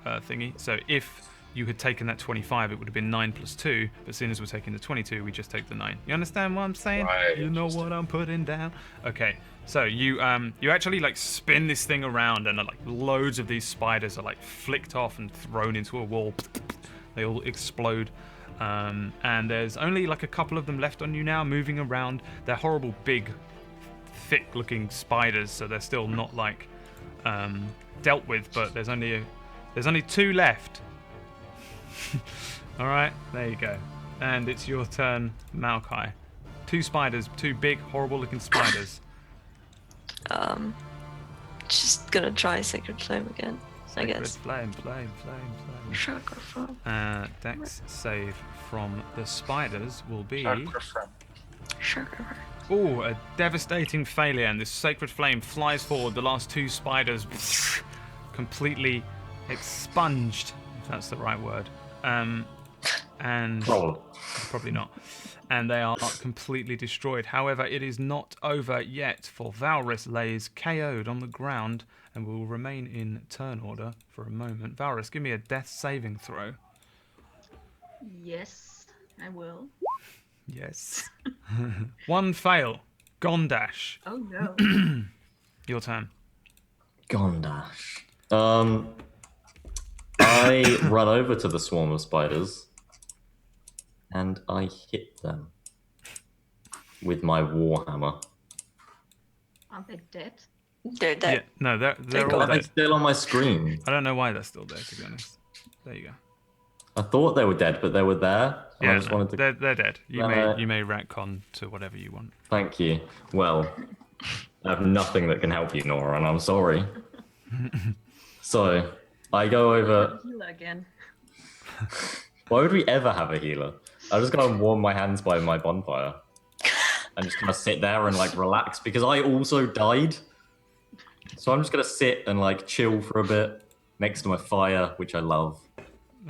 thingy. So if you had taken that 25, it would have been 9 plus 2. But seeing as we're taking the 22, we just take the 9. You understand what I'm saying? Right, You know what I'm putting down? Okay. So you actually like spin this thing around, and like loads of these spiders are like flicked off and thrown into a wall. They all explode. And there's only like a couple of them left on you now, moving around. They're horrible, big, thick-looking spiders, so they're still not like dealt with. But there's only 2 left. All right, there you go. And it's your turn, Maokai. 2 spiders, 2 big, horrible-looking spiders. Just gonna try Sacred Flame again, I guess. Flame. Chakra Flame. Dex save from the spiders will be... Chakra Flame. Ooh, a devastating failure, and this sacred flame flies forward. The last 2 spiders completely expunged, if that's the right word. And probably not. And they are completely destroyed. However, it is not over yet, for Valrus lays KO'd on the ground and will remain in turn order for a moment. Valrus, give me a death saving throw. Yes, I will. Yes. 1 fail. Gondash. Oh no. Your turn. Gondash. I run over to the swarm of spiders and I hit them with my warhammer. Aren't they dead? They're dead. Yeah, no, they're all Are they dead. still on my screen? I don't know why they're still there, to be honest. There you go. I thought they were dead, but they were there. And I Yeah, just no, wanted to. they're dead. You No. may retcon to whatever you want. Thank you. Well, I have nothing that can help you, Nora, and I'm sorry. So I go over. Healer again. Why would we ever have a healer? I just go and warm my hands by my bonfire and just kind of sit there and like relax because I also died. So I'm just gonna sit and like chill for a bit next to my fire, which I love.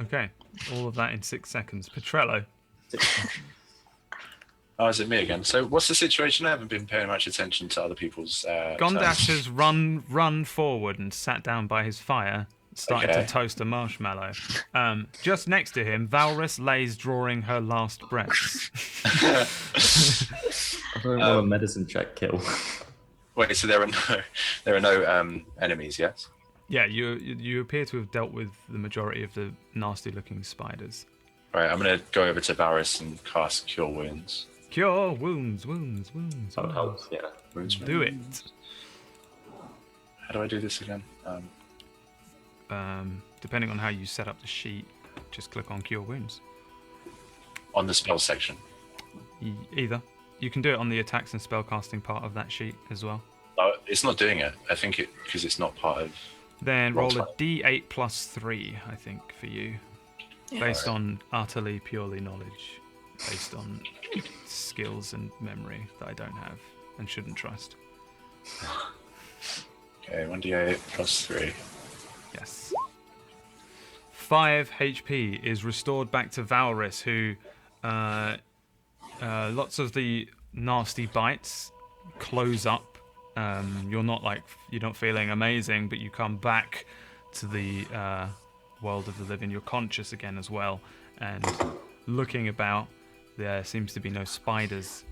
Okay, all of that in 6 seconds. Petrello. Oh, is it me again? So what's the situation? I haven't been paying much attention to other people's. Gondash turns. has run forward and sat down by his fire, starting Okay. to toast a marshmallow. Just next to him, Valrus lays drawing her last breaths. I don't want a medicine check kill. Wait, so there are no enemies, yes? Yeah, you appear to have dealt with the majority of the nasty-looking spiders. All right, I'm gonna go over to Varus and cast Cure Wounds. Cure wounds. That helps, yeah. Wounds. Do it. How do I do this again? Depending on how you set up the sheet, just click on Cure Wounds. On the spell section. Either. You can do it on the attacks and spellcasting part of that sheet as well. It's not doing it. I think it because it's not part of. Then Roll roll a d8 plus 3, I think, for you. Based on utterly, purely knowledge. Based on skills and memory that I don't have and shouldn't trust. Okay, 1d8 plus 3. Yes. 5 HP is restored back to Valrys, who lots of the nasty bites close up. You're not feeling amazing, but you come back to the world of the living. You're conscious again as well, and looking about, there seems to be no spiders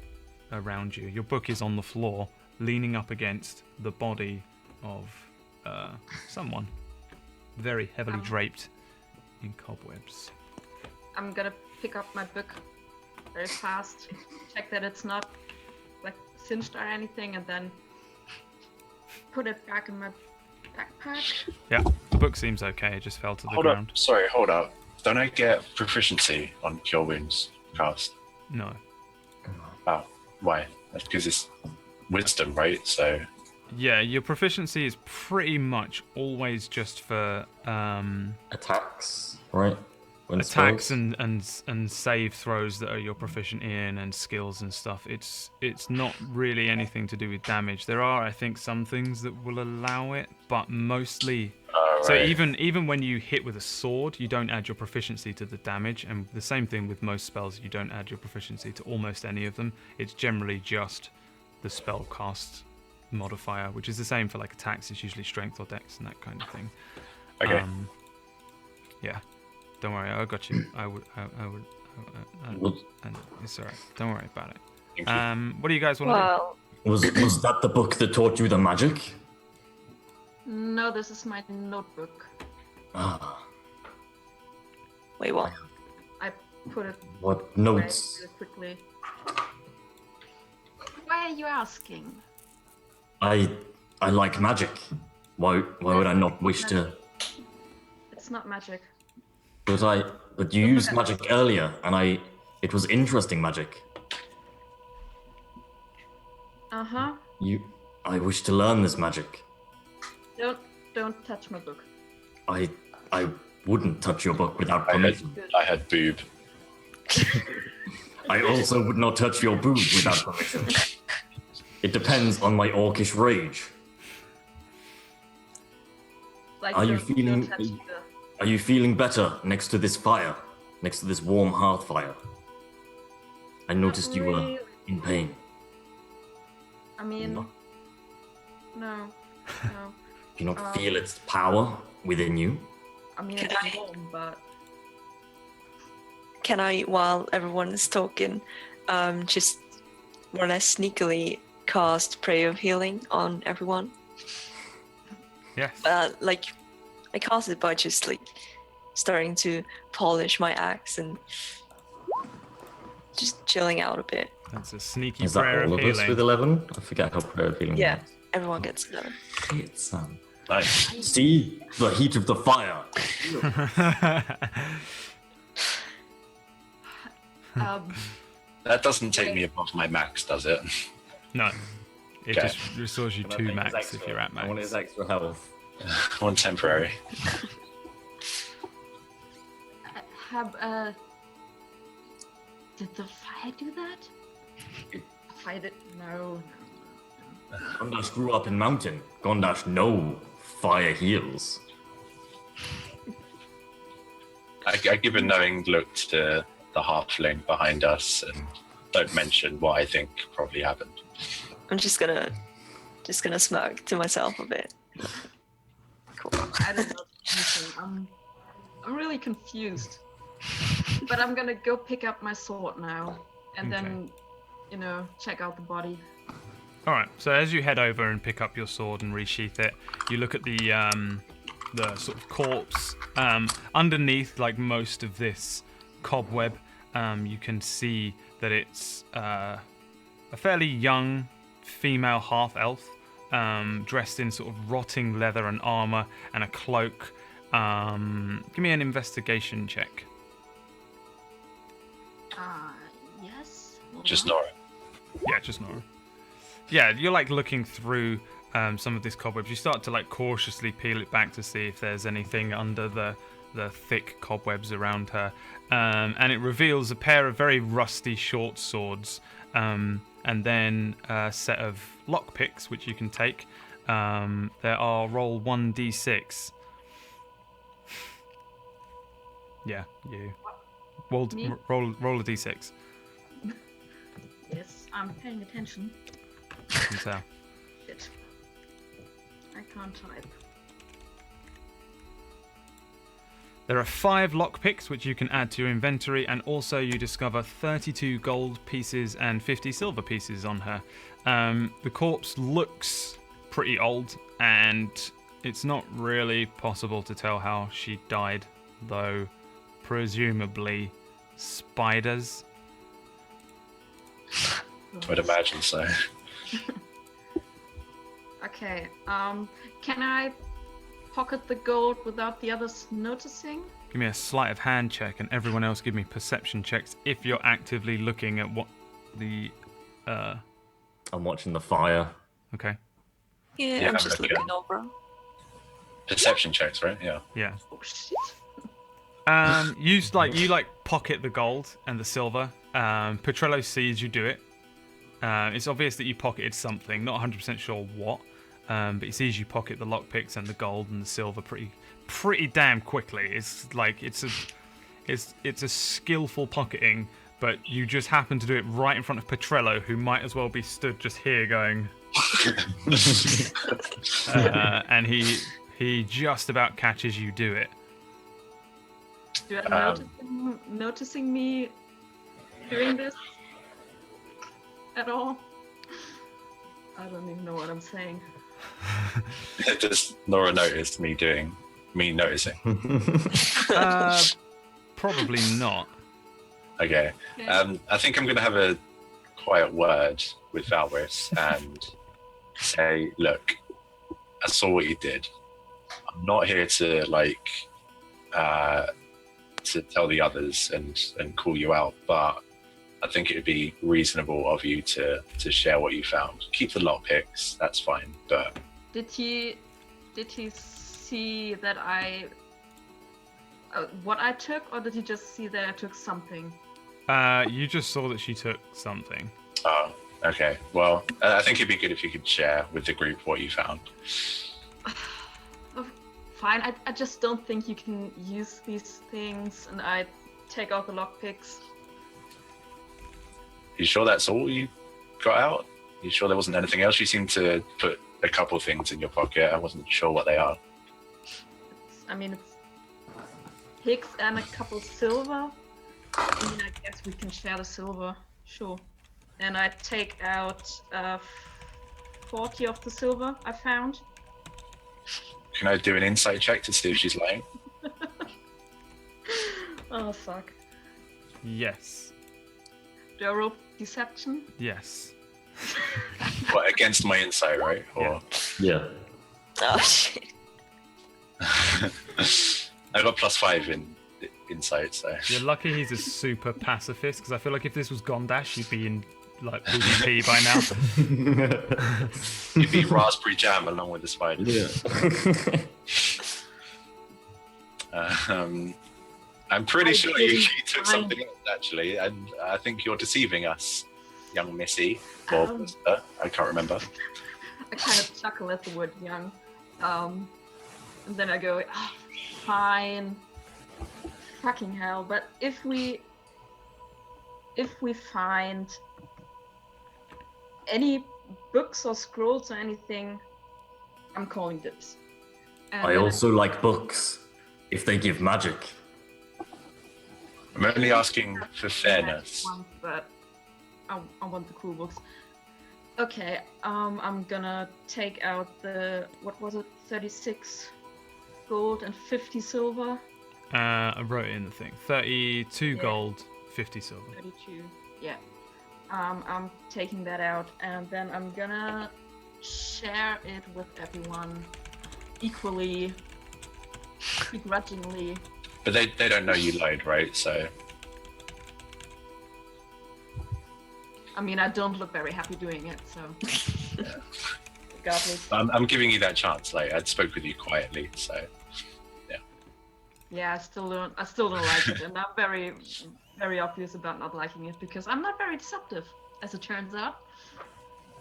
around you. Your book is on the floor, leaning up against the body of someone, very heavily draped in cobwebs. I'm gonna pick up my book very fast, check that it's not like singed or anything, and then put it back in my backpack. Yeah, the book seems okay. It just fell to the Hold ground. up. Sorry, hold up. Don't I get proficiency on Cure Wounds cast? No. Oh, why? That's because it's wisdom, right? So. Yeah, your proficiency is pretty much always just for Attacks, right? When attacks spells? and save throws that are you're proficient in, and skills and stuff. It's not really anything to do with damage. There are, I think, some things that will allow it, but mostly. So Right. even when you hit with a sword, you don't add your proficiency to the damage, and the same thing with most spells. You don't add your proficiency to almost any of them. It's generally just the spell cast modifier, which is the same for like attacks. It's usually strength or dex and that kind of thing. Okay. Yeah. Don't worry, I got you. It's alright. Don't worry about it. Thank you. What do you guys want Well, Was that the book that taught you the magic? No, this is my notebook. Ah, wait, what? I put it what away notes? really quickly. Why are you asking? I like magic. Why would I not wish to? It's not magic. But you used magic earlier, and it was interesting magic. Uh-huh. I wish to learn this magic. Don't touch my book. I wouldn't touch your book without permission. I had boob. I also would not touch your boob without permission. It depends on my orcish rage. Like, Are you don't feeling- touch the... Are you feeling better next to this fire? Next to this warm hearth fire? I noticed you were really. in pain. I mean, No. no. Do you not feel its power within you? I mean, Can it's I- warm, but Can I, while everyone is talking, just more or less sneakily cast Prayer of Healing on everyone? Yes. Like, I cast it by just like starting to polish my axe and just chilling out a bit. That's a sneaky Is that prayer all of of us healing. with 11? I forget how prayer of healing Yeah, works. everyone gets another. It's Nice. see the heat of the fire. That doesn't take me above my max, does it? No. It Okay. just restores you 2 max if you're at max. I want his extra health. One temporary. did the fire do that? Fire did... No. Gondash grew up in mountain. Gondash no fire heals. I give a knowing look to the halfling behind us and don't mention what I think probably happened. I'm just gonna smirk to myself a bit. Cool. I don't know anything. I'm really confused. But I'm gonna go pick up my sword now. And then, check out the body. Alright, so as you head over and pick up your sword and resheath it, you look at the sort of corpse. Underneath, like most of this cobweb, you can see that it's a fairly young female half-elf, dressed in sort of rotting leather and armor and a cloak. Give me an investigation check. Yes? Hold Just on. Nora. Yeah, just Nora. Yeah, you're like looking through some of this cobwebs. You start to like cautiously peel it back to see if there's anything under the thick cobwebs around her, and it reveals a pair of very rusty short swords, and then a set of lockpicks which you can take. There are roll 1d6. Yeah, you. Roll a d6. Yes, I'm paying attention. You can tell. Shit. I can't type. There are 5 lockpicks which you can add to your inventory, and also you discover 32 gold pieces and 50 silver pieces on her. The corpse looks pretty old, and it's not really possible to tell how she died, though presumably spiders. I'd imagine so. Okay, can I pocket the gold without the others noticing? Give me a sleight of hand check, and everyone else give me perception checks if you're actively looking at what the... I'm watching the fire. Okay. Yeah, Yeah, I'm I'm just looking. looking over. Perception checks, right? Yeah. Yeah. Oh shit. You pocket the gold and the silver. Petrello sees you do it. It's obvious that you pocketed something, not 100% sure what, but he sees you pocket the lockpicks and the gold and the silver pretty damn quickly. It's like it's a skillful pocketing, but you just happen to do it right in front of Petrello, who might as well be stood just here going. And he just about catches you do it. You are noticing me doing this at all? I don't even know what I'm saying. Does Nora notice me noticing? Probably not. Okay. Okay. I think I'm going to have a quiet word with Valris and say, look, I saw what you did. I'm not here to to tell the others and call you out, but I think it would be reasonable of you to share what you found. Keep the lockpicks, that's fine. But Did he see that I what I took, or did he just see that I took something? You just saw that she took something. oh, okay. Well, I think it'd be good if you could share with the group what you found. Fine, I just don't think you can use these things, and I take out the lockpicks. You sure that's all you got out? You sure there wasn't anything else? You seemed to put a couple things in your pocket. I wasn't sure what they are. It's picks and a couple silver. I mean, I guess we can share the silver, sure. And I take out 40 of the silver I found. Can I do an insight check to see if she's lying? Oh fuck. Yes. Do I roll deception? Yes. What, against my insight, right? Or Yeah. Oh shit. I got +5 in insight, so You're lucky he's a super pacifist, because I feel like if this was Gondash, you'd be in like PvP by now. you'd be raspberry jam along with the spiders. Yeah. I'm pretty I sure you didn't took find- something else, actually, and I think you're deceiving us, young Missy. Or Mister, I can't remember. I kind of chuckle at the word young. And then I go, oh, fine. Fucking hell. But if we find any books or scrolls or anything, I'm calling dibs. And I then also like books, if they give magic. I'm only asking for fairness. One, but I want the cool books. Okay, I'm gonna take out the, what was it, 36 gold and 50 silver. I wrote it in the thing. 32 Yeah. gold, 50 silver. 32, yeah. I'm taking that out, and then I'm gonna share it with everyone equally, begrudgingly. But they don't know you lied, right? So I mean, I don't look very happy doing it, so. regardless. I'm giving you that chance. Like I spoke with you quietly, so Yeah, I still don't like it, and I'm very, very obvious about not liking it because I'm not very deceptive, as it turns out.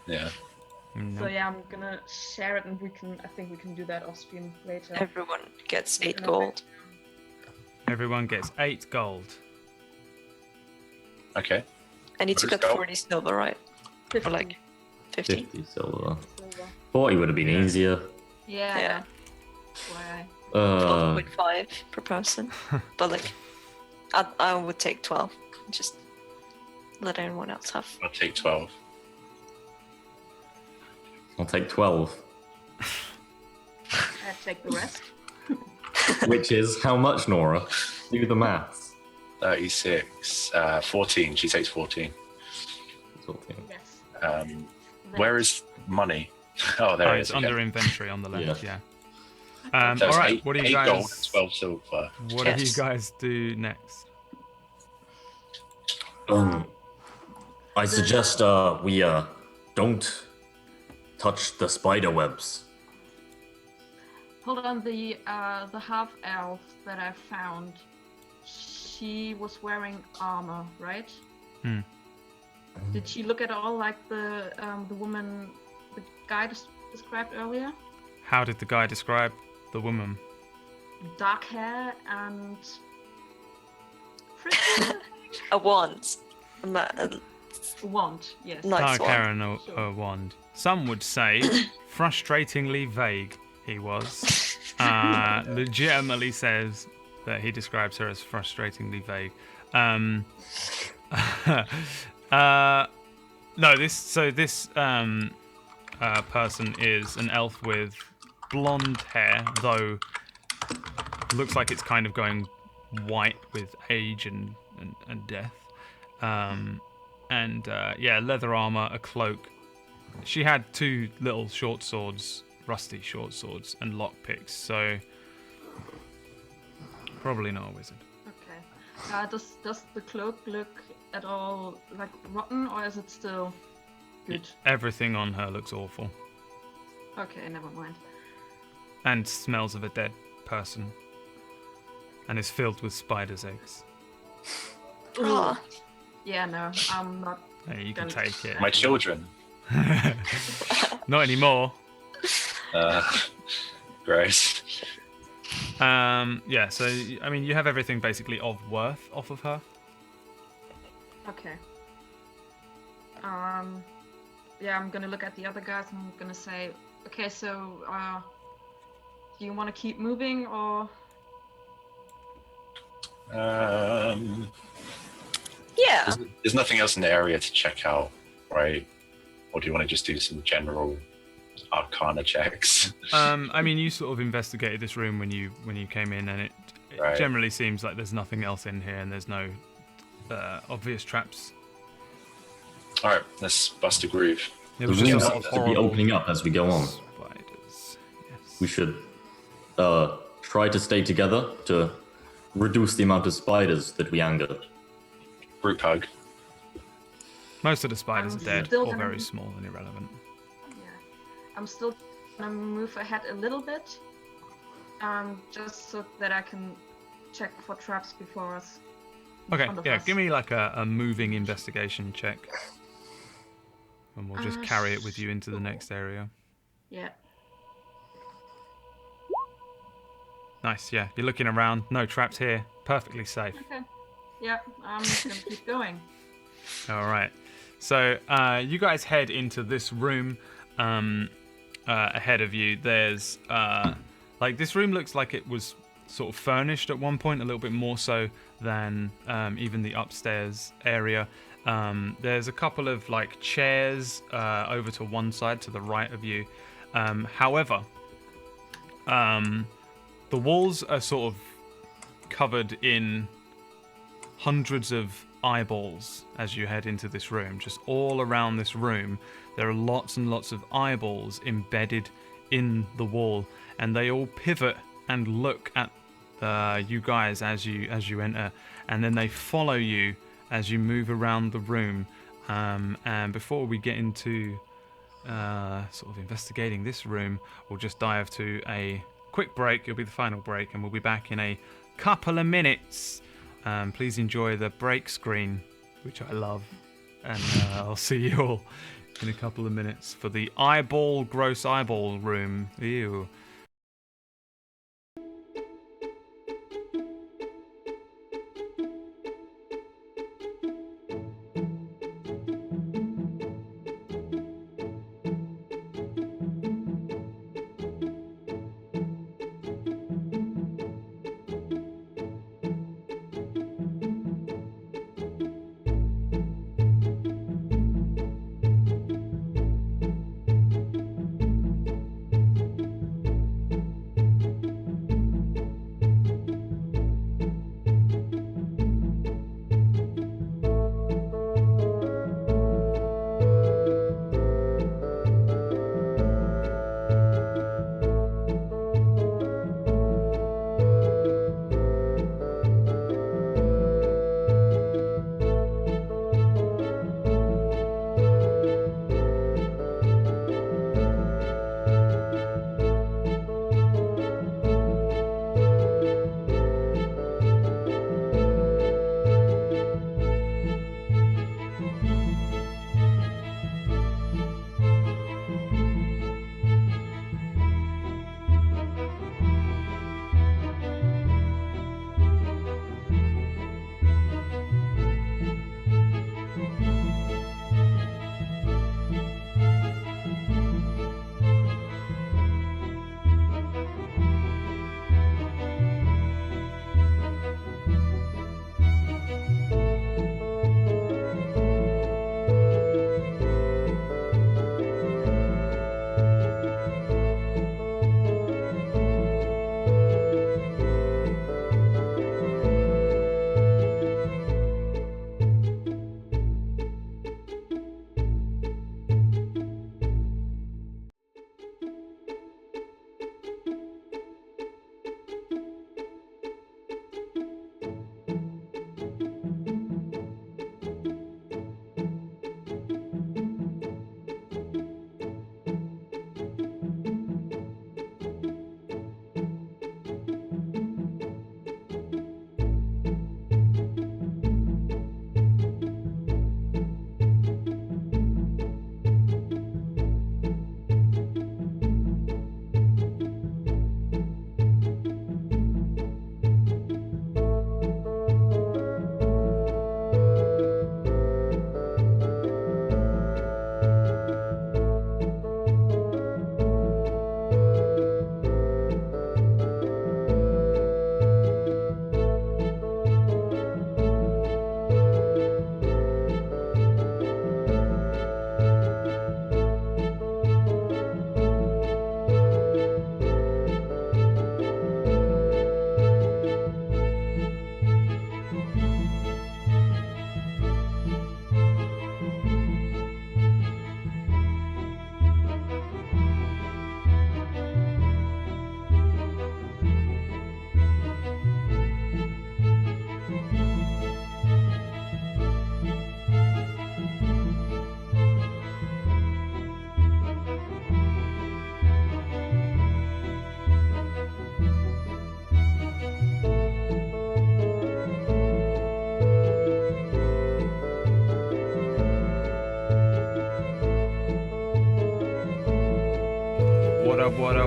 yeah. So yeah, I'm gonna share it, and I think we can do that off stream later. Everyone gets 8 Okay. gold. Everyone gets 8 gold. Okay. And you took What up is gold? 40 silver, right? 50 Or like 50? 50 silver. silver. 40 would have been easier. Yeah. Yeah. Why? 12.5 per person. But like, I would take 12. Just let anyone else have. I'll take 12. I'll take 12. I take the rest. Which is how much, Nora? Do the maths. 36. 14. She takes 14. Yes. Where is money? Oh, there it It's is. under Okay. inventory on the left, yeah. So All it's right, eight, what do you 8 guys... gold, 12 silver. What do you Yes. guys do next? I suggest we don't touch the spider webs. Hold on, the half elf that I found, she was wearing armor, right? Hmm. Did she look at all like the woman, the guy described earlier? How did the guy describe the woman? Dark hair and pretty A wand. A wand, yes. nice Dark one. hair and a Sure. wand. Some would say frustratingly vague he was. Legitimately says that he describes her as frustratingly vague. No, this person is an elf with blonde hair, though looks like it's kind of going white with age and death. Yeah, leather armor, a cloak. She had 2 little short swords, rusty short swords, and lockpicks, so probably not a wizard. Okay. Does the cloak look at all like rotten, or is it still good? Everything on her looks awful Okay, never mind. and smells of a dead person and is filled with spiders' eggs. Ah, Yeah, no, I'm not. Hey, you can Gonna- take it. My children. Not anymore. Gross. Yeah, so I mean, you have everything basically of worth off of her. Okay. Yeah, I'm gonna look at the other guys and I'm gonna say, okay, so, do you want to keep moving or? yeah. There's nothing else in the area to check out, right? Or do you want to just do some general arcana checks? I mean, you sort of investigated this room when you came in, and it Right. generally seems like there's nothing else in here, and there's no obvious traps. All right, let's bust a groove. It The was room just a lot seems of to be horrible opening up as we go on. spiders. Yes. We should try to stay together to reduce the amount of spiders that we anger. Group hug. Most of the spiders I'm are dead still or gonna- very small and irrelevant. Yeah. I'm still gonna move ahead a little bit, just so that I can check for traps before us. in Okay, front of yeah, us. give me like a moving investigation check. And we'll just carry it with you into the next area. Yeah. Nice, yeah. You're looking around, no traps here, perfectly safe. Okay. Yeah, I'm gonna keep going. All right. So you guys head into this room. Ahead of you, there's like this room looks like it was sort of furnished at one point, a little bit more so than even the upstairs area. There's a couple of like chairs over to one side, to the right of you. However, the walls are sort of covered in hundreds of eyeballs as you head into this room. Just all around this room, there are lots and lots of eyeballs embedded in the wall, and they all pivot and look at you guys as you enter, and then they follow you as you move around the room. And before we get into sort of investigating this room, we'll just dive to a quick break. It'll be the final break, and we'll be back in a couple of minutes. Please enjoy the break screen, which I love, and I'll see you all in a couple of minutes for the gross eyeball room. Ew.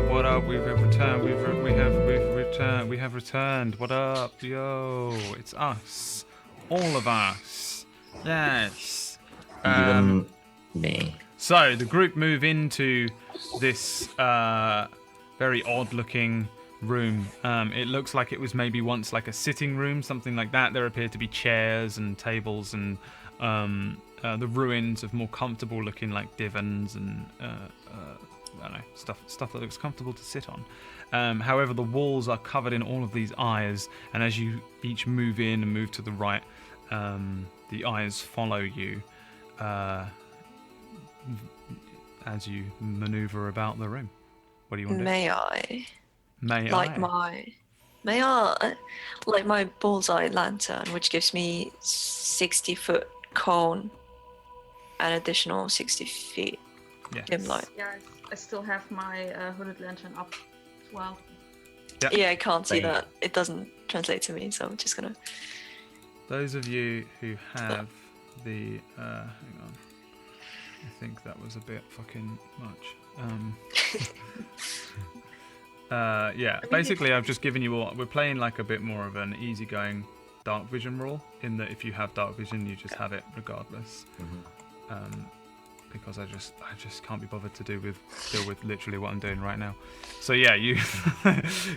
What up? We have returned. We have returned. What up, yo? It's us, all of us. Yes. Even me. So the group move into this very odd-looking room. It looks like it was maybe once like a sitting room, something like that. There appear to be chairs and tables and the ruins of more comfortable-looking like divans and I don't know, stuff that looks comfortable to sit on. However, the walls are covered in all of these eyes, and as you each move in and move to the right, the eyes follow you as you maneuver about the room. What do you want to do? May I May light my bullseye lantern, which gives me 60-foot cone, an additional 60 feet. Yes. dim light. Yeah, I still have my hooded lantern up as well. Yeah, I can't see Same. that. It doesn't translate to me, so I'm just gonna. Those of you who have the hang on, I think that was a bit fucking much. Yeah, basically I've just given you all. We're playing like a bit more of an easygoing dark vision rule, in that if you have dark vision, you just have it regardless. Because I just can't be bothered to deal with literally what I'm doing right now. So yeah, you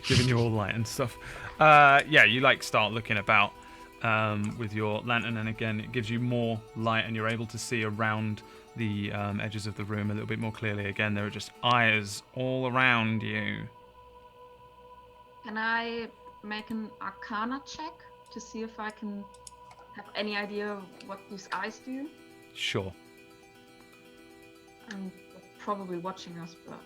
giving you all light and stuff. Yeah, you like start looking about with your lantern, and again it gives you more light, and you're able to see around the edges of the room a little bit more clearly. Again, there are just eyes all around you. Can I make an Arcana check to see if I can have any idea what these eyes do? Sure. I'm probably watching us, but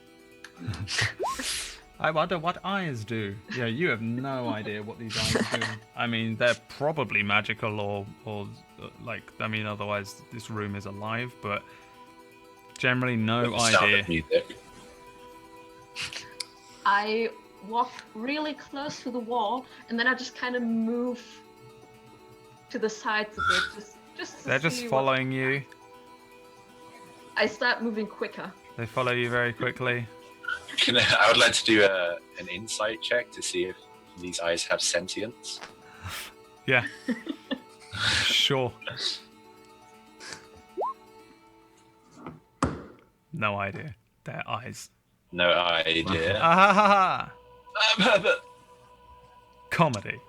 I wonder what eyes do. Yeah, you have no idea what these eyes are doing. I mean, they're probably magical or like, I mean, otherwise this room is alive, but generally no The sound idea. of music. I walk really close to the wall, and then I just kind of move to the sides a bit, just to They're just see what- following you. I start moving quicker. They follow you very quickly. I would like to do an insight check to see if these eyes have sentience. Yeah. Sure. No idea. Their eyes. No idea. Ah ha ha ha! Comedy.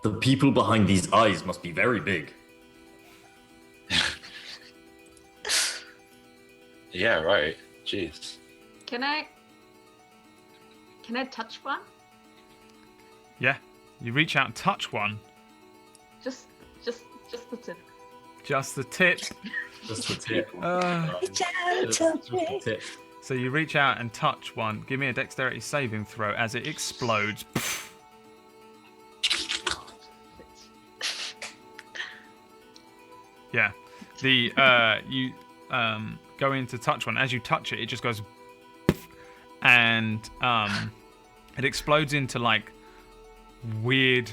The people behind these eyes must be very big. Yeah, right. Jeez. Can I touch one? Yeah. You reach out and touch one. Just the tip. Just the tip. Just the tip. Just the tip. So you reach out and touch one. Give me a dexterity saving throw as it explodes. Yeah. The you go in to touch one. As you touch it, it just goes and it explodes into like weird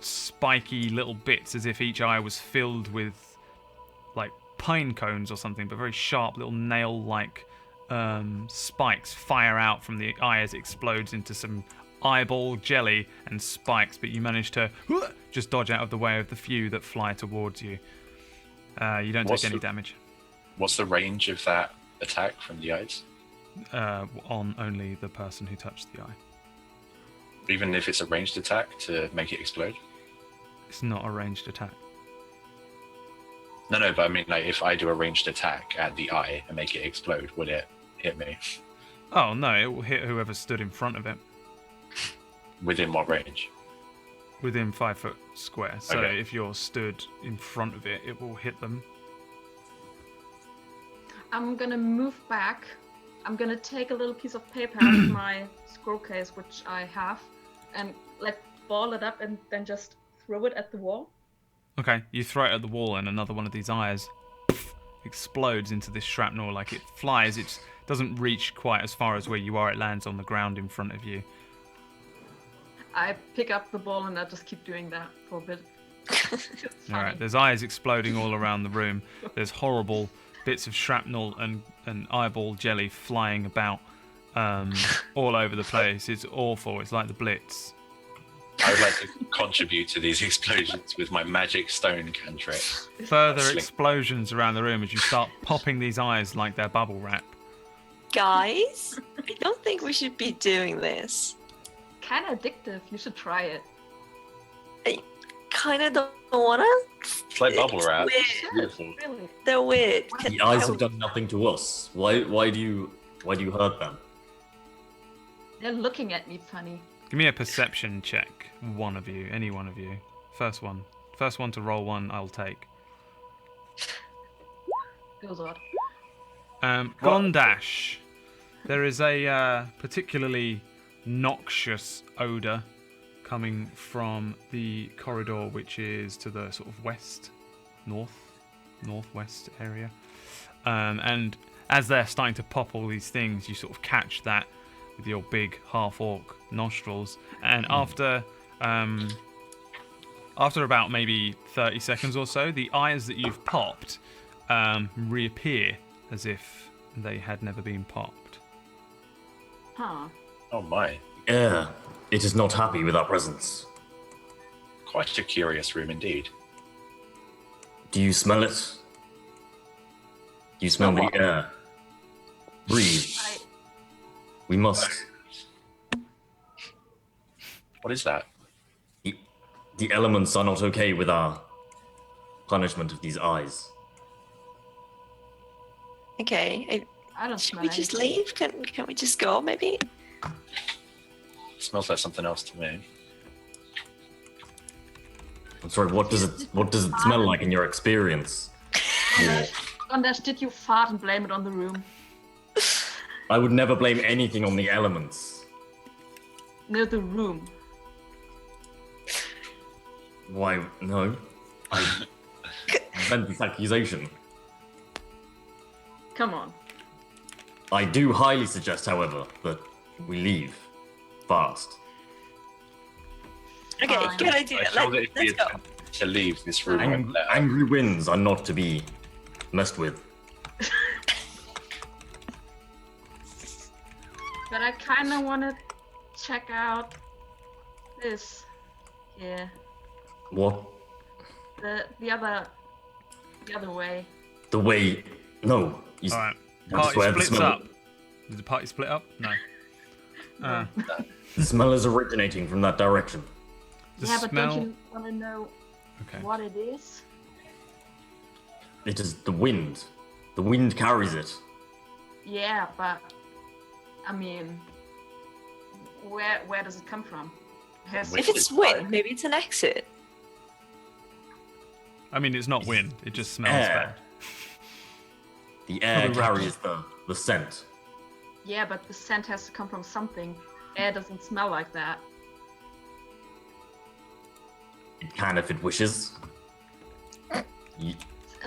spiky little bits, as if each eye was filled with like pine cones or something, but very sharp little nail-like spikes fire out from the eye as it explodes into some eyeball jelly and spikes, but you manage to just dodge out of the way of the few that fly towards you. You don't What's take any the- damage. What's the range of that attack from the eyes? On only the person who touched the eye. Even if it's a ranged attack to make it explode? It's not a ranged attack. No, but I mean, like, if I do a ranged attack at the eye and make it explode, would it hit me? Oh no, it will hit whoever stood in front of it Within what range? within 5 foot square. So Okay. if you're stood in front of it, it will hit them. I'm gonna move back. I'm gonna take a little piece of paper out of my scroll case, which I have, and like ball it up and then just throw it at the wall. Okay, you throw it at the wall, and another one of these eyes explodes into this shrapnel. Like, it flies. It doesn't reach quite as far as where you are. It lands on the ground in front of you. I pick up the ball and I just keep doing that for a bit. It's All right, funny. there's eyes exploding all around the room. There's horrible bits of shrapnel and eyeball jelly flying about all over the place. It's awful. It's like the Blitz. I would like to contribute to these explosions with my magic stone cantrip. Further Sling. explosions around the room as you start popping these eyes like they're bubble wrap. Guys, I don't think we should be doing this. Kind of addictive. You should try it. Kind of don't wanna. It's like bubble It's wrap. weird. Beautiful. Really? They're weird. The eyes have done nothing to us. Why do you hurt them? They're looking at me funny. Give me a perception check, one of you, any one of you. First one to roll one, I'll take. Feels odd. Gondash, there is a particularly noxious odor coming from the corridor, which is to the sort of west, north northwest area. And as they're starting to pop all these things, you sort of catch that with your big half-orc nostrils. And after about maybe 30 seconds or so, the eyes that you've popped reappear as if they had never been popped. Huh. Oh my. Air, it is not happy with our presence. Quite a curious room indeed. Do you smell it? Do you smell the air? Breathe. We must. What is that? The elements are not okay with our punishment of these eyes. Okay. I don't Should smell we just anything. leave? Can we just go, maybe? Smells like something else to me. I'm sorry, what does it smell like in your experience? Unless did you fart and blame it on the room? I would never blame anything on the elements. No, the room. Why, no. I resent this accusation. Come on. I do highly suggest, however, that we leave fast. Okay, Fine. good idea. I feel that if we Let's go. attempt to leave this room, Angry winds are not to be messed with. But I kind of want to check out this. Yeah, What? the other way. The way... No. You, All right. I Party swear the splits smell, up. Did the party split up? No. the smell is originating from that direction. The Yeah, but smell. don't you want to know Okay. what it is? It is the wind. The wind carries it. Yeah, but I mean, where does it come from? Has If it's wind, maybe it's an exit. I mean, it's not wind. It just smells Air. bad. The air the carries the scent. Yeah, but the scent has to come from something. Air doesn't smell like that. It can if it wishes.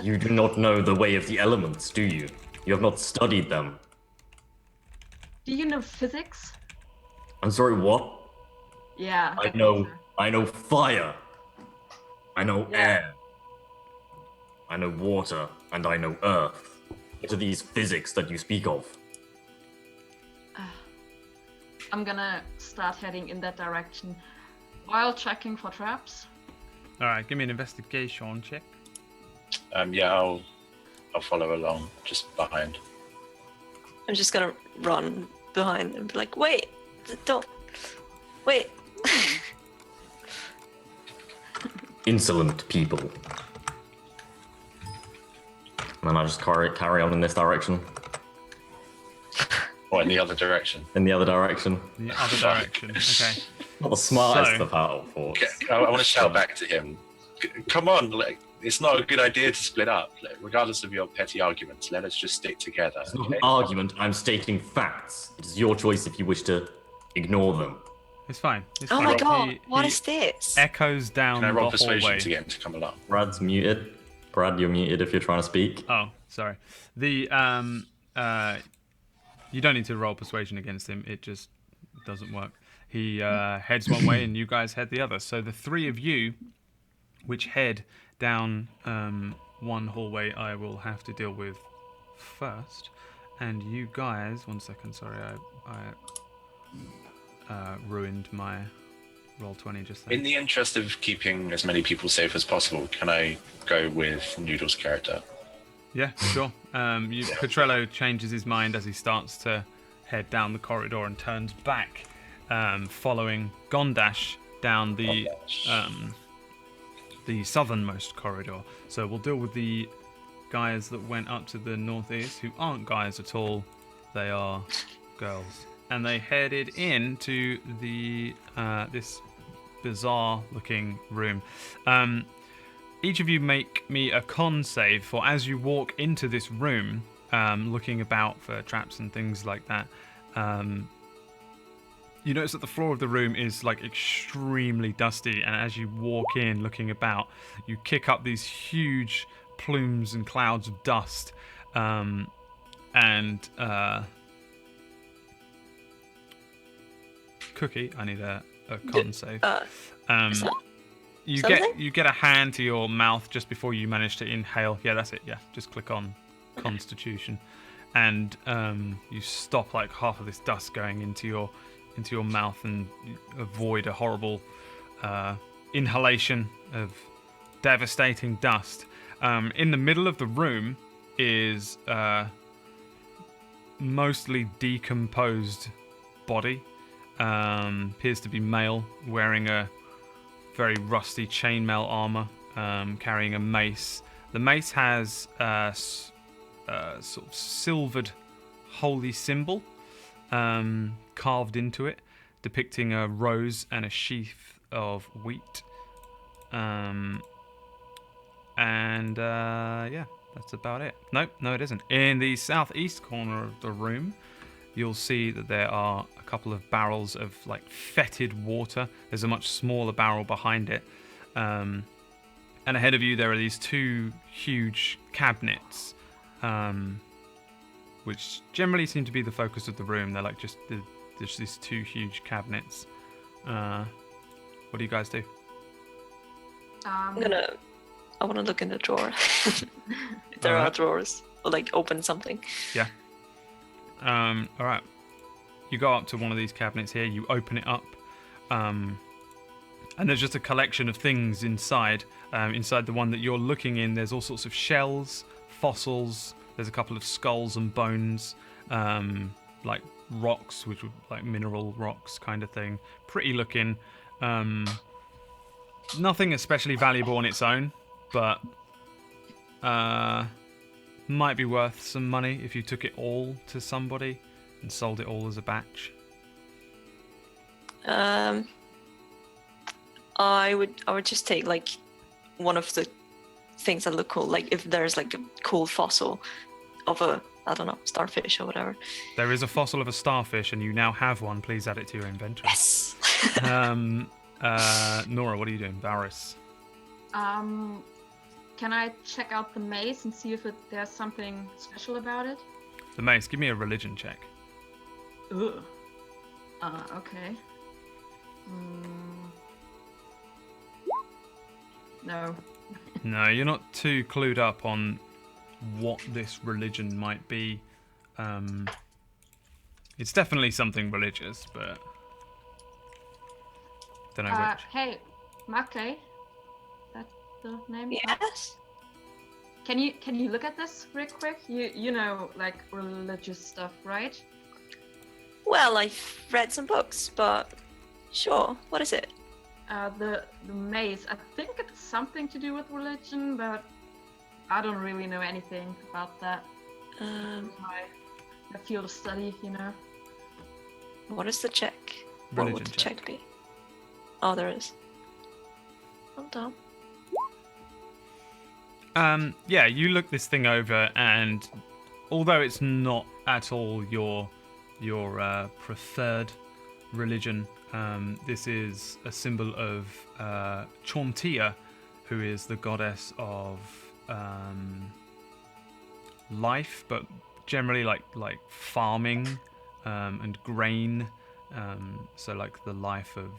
You do not know the way of the elements, do you? You have not studied them. Do you know physics? I'm sorry, what? Yeah. I know fire. I know Yeah. air. I know water, and I know earth. What are these physics that you speak of? I'm gonna start heading in that direction while checking for traps. All right, give me an investigation check. Yeah, I'll follow along just behind. I'm just gonna run behind and be like, wait, don't, wait. Insolent people. And then I just carry on in this direction. Or in the other direction. In the other direction. The other direction. Okay. Not the smartest So- of battle force. I want to shout back to him. Come on, like, it's not a good idea to split up. Like, regardless of your petty arguments, let us just stick together. It's not Okay? an argument, I'm stating facts. It is your choice if you wish to ignore them. It's fine. It's Oh fine. my god, He what is this? echoes down Can I roll the persuasion hallway. to get him to come along? Brad's muted. Brad, you're muted if you're trying to speak. Oh, sorry. The you don't need to roll persuasion against him. It just doesn't work. He heads one way and you guys head the other. So the three of you, which head down one hallway, I will have to deal with first. And you guys, one second. Sorry, I ruined my roll 20 just then. In the interest of keeping as many people safe as possible, can I go with Noodle's character? Yeah, sure. Petrello changes his mind as he starts to head down the corridor and turns back, following Gondash down the southernmost corridor. So we'll deal with the guys that went up to the northeast, who aren't guys at all. They are girls, and they headed into the this bizarre-looking room. Each of you make me a con save for as you walk into this room, looking about for traps and things like that. You notice that the floor of the room is like extremely dusty, and as you walk in looking about, you kick up these huge plumes and clouds of dust, and Cookie, I need a con save. Is that You something? get a hand to your mouth just before you manage to inhale. Yeah, that's it. Yeah, just click on Constitution, and you stop like half of this dust going into your mouth and you avoid a horrible inhalation of devastating dust. In the middle of the room is mostly decomposed body. Appears to be male, wearing a very rusty chainmail armor, carrying a mace. The mace has sort of silvered holy symbol carved into it, depicting a rose and a sheaf of wheat. Yeah, that's about it. No, it isn't. In the southeast corner of the room, you'll see that there are a couple of barrels of like fetid water. There's a much smaller barrel behind it. And ahead of you there are these two huge cabinets, which generally seem to be the focus of the room. They're like just there's these two huge cabinets. What do you guys do? I want to look in the drawer. If there are drawers, or like open something. Yeah. All right. You go up to one of these cabinets here. You open it up, and there's just a collection of things inside. Inside the one that you're looking in, there's all sorts of shells, fossils. There's a couple of skulls and bones, like rocks, which were like mineral rocks kind of thing. Pretty looking. Nothing especially valuable on its own, but might be worth some money if you took it all to somebody and sold it all as a batch. I would just take like one of the things that look cool. Like if there's like a cool fossil of a, I don't know, starfish or whatever. There is a fossil of a starfish, and you now have one. Please add it to your inventory. Yes. Nora, what are you doing? Varys. Can I check out the maze and see if there's something special about it? The mace, give me a religion check. Ugh. Okay. No. No, you're not too clued up on what this religion might be. It's definitely something religious, but don't know which. Hey, Make. That's the name? Yes. Can you look at this real quick? You know, like religious stuff, right? Well, I've read some books, but sure. What is it? The maze. I think it's something to do with religion, but I don't really know anything about that. My field of study, you know. What is the check? What Religion would the check. check be? Oh, there is. Hold on. Yeah, you look this thing over, and although it's not at all your preferred religion, this is a symbol of Chauntea, who is the goddess of life, but generally like farming and grain. So like the life of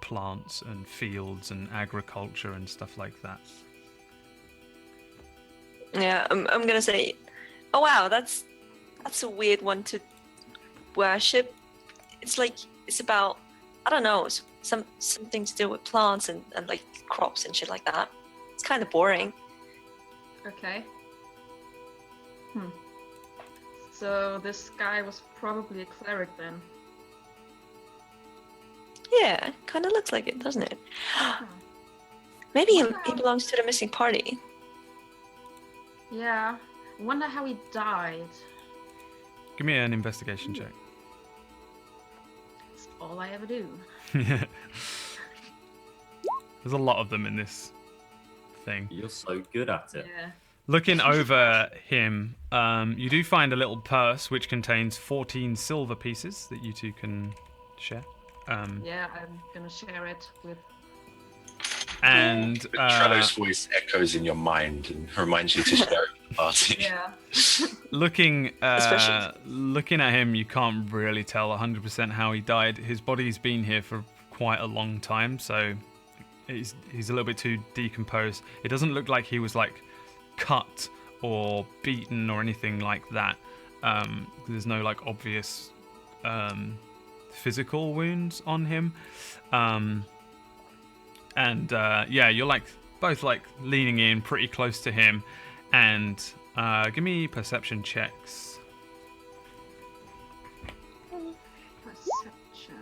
plants and fields and agriculture and stuff like that. Yeah, I'm gonna say, oh wow, that's a weird one to worship. It's like it's about, I don't know, something to do with plants and like crops and shit like that. It's kind of boring. Okay. So this guy was probably a cleric then. Yeah, kind of looks like it, doesn't it? Maybe he belongs to the missing party. Yeah. Wonder how he died. Give me an investigation check. That's all I ever do. There's a lot of them in this thing. You're so good at it. Yeah. Looking over him, you do find a little purse which contains 14 silver pieces that you two can share. Yeah, I'm gonna share it with and Trello's voice echoes in your mind and reminds you to share it with the party. Yeah. looking Especially- looking at him, you can't really tell 100% how he died. His body's been here for quite a long time, so he's a little bit too decomposed. It doesn't look like he was like cut or beaten or anything like that. There's no like obvious physical wounds on him. Yeah, you're like both like leaning in pretty close to him, and give me perception checks. Perception.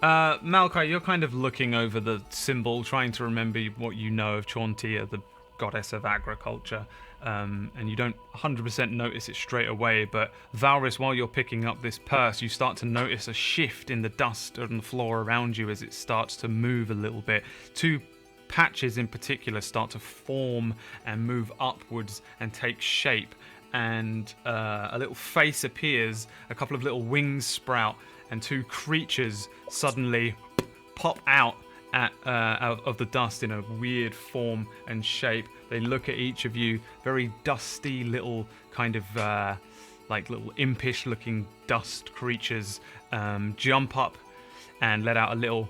Malachi, you're kind of looking over the symbol, trying to remember what you know of Chauntea, the goddess of agriculture, and you don't 100% notice it straight away, but Valrus, while you're picking up this purse, you start to notice a shift in the dust on the floor around you as it starts to move a little bit. Two patches in particular start to form and move upwards and take shape, and a little face appears, a couple of little wings sprout, and two creatures suddenly pop out of the dust in a weird form and shape. They look at each of you, very dusty little kind of like little impish looking dust creatures, jump up and let out a little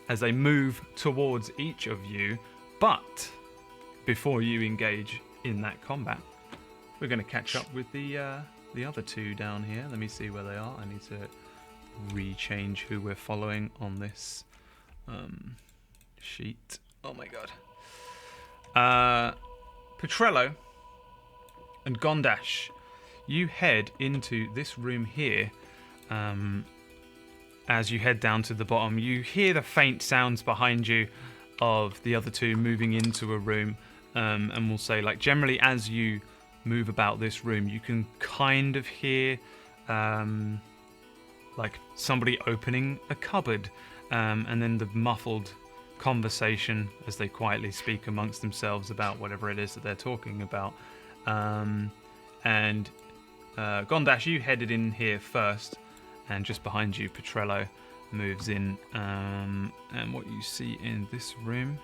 as they move towards each of you. But before you engage in that combat, we're going to catch up with the other two down here. Let me see where they are. I need to rechange who we're following on this sheet. Oh my god. Petrello and Gondash, you head into this room here. As you head down to the bottom, you hear the faint sounds behind you of the other two moving into a room, and we'll say, like, generally as you move about this room, you can kind of hear like somebody opening a cupboard, and then the muffled conversation as they quietly speak amongst themselves about whatever it is that they're talking about. And Gondash, you headed in here first, and just behind you, Petrello moves in. And what you see in this room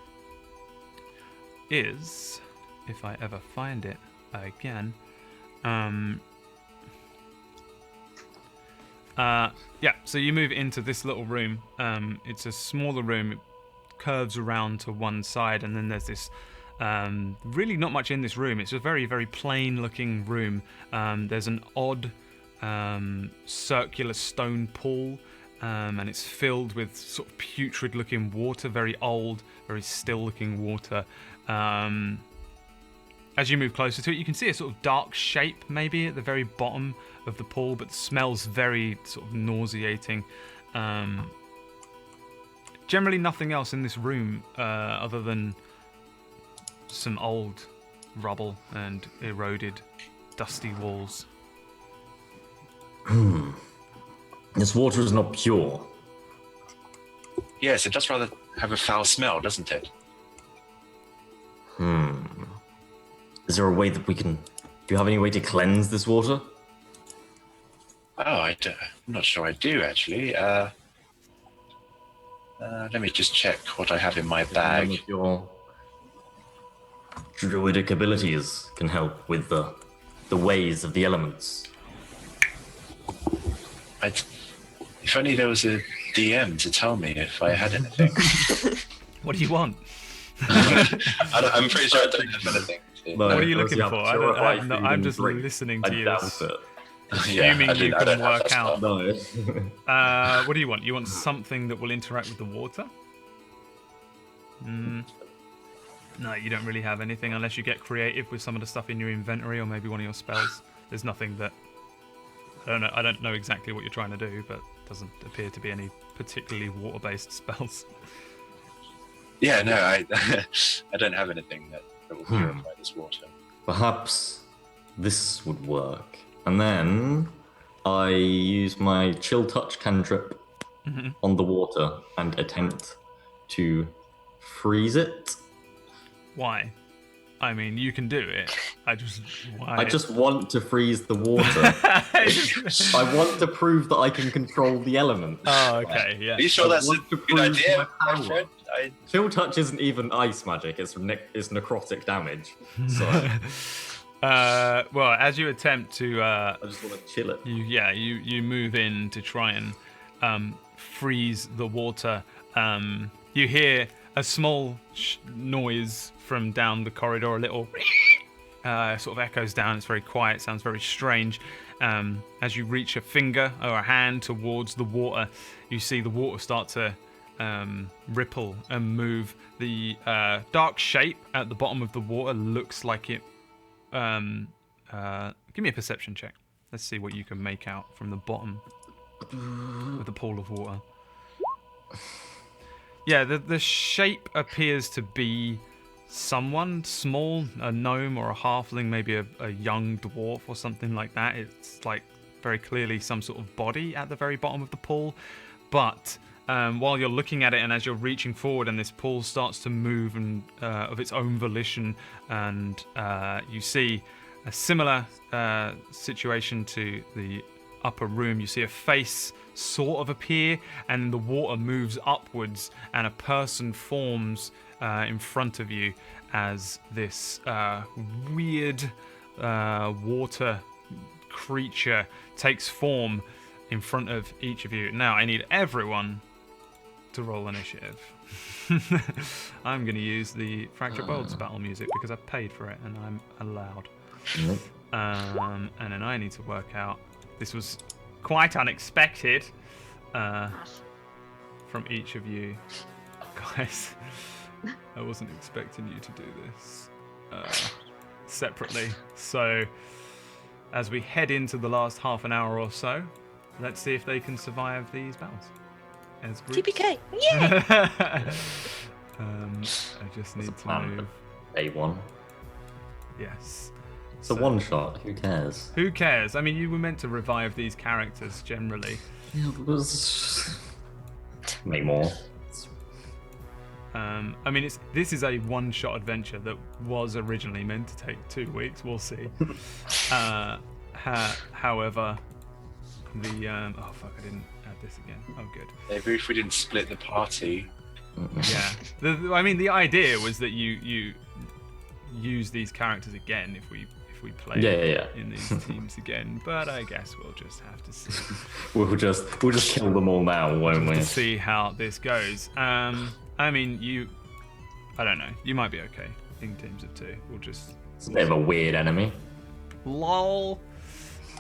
is, if I ever find it again, so you move into this little room. It's a smaller room. It curves around to one side, and then there's this really not much in this room. It's a very, very plain looking room. There's an odd circular stone pool, and it's filled with sort of putrid looking water, very old, very still looking water. As you move closer to it, you can see a sort of dark shape maybe at the very bottom of the pool, but smells very sort of nauseating. Generally nothing else in this room other than some old rubble and eroded, dusty walls. This water is not pure. Yes, it does rather have a foul smell, doesn't it? Is there a way that we can... Do you have any way to cleanse this water? Oh, I'm not sure I do, actually. Let me just check what I have in my None bag. of your druidic abilities can help with the ways of the elements. If only there was a DM to tell me if I had anything. What do you want? I'm pretty sure I don't have anything. What are you looking for? I'm just drink. listening I to you. doubt it. Assuming you I can don't have work that out. spell. No. What do you want? You want something that will interact with the water? No, you don't really have anything unless you get creative with some of the stuff in your inventory or maybe one of your spells. There's nothing that... I don't know exactly what you're trying to do, but doesn't appear to be any particularly water-based spells. Yeah, no, I don't have anything that will purify this water. Perhaps this would work. And then I use my chill touch cantrip on the water and attempt to freeze it. Why? I mean, you can do it. I just want to freeze the water. I want to prove that I can control the elements. Oh, okay, yeah. Are you sure that's a good idea, my power. friend? Chill touch isn't even ice magic. It's necrotic damage. So well, as you attempt to, I just want to chill it. you move in to try and freeze the water. You hear a small noise from down the corridor, a little sort of echoes down. It's very quiet, sounds very strange. As you reach a finger or a hand towards the water, you see the water start to ripple and move. The dark shape at the bottom of the water looks like it. Give me a perception check. Let's see what you can make out from the bottom of the pool of water. Yeah, the shape appears to be someone small, a gnome or a halfling, maybe a young dwarf or something like that. It's like very clearly some sort of body at the very bottom of the pool. But while you're looking at it and as you're reaching forward and this pool starts to move and of its own volition, and you see a similar situation to the upper room. You see a face sort of appear, and the water moves upwards, and a person forms in front of you as this weird water creature takes form in front of each of you. Now I need everyone to roll initiative. I'm going to use the Fractured Worlds battle music because I paid for it and I'm allowed. And then I need to work out. This was quite unexpected from each of you guys. I wasn't expecting you to do this separately. So as we head into the last half an hour or so, let's see if they can survive these battles as groups. TPK, yeah. I just need to move. A1. Yes. It's a one shot. Who cares? Who cares? I mean, you were meant to revive these characters generally. Yeah, make more. I mean, this is a one-shot adventure that was originally meant to take 2 weeks. We'll see. However, the oh fuck, I didn't add this again. Oh, good. Maybe if we didn't split the party. Yeah. I mean, the idea was that you use these characters again if we play in these teams again. But I guess we'll just have to see. we'll just kill them all now, won't we? To see how this goes. I mean, I don't know. You might be okay in teams of 2. We'll just. It's a bit of a weird enemy. Lol.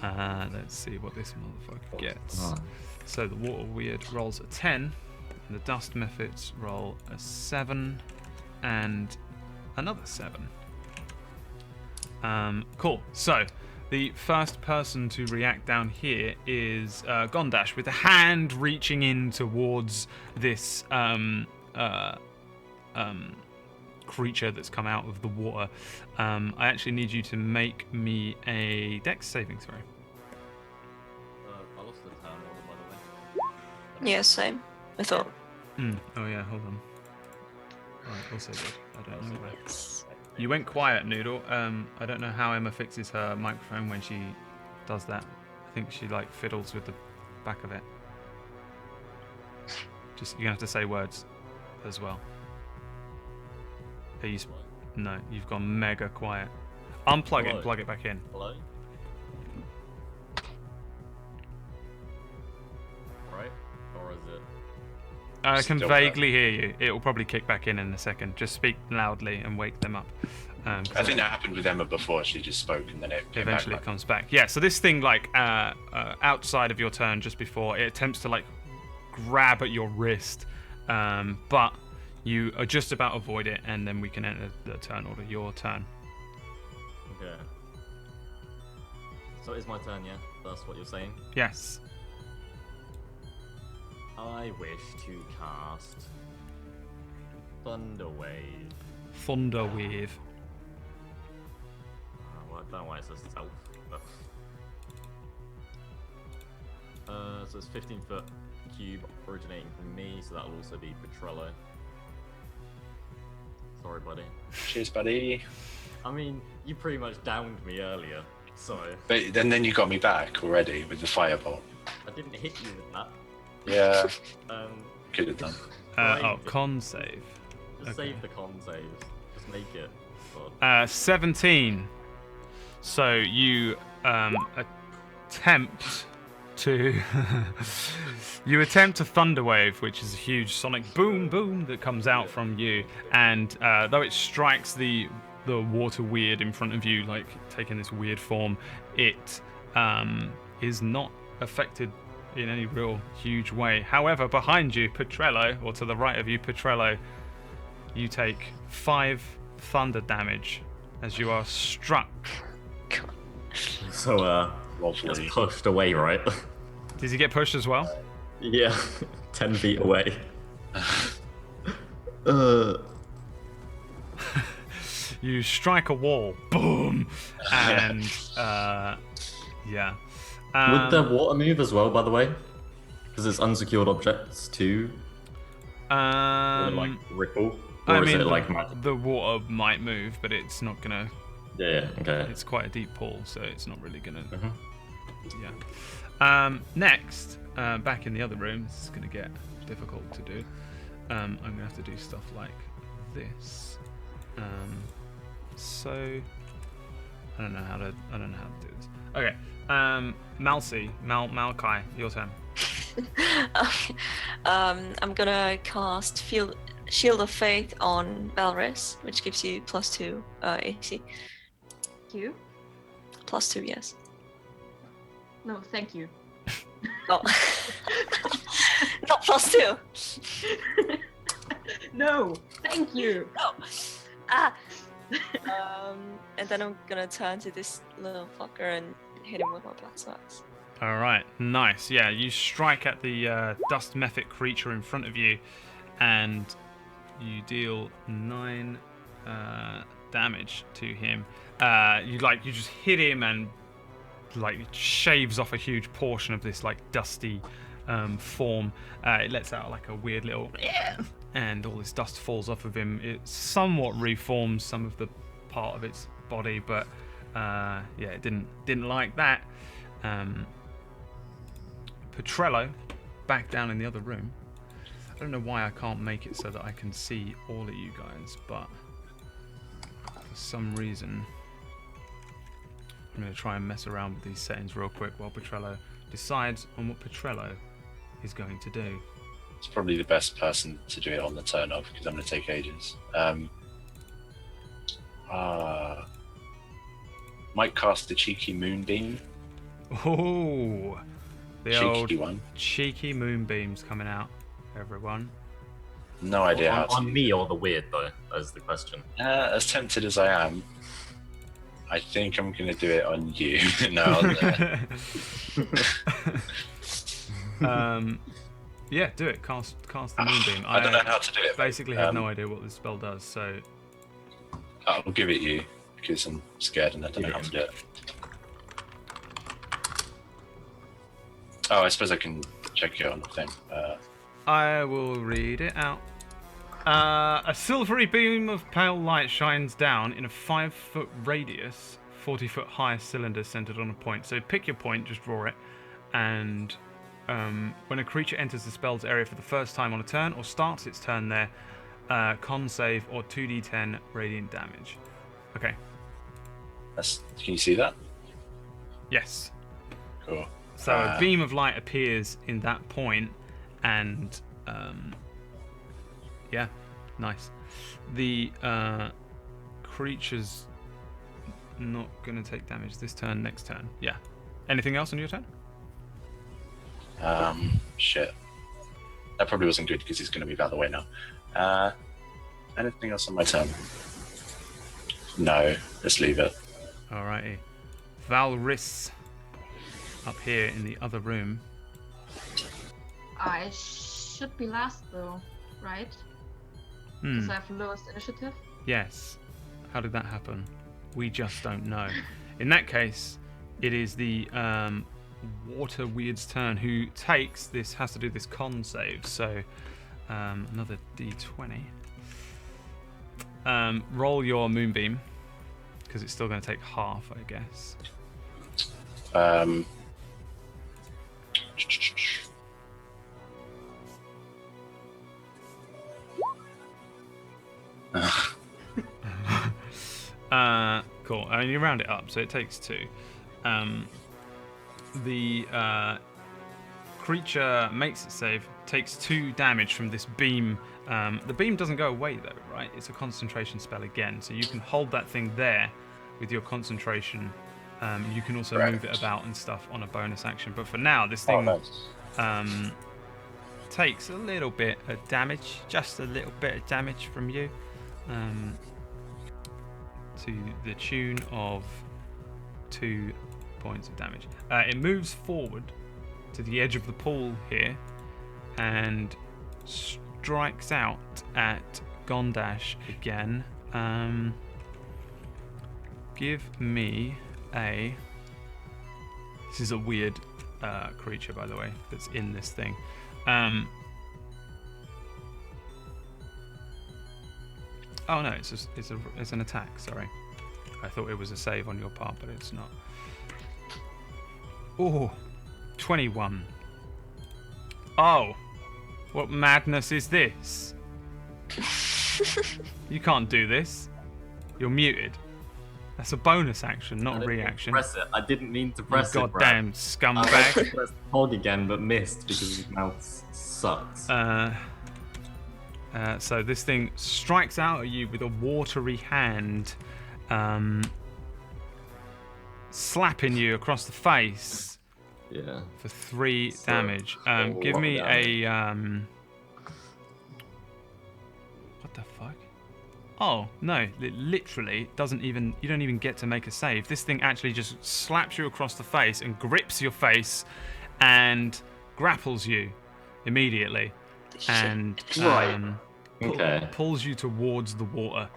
Let's see what this motherfucker gets. Oh. So the water weird rolls a 10, and the dust methods roll a 7, and another 7. Cool. So the first person to react down here is Gondash, with a hand reaching in towards this creature that's come out of the water. I actually need you to make me a Dex saving throw. I lost the turn order, by the way. Yeah, same. I thought. Oh yeah, hold on. Right, also good. I don't know where. You went quiet, Noodle. I don't know how Emma fixes her microphone when she does that. I think she like fiddles with the back of it. Just you're gonna have to say words as well. Are you? No, you've gone mega quiet. Unplug it and plug it back in. Hello? Right? Or is it? I can vaguely hear you. It will probably kick back in a second. Just speak loudly and wake them up. I think that happened with Emma before. She just spoke and then it eventually comes back. Yeah, so this thing, like, outside of your turn just before, it attempts to, like, grab at your wrist. But you are just about to avoid it, and then we can enter the turn order. Your turn. Okay. So it's my turn, yeah? That's what you're saying? Yes. I wish to cast Thunder Wave. Thunder Wave. Well, I don't know why it says stealth, but... so it's 15-foot cube originating from me, so that'll also be Petrello. Sorry, buddy. Cheers, buddy. I mean, you pretty much downed me earlier, so But then you got me back already with the firebolt. I didn't hit you with that. Yeah, Um, could have done. Con save. just Okay. save the con saves. Just make it. But 17. So you attempt to you attempt a thunder wave, which is a huge sonic boom boom that comes out from you, and though it strikes the water weird in front of you, like taking this weird form, it is not affected in any real huge way. However, behind you, Petrello, or to the right of you, Petrello, you take 5 thunder damage as you are struck. so Lovely. just pushed away, right? Did you get pushed as well? Yeah, 10 feet away. You strike a wall, boom, and yeah. Would the water move as well, by the way? Because it's unsecured objects too. Will it, like ripple, or I is mean, it like magic? the water might move, but it's not gonna. Yeah. Okay. It's quite a deep pool, so it's not really gonna. Mhm. Yeah. Next, back in the other room, this is gonna get difficult to do. I'm gonna have to do stuff like this. So I don't know how to do this. Okay. Malkai, your turn. I'm gonna cast Shield of Faith on Valris, which gives you +2 AC. Thank you. +2, yes. No, thank you. Oh. Not +2. No, thank you. No. Ah. And then I'm gonna turn to this little fucker and hit him with my black axe. All right, nice. Yeah, you strike at the dust mephit creature in front of you, and you deal 9 damage to him. You just hit him, and like it shaves off a huge portion of this like dusty form. It lets out like a weird little, and all this dust falls off of him. It somewhat reforms some of the part of its body, but yeah, it didn't like that. Petrello, back down in the other room. I don't know why I can't make it so that I can see all of you guys, but for some reason I'm going to try and mess around with these settings real quick while Petrello decides on what Petrello is going to do. It's probably the best person to do it on the turn of, because I'm going to take ages. Might cast the cheeky moonbeam. Oh, the Cheeky old one. cheeky moonbeams coming out, everyone. No idea how on to. me or the weird though? That's the question. As tempted as I am, I think I'm going to do it on you. Yeah, do it. Cast the moonbeam. I don't know how to do it. Basically, have no idea what this spell does. So I'll give it you because I'm scared and I don't know how to do it. Oh, I suppose I can check it on the thing. I will read it out. A silvery beam of pale light shines down in a 5-foot radius, 40-foot high cylinder centered on a point. So pick your point, just draw it, and when a creature enters the spell's area for the first time on a turn or starts its turn there, con save or 2d10 radiant damage. Okay. Can you see that? Yes. Cool. So a beam of light appears in that point, and yeah, nice. The creature's not gonna take damage this turn. Next turn, yeah. Anything else on your turn? Shit. That probably wasn't good because he's going to move out of the way now. Anything else on my turn? No, let's leave it. Alrighty. Valris, up here in the other room. I should be last though, right? Because I have lowest initiative. Yes. How did that happen? We just don't know. In that case, it is the Water Weird's turn, who takes this, has to do this con save. So another d20. Roll your moonbeam. because it's still going to take half, I guess. Cool. I mean, you round it up, so it takes 2. The creature makes it save, takes 2 damage from this beam. The beam doesn't go away though, right? It's a concentration spell again, so you can hold that thing there with your concentration. You can also move it about and stuff on a bonus action. But for now, this thing takes a little bit of damage, just a little bit of damage from you, to the tune of 2 points of damage. It moves forward to the edge of the pool here and strikes out at Gondash again. Give me a... This is a weird creature, by the way, that's in this thing. Oh no, it's an attack. Sorry, I thought it was a save on your part, but it's not. Oh, 21. Oh, what madness is this? You can't do this. You're muted. That's a bonus action, not a reaction. Press it. I didn't mean to press You it. goddamn scumbag. I pressed hog again, but missed because his mouth sucks. So this thing strikes out at you with a watery hand, slapping you across the face. Yeah. For 3 So, damage. Give me a what the fuck? Oh no! It literally doesn't even. You don't even get to make a save. This thing actually just slaps you across the face and grips your face, and grapples you immediately, and pulls you towards the water.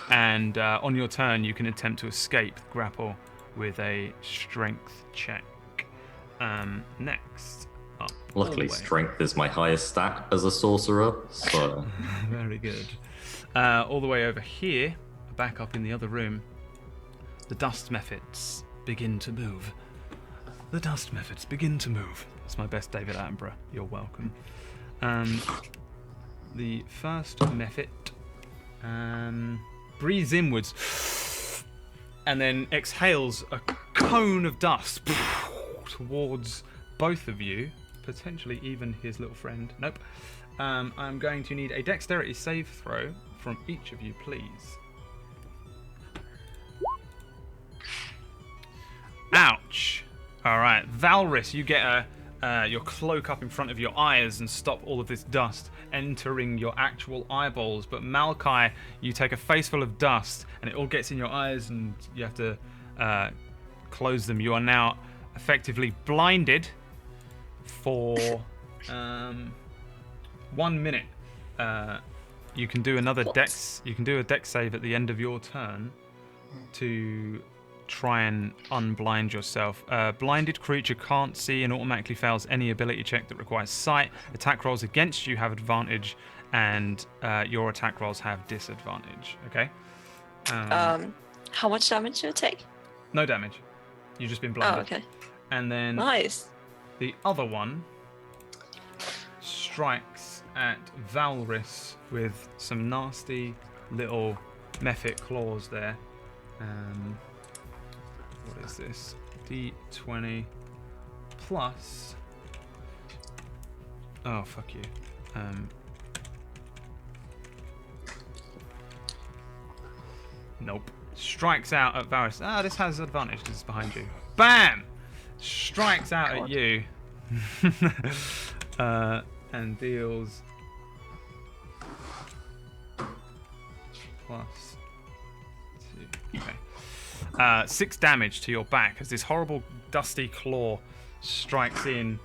And on your turn, you can attempt to escape the grapple with a strength check. Next up. Luckily, strength is my highest stat as a sorcerer, so... Very good. All the way over here, back up in the other room, the dust methods begin to move. The dust methods begin to move. That's my best David Attenborough. You're welcome. The first method breathes inwards and then exhales a cone of dust towards both of you, potentially even his little friend. Nope. I'm going to need a dexterity save throw from each of you, please. Ouch. All right, Valrys, you get your cloak up in front of your eyes and stop all of this dust entering your actual eyeballs. But Malachi, you take a face full of dust and it all gets in your eyes and you have to close them. You are now effectively blinded for 1 minute. You can do another dex. You can do a dex save at the end of your turn to try and unblind yourself. Blinded creature can't see and automatically fails any ability check that requires sight. Attack rolls against you have advantage, and your attack rolls have disadvantage. Okay. How much damage do you take? No damage. You've just been blinded. Oh, okay. And then Nice. the other one strikes at Valrys with some nasty little mephit claws there. What is this? D20 plus... Oh, fuck you. Nope. Strikes out at Varys. Ah, this has advantage because it's behind you. Bam! Strikes out at you. And deals... plus 2. Okay. 6 damage to your back as this horrible dusty claw strikes in.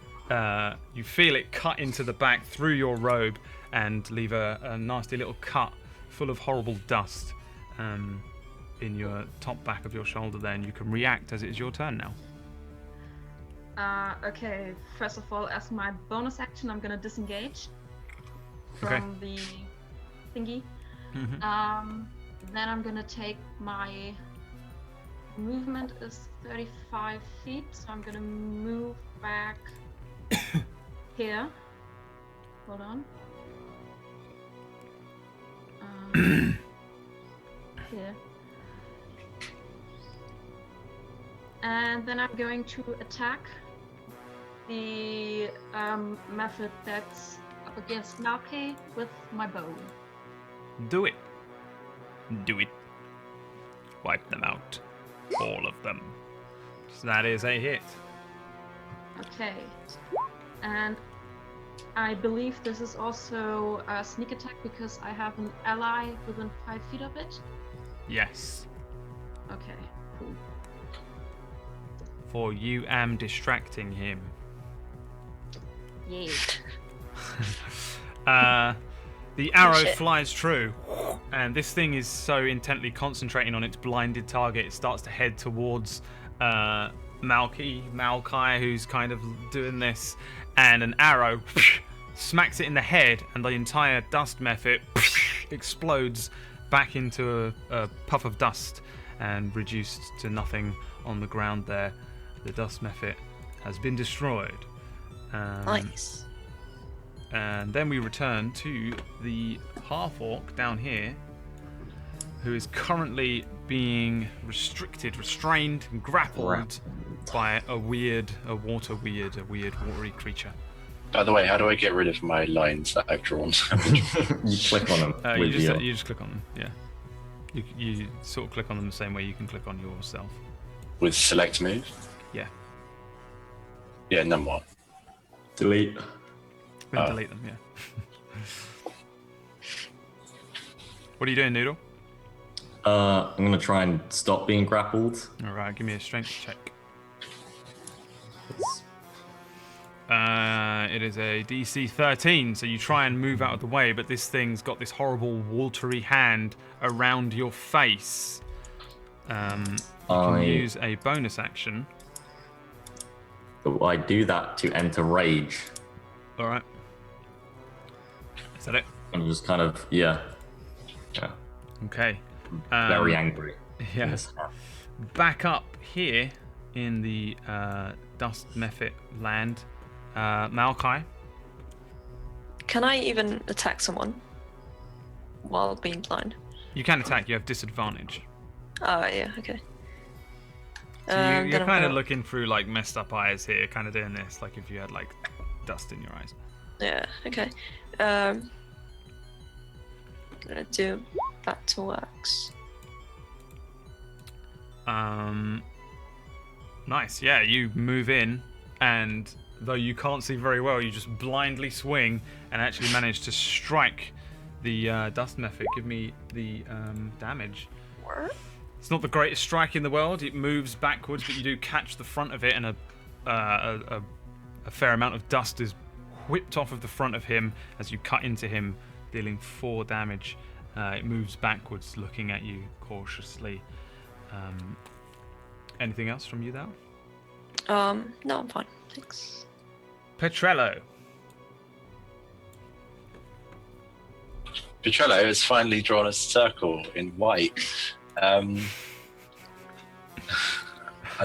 You feel it cut into the back through your robe and leave a nasty little cut full of horrible dust in your top back of your shoulder there, and you can react as it is your turn now. Okay, first of all, as my bonus action, I'm gonna disengage from the thingy. Mm-hmm. Then I'm gonna take my movement is 35 feet, so I'm gonna move back here. Hold on. Here. And then I'm going to attack the method that's up against Nake with my bow. Do it. Do it. Wipe them out. All of them. So that is a hit. Okay. And I believe this is also a sneak attack because I have an ally within 5 feet of it. Yes. Okay, cool. For you am distracting him. Yay. The arrow Shit. flies true, and this thing is so intently concentrating on its blinded target, it starts to head towards Malkai, who's kind of doing this, and an arrow smacks it in the head, and the entire dust method explodes back into a puff of dust and reduced to nothing on the ground there. The dust method has been destroyed. Nice. And then we return to the half-orc down here, who is currently being restrained, and grappled by a weird watery creature. By the way, how do I get rid of my lines that I've drawn? You click on them You with your... just click on them, yeah. You sort of click on them the same way you can click on yourself. With select move? Yeah. Yeah, and then what? delete. We can delete them, yeah. What are you doing, Noodle? I'm gonna try and stop being grappled. Alright, give me a strength check. It's- It is a DC 13, so you try and move out of the way, but this thing's got this horrible watery hand around your face. You can use a bonus action. I do that to enter rage. Alright. Is that it? I'm just kind of, yeah. Okay. Very angry. Yeah. Yes. Back up here in the Dust Mephit land, Malkai. Can I even attack someone while being blind? You can attack, you have disadvantage. Oh, yeah, okay. So Then you're I'm kind of gonna- looking through like messed up eyes here, kind of doing this, like if you had like dust in your eyes. Yeah, okay. Gonna do battle axe. Nice, yeah, you move in, and though you can't see very well, you just blindly swing and actually manage to strike the Dust Mephit. Give me the damage. What? It's not the greatest strike in the world. It moves backwards, but you do catch the front of it, and a fair amount of dust is whipped off of the front of him as you cut into him, dealing 4 damage. It moves backwards, looking at you cautiously. Anything else from you, though? No, I'm fine. Thanks. Petrello. Petrello has finally drawn a circle in white. I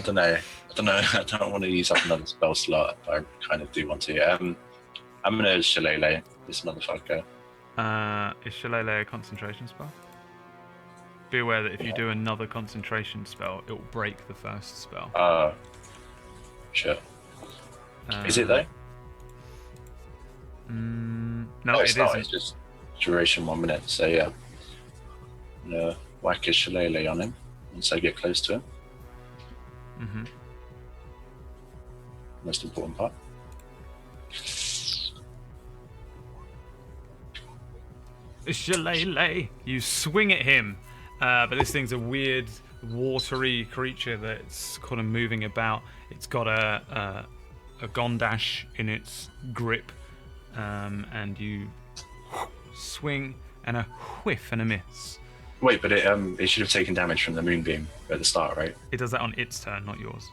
don't know. I don't want to use up another spell slot. I kind of do want to. I'm gonna shillelagh this motherfucker. Is Shillelagh a concentration spell? Be aware that if you do another concentration spell, it will break the first spell. Sure. Is it though? No, it's it not. isn't. It's just duration 1 minute. So yeah, I'm gonna whack a shillelagh on him once I get close to him. Mm-hmm. Most important part. Shillelagh. You swing at him, but this thing's a weird, watery creature that's kind of moving about. It's got a Gondash in its grip, and you swing and a whiff and a miss. Wait, but it should have taken damage from the moonbeam at the start, right? It does that on its turn, not yours.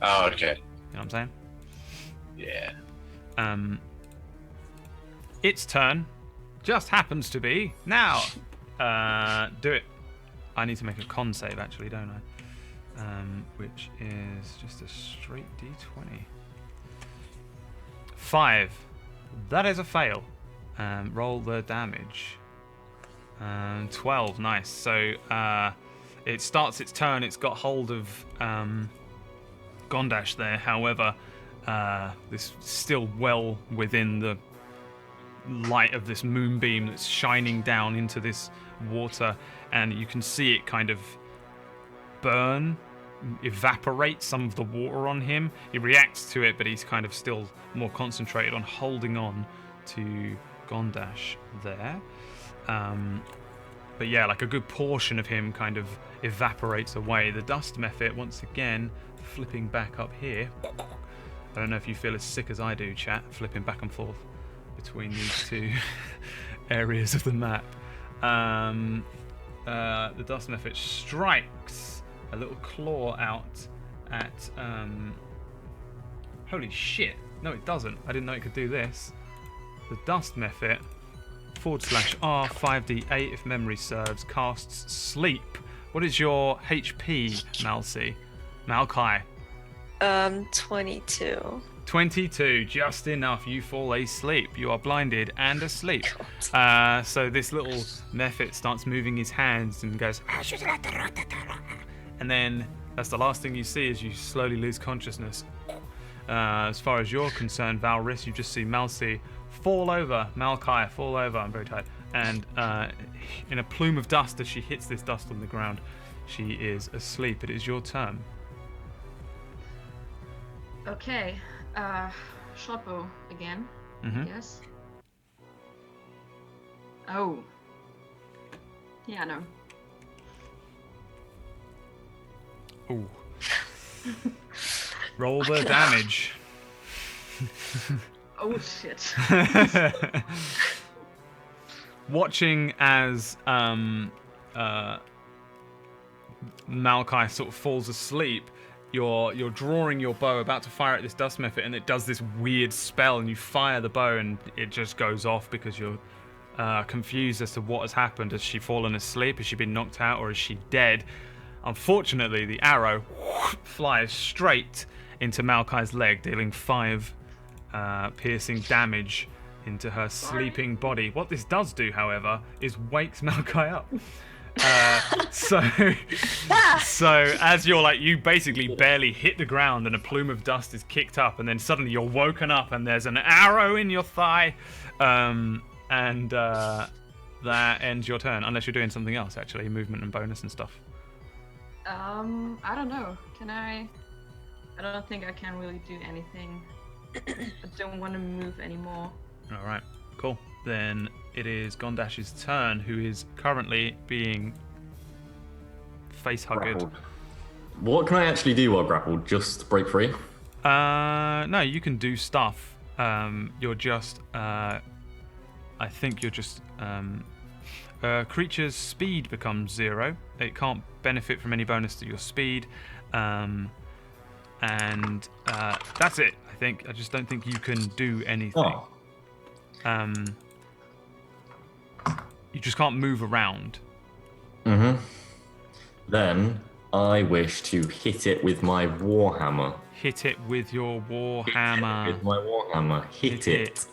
Oh, okay. You know what I'm saying? Yeah. Its turn just happens to be now. Do it. I need to make a con save, actually, don't I? Which is just a straight d20. 5. That is a fail. Roll the damage. 12, nice. So it starts its turn. It's got hold of Gondash there. However, this is still well within the light of this moonbeam that's shining down into this water, and you can see it kind of evaporate some of the water on him. He reacts to it, but he's kind of still more concentrated on holding on to Gondash there. But yeah, like a good portion of him kind of evaporates away. The dust mephit, once again, flipping back up here. I don't know if you feel as sick as I do, chat, flipping back and forth between these two areas of the map. The dust mephit strikes a little claw out at... Holy shit. No, it doesn't. I didn't know it could do this. The dust mephit /R 5d8 if memory serves casts sleep. What is your HP, Malkai? 22. 22, just enough. You fall asleep. You are blinded and asleep. So this little mephit starts moving his hands and goes, and then that's the last thing you see as you slowly lose consciousness. As far as you're concerned, Valris, you just see Malcy fall over. Malkai fall over. I'm very tired. And in a plume of dust, as she hits this dust on the ground, she is asleep. It is your turn. Okay. Shortbow again. Yes. Oh. Yeah, no. Ooh. Roll the damage. Oh shit. Watching as Malkai sort of falls asleep, you're drawing your bow, about to fire at this dust mephit, and it does this weird spell, and you fire the bow, and it just goes off because you're confused as to what has happened. Has she fallen asleep? Has she been knocked out, or is she dead? Unfortunately, the arrow flies straight into Malkai's leg, dealing 5 piercing damage into her sleeping body. What this does do, however, is wakes Malkai up. So as you basically barely hit the ground and a plume of dust is kicked up, and then suddenly you're woken up and there's an arrow in your thigh, and that ends your turn, unless you're doing something else, actually, movement and bonus and stuff. I don't know. Can I don't think I can really do anything. I don't want to move anymore. All right, cool. Then it is Gondash's turn, who is currently being face-hugged. Grappled. What can I actually do while grappled? Just break free? No, you can do stuff. You're just... I think you're just... creature's speed becomes 0. It can't benefit from any bonus to your speed. And that's it, I think. I just don't think you can do anything. Oh. You just can't move around. Then I wish to hit it with my warhammer. Hit it with your warhammer. With my warhammer. Hit it.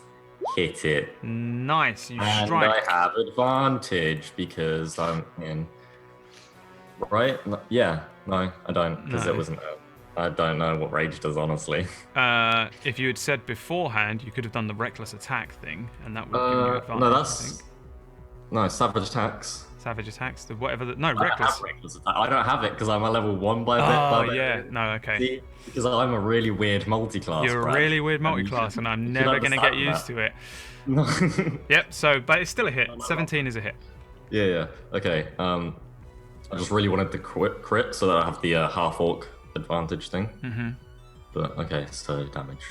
Hit it. Nice. You and strike. I have advantage because I'm in. Right? Yeah. No, I don't. Because it wasn't. I don't know what rage does, honestly. If you had said beforehand, you could have done the reckless attack thing, and that would have given you advantage. No, I that's think. no savage attacks. Savage attacks. Whatever. No, I don't reckless. have reckless attack. I don't have it because I'm a level 1 by Oh bit. yeah. No. Okay. See, because I'm a really weird multi-class. You're a Brad. really weird multi-class, and I'm never going to get used to it. Yep. So, but it's still a hit. 17 is a hit. Yeah. Okay. I just really wanted to crit so that I have the half orc advantage thing. But okay, so damage.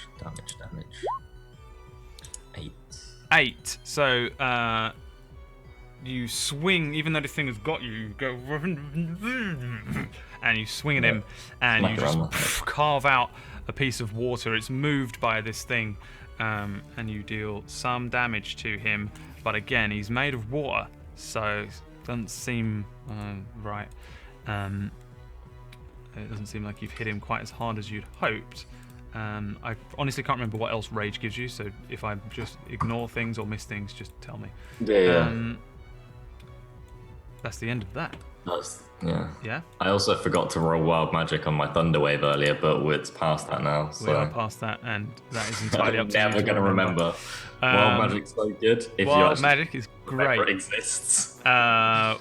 8. So you swing, even though this thing has got you, you go and you swing at him, and you just carve out a piece of water. It's moved by this thing, and you deal some damage to him. But again, he's made of water, so Doesn't seem right. It doesn't seem like you've hit him quite as hard as you'd hoped. I honestly can't remember what else rage gives you, so if I just ignore things or miss things, just tell me. Yeah. That's the end of that. Yeah. Yeah? I also forgot to roll wild magic on my Thunderwave earlier, but it's past that now. So We are past that, and that is entirely up I'm to you. never going to remember. Wild magic's so good. If Wild you actually magic is remember great. it exists. I'll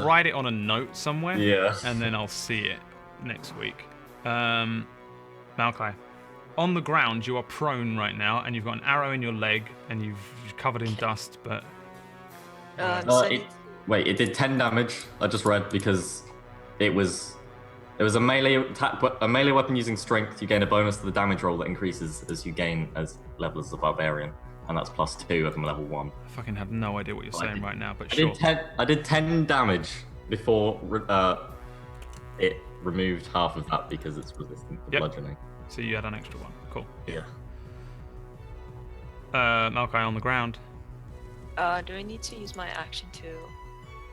write it on a note somewhere, Yeah. and then I'll see it next week. Malachi, on the ground, you are prone right now, and you've got an arrow in your leg, and you're covered in dust, but... Wait, it did 10 damage. I just read because it was a melee attack, a melee weapon using strength. You gain a bonus to the damage roll that increases as you gain as level as a barbarian, and that's +2 from level 1. I fucking have no idea what you're saying right now, but I sure. did 10 damage before it removed half of that because it's resistant to bludgeoning. So you had an extra one. Cool. Yeah. Malachi on the ground. Do I need to use my action to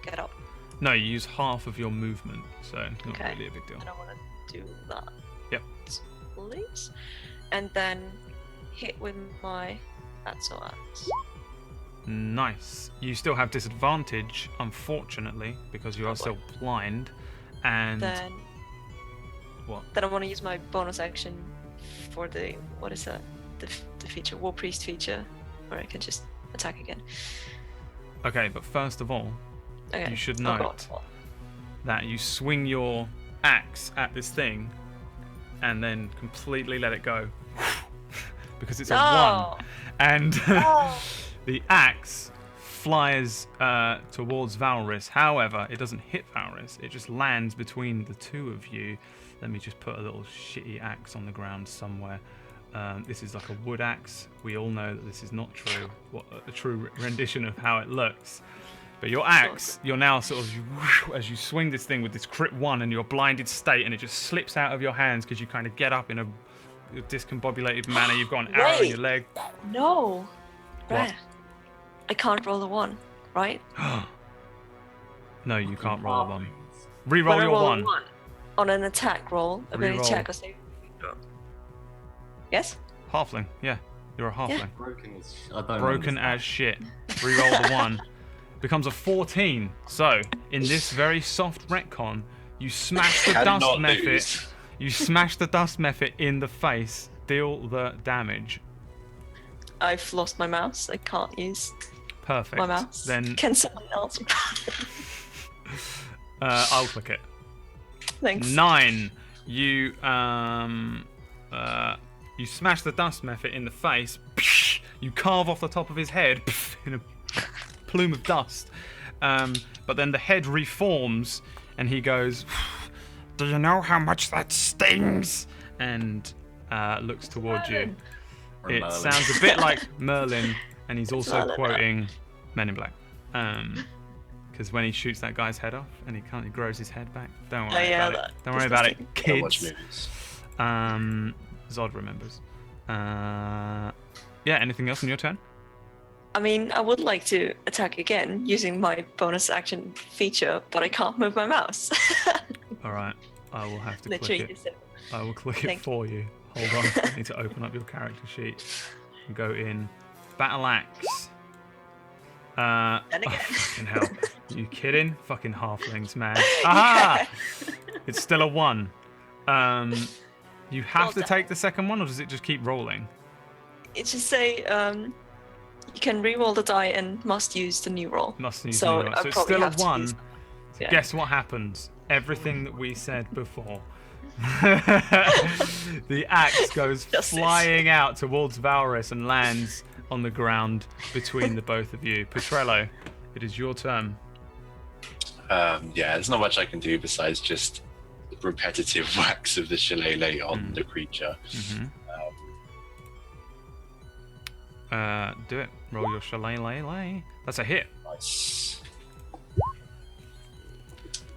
get up? No, you use half of your movement, so not Okay. really a big deal. I don't want to do that. Yep. Please. And then hit with my battle axe. Nice. You still have disadvantage, unfortunately, because you are still blind. And Then what? Then I want to use my bonus action for the what is that? The feature, War Priest feature, where I can just attack again. Okay, but first of all, Okay. you should Oh, note God. that you swing your axe at this thing and then completely let it go because it's a No! 1, and Oh. the axe flies towards Valrys. However, it doesn't hit Valrys, it just lands between the two of you. Let me just put a little shitty axe on the ground somewhere. This is like a wood axe. We all know that this is not true, a true rendition of how it looks. But your axe, you're now sort of, as you swing this thing with this crit 1 in your blinded state, and it just slips out of your hands because you kind of get up in a discombobulated manner. You've got an arrow in your leg. No. What? Right. I can't roll a 1, right? No, you can't roll a 1. When Reroll I your roll a 1. on an attack roll, ability Reroll. check or save. Yes? Halfling, yeah. You're a halfling. Broken as I don't Broken as shit. Reroll the 1. Becomes a 14. So, in this very soft retcon, you smash the dust Cannot method. lose. You smash the dust method in the face. Deal the damage. I've lost my mouse. I can't use Perfect. my mouse. Then Can someone else? I'll click it. Thanks. 9. You you smash the dust method in the face. You carve off the top of his head in a plume of dust. But then the head reforms, and he goes, "Do you know how much that stings?" And looks towards you. Or It Merlin. sounds a bit like Merlin, and he's also Merlin, quoting Men in Black. Because when he shoots that guy's head off, and he grows his head back. Don't worry yeah, about it. that- Don't worry about it, Don't watch kids. movies. Zod remembers. Yeah, anything else on your turn? I mean, I would like to attack again using my bonus action feature, but I can't move my mouse. Alright, I will have to Literally, click it. just- I will click it Thank for you. Hold on, I need to open up your character sheet and go in. Battle Axe. And again. Fucking hell. You kidding? Fucking halflings, man. Aha! It's still a 1. You have Well to done. take the second one, or does it just keep rolling? It just say you can re-roll the die and must use the new roll. Must use So new one. I So it's probably still a have to 1. use- yeah. Guess what happens? Everything that we said before. The axe goes Justice. flying out towards Valrys and lands on the ground between the both of you. Petrello, it is your turn. Yeah, there's not much I can do besides just repetitive whacks of the shillelagh on the creature. Do it. Roll your shillelagh. That's a hit. Nice.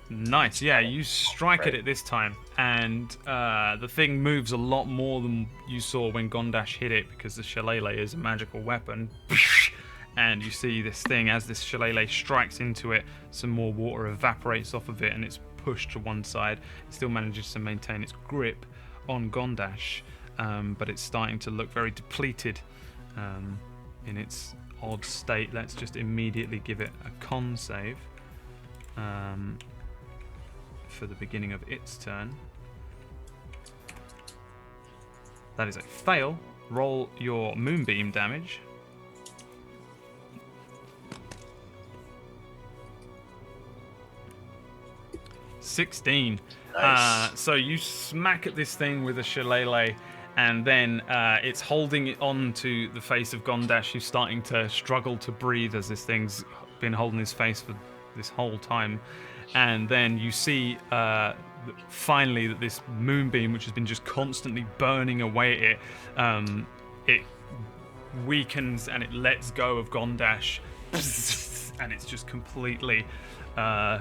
Nice. Yeah, you strike at it this time, and the thing moves a lot more than you saw when Gondash hit it, because the shillelagh is a magical weapon. and you see this thing as this shillelagh strikes into it, some more water evaporates off of it, and it's pushed to one side. It still manages to maintain its grip on Gondash, but it's starting to look very depleted in its odd state. Let's just immediately give it a con save for the beginning of its turn. That is a fail. Roll your moonbeam damage. $16. Nice. So you smack at this thing with a shillelagh, and then it's holding it on to the face of Gondash, who's starting to struggle to breathe as this thing's been holding his face for this whole time. And then you see finally that this moonbeam, which has been just constantly burning away at it, it weakens and it lets go of Gondash, and it's just completely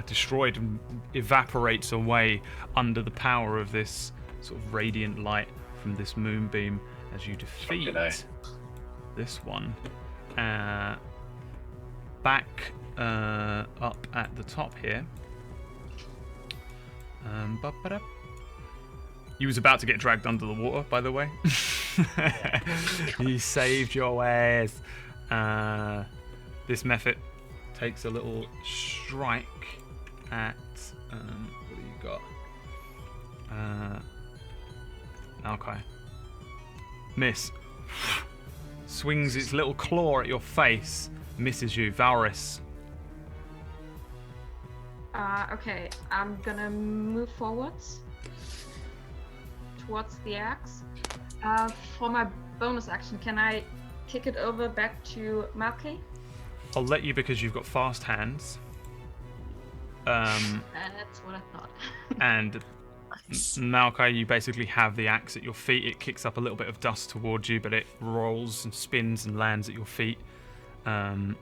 destroyed and evaporates away under the power of this sort of radiant light from this moonbeam as you defeat this one. Back up at the top here. You was about to get dragged under the water, by the way. You saved your ways. This method takes a little strike at what do you got? Maokai. Miss. Swings its little claw at your face. Misses you. Valrys. Okay, I'm gonna move forwards towards the axe. For my bonus action, can I kick it over back to Malky? I'll let you because you've got fast hands. That's what I thought. And Maokai, you basically have the axe at your feet. It kicks up a little bit of dust towards you, but it rolls and spins and lands at your feet. And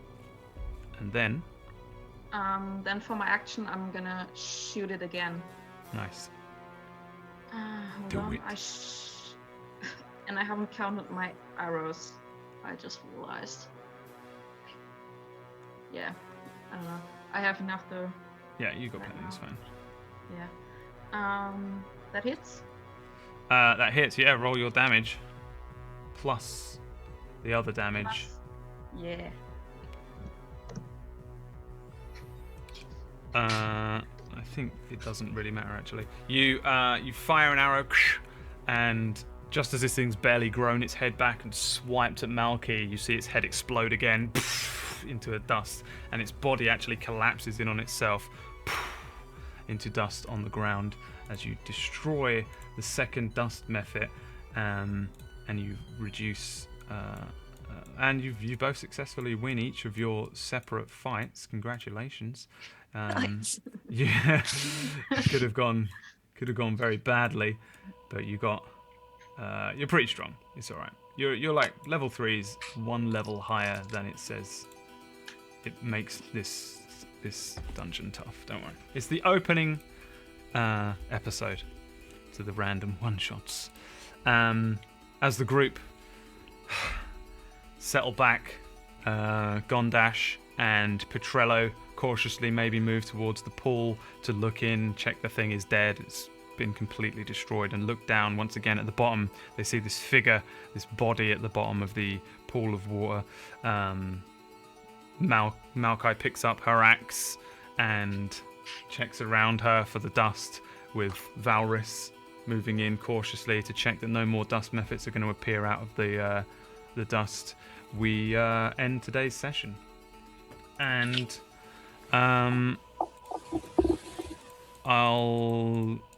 then for my action, I'm gonna shoot it again. Nice. Hold Do on. it. And I haven't counted my arrows. I just realized. Yeah, I don't know. I have enough though. Yeah, you got plenty. It's fine. Yeah. That hits. That hits. Yeah, roll your damage plus the other damage. Yeah. I think it doesn't really matter actually. You fire an arrow, and just as this thing's barely grown its head back and swiped at Malky, you see its head explode again into a dust, and its body actually collapses in on itself into dust on the ground as you destroy the second dust method, and you reduce. And you both successfully win each of your separate fights. Congratulations. Nice. Yeah, could have gone very badly, but you got. You're pretty strong. It's all right. You're like level 3's one level higher than it says. It makes this dungeon tough. Don't worry. It's the opening episode to the random one-shots. As the group settle back, Gondash and Petrello cautiously maybe move towards the pool to look in, check the thing is dead. It's been completely destroyed, and look down once again at the bottom. They see this figure, this body at the bottom of the pool of water. Malkai picks up her axe and checks around her for the dust, with Valrys moving in cautiously to check that no more dust methods are going to appear out of the dust. We end today's session, and I'm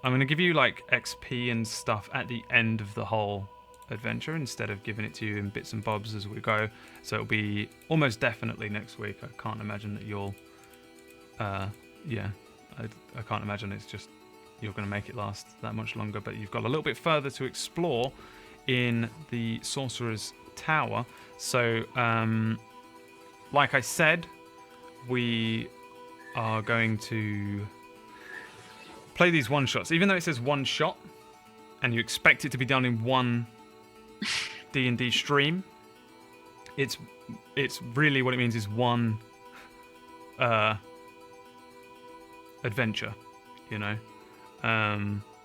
going to give you like XP and stuff at the end of the whole adventure instead of giving it to you in bits and bobs as we go. So it'll be almost definitely next week. I can't imagine that you'll I can't imagine it's just you're going to make it last that much longer, but you've got a little bit further to explore in the Sorcerer's Tower. So like I said, we are going to play these one shots, even though it says one shot and you expect it to be done in one D&D stream. it's really what it means is one adventure, you know.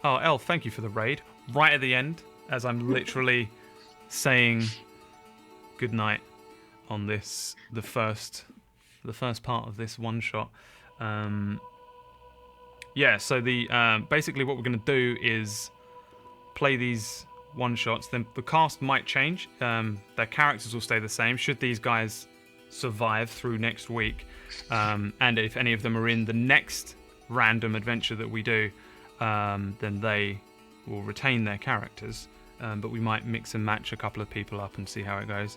Oh, Elf, thank you for the raid. Right at the end, as I'm literally saying goodnight on this, the first part of this one shot. Yeah, so the basically what we're going to do is play these one shots. Then the cast might change. Their characters will stay the same. Should these guys survive through next week, and if any of them are in the next random adventure that we do, then they will retain their characters. But we might mix and match a couple of people up and see how it goes.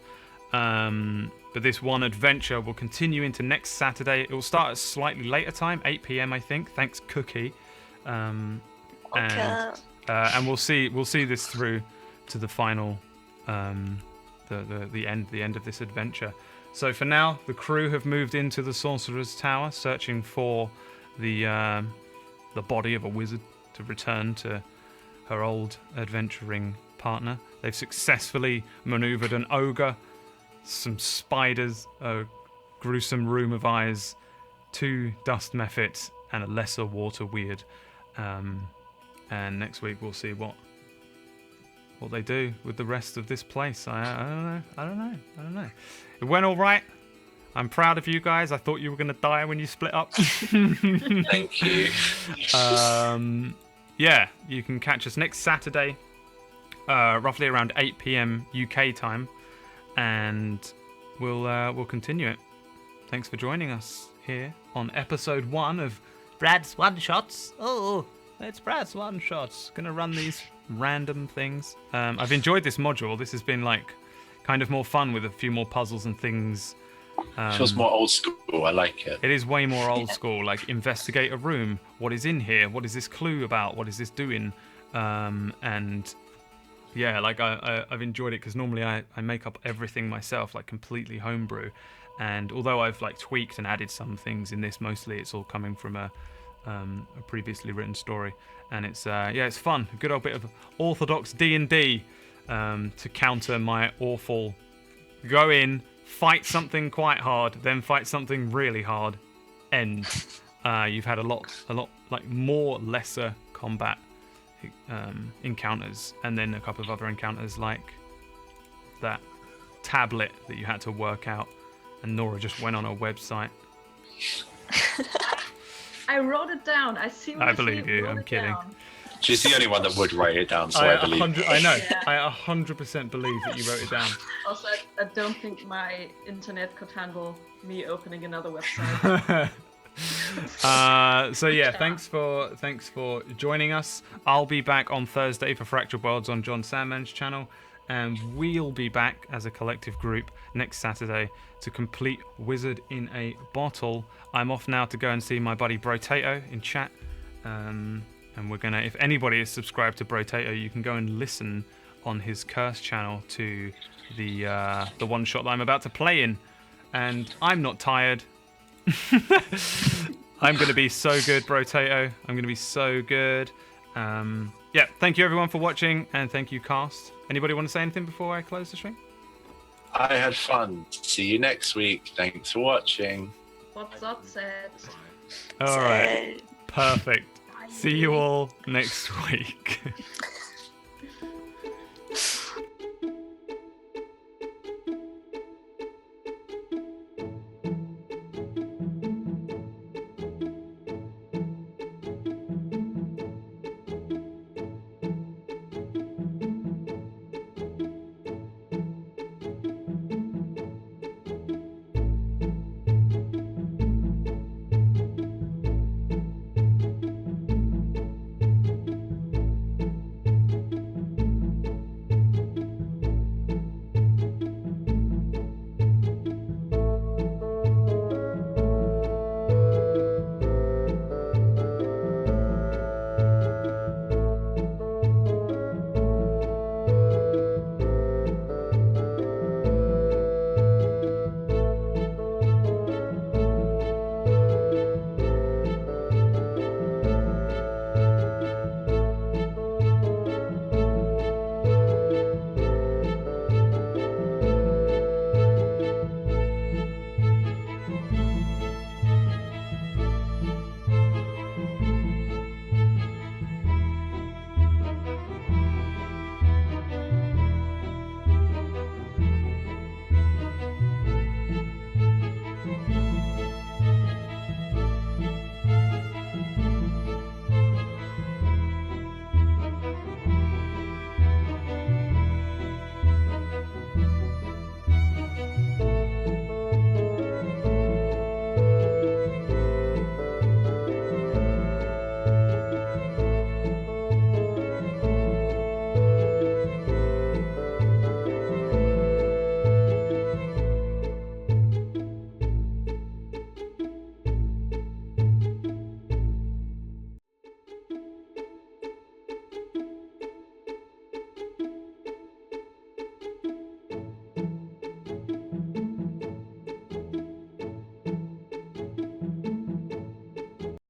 But this one adventure will continue into next Saturday. It will start at a slightly later time, 8 p.m. I think. Thanks, Cookie. And we'll see this through to the final, the end of this adventure. So for now, the crew have moved into the Sorcerer's Tower, searching for the body of a wizard to return to her old adventuring partner. They've successfully maneuvered an ogre, some spiders, a gruesome room of eyes, 2 dust mephits, and a lesser water weird. And next week we'll see what they do with the rest of this place. I don't know. It went all right. I'm proud of you guys. I thought you were going to die when you split up. Thank you. Yeah, you can catch us next Saturday, roughly around 8 p.m. UK time, and we'll continue it. Thanks for joining us here on episode 1 of Brad's One Shots. Oh, it's Brad's One Shots. Gonna run these random things. I've enjoyed this module. This has been like kind of more fun with a few more puzzles and things. Feels more old school. I like it. It is way more old school. Like, investigate a room. What is in here? What is this clue about? What is this doing? And yeah, like I've enjoyed it because normally I make up everything myself, like completely homebrew. And although I've like tweaked and added some things in this, mostly it's all coming from a previously written story. And it's it's fun. A good old bit of orthodox D&D to counter my awful go in, fight something quite hard, then fight something really hard, end. You've had a lot like more lesser combat encounters, and then a couple of other encounters like that tablet that you had to work out, and Nora just went on a website. I wrote it down. I believe you. I'm kidding. Down. She's the only one that would write it down, so I believe. I know. Yeah. I 100% believe that you wrote it down. Also, I don't think my internet could handle me opening another website. So yeah, thanks for joining us. I'll be back on Thursday for Fractured Worlds on John Sandman's channel, and we'll be back as a collective group next Saturday to complete Wizard in a Bottle. I'm off now to go and see my buddy Brotato in chat, and we're gonna, if anybody is subscribed to Brotato, you can go and listen on his Curse channel to the one shot that I'm about to play in. And I'm not tired. I'm going to be so good, Brotato. I'm going to be so good. Yeah, thank you everyone for watching, and thank you, cast. Anybody want to say anything before I close the stream? I had fun. See you next week. Thanks for watching. What's up, said? All right, perfect. See you all next week.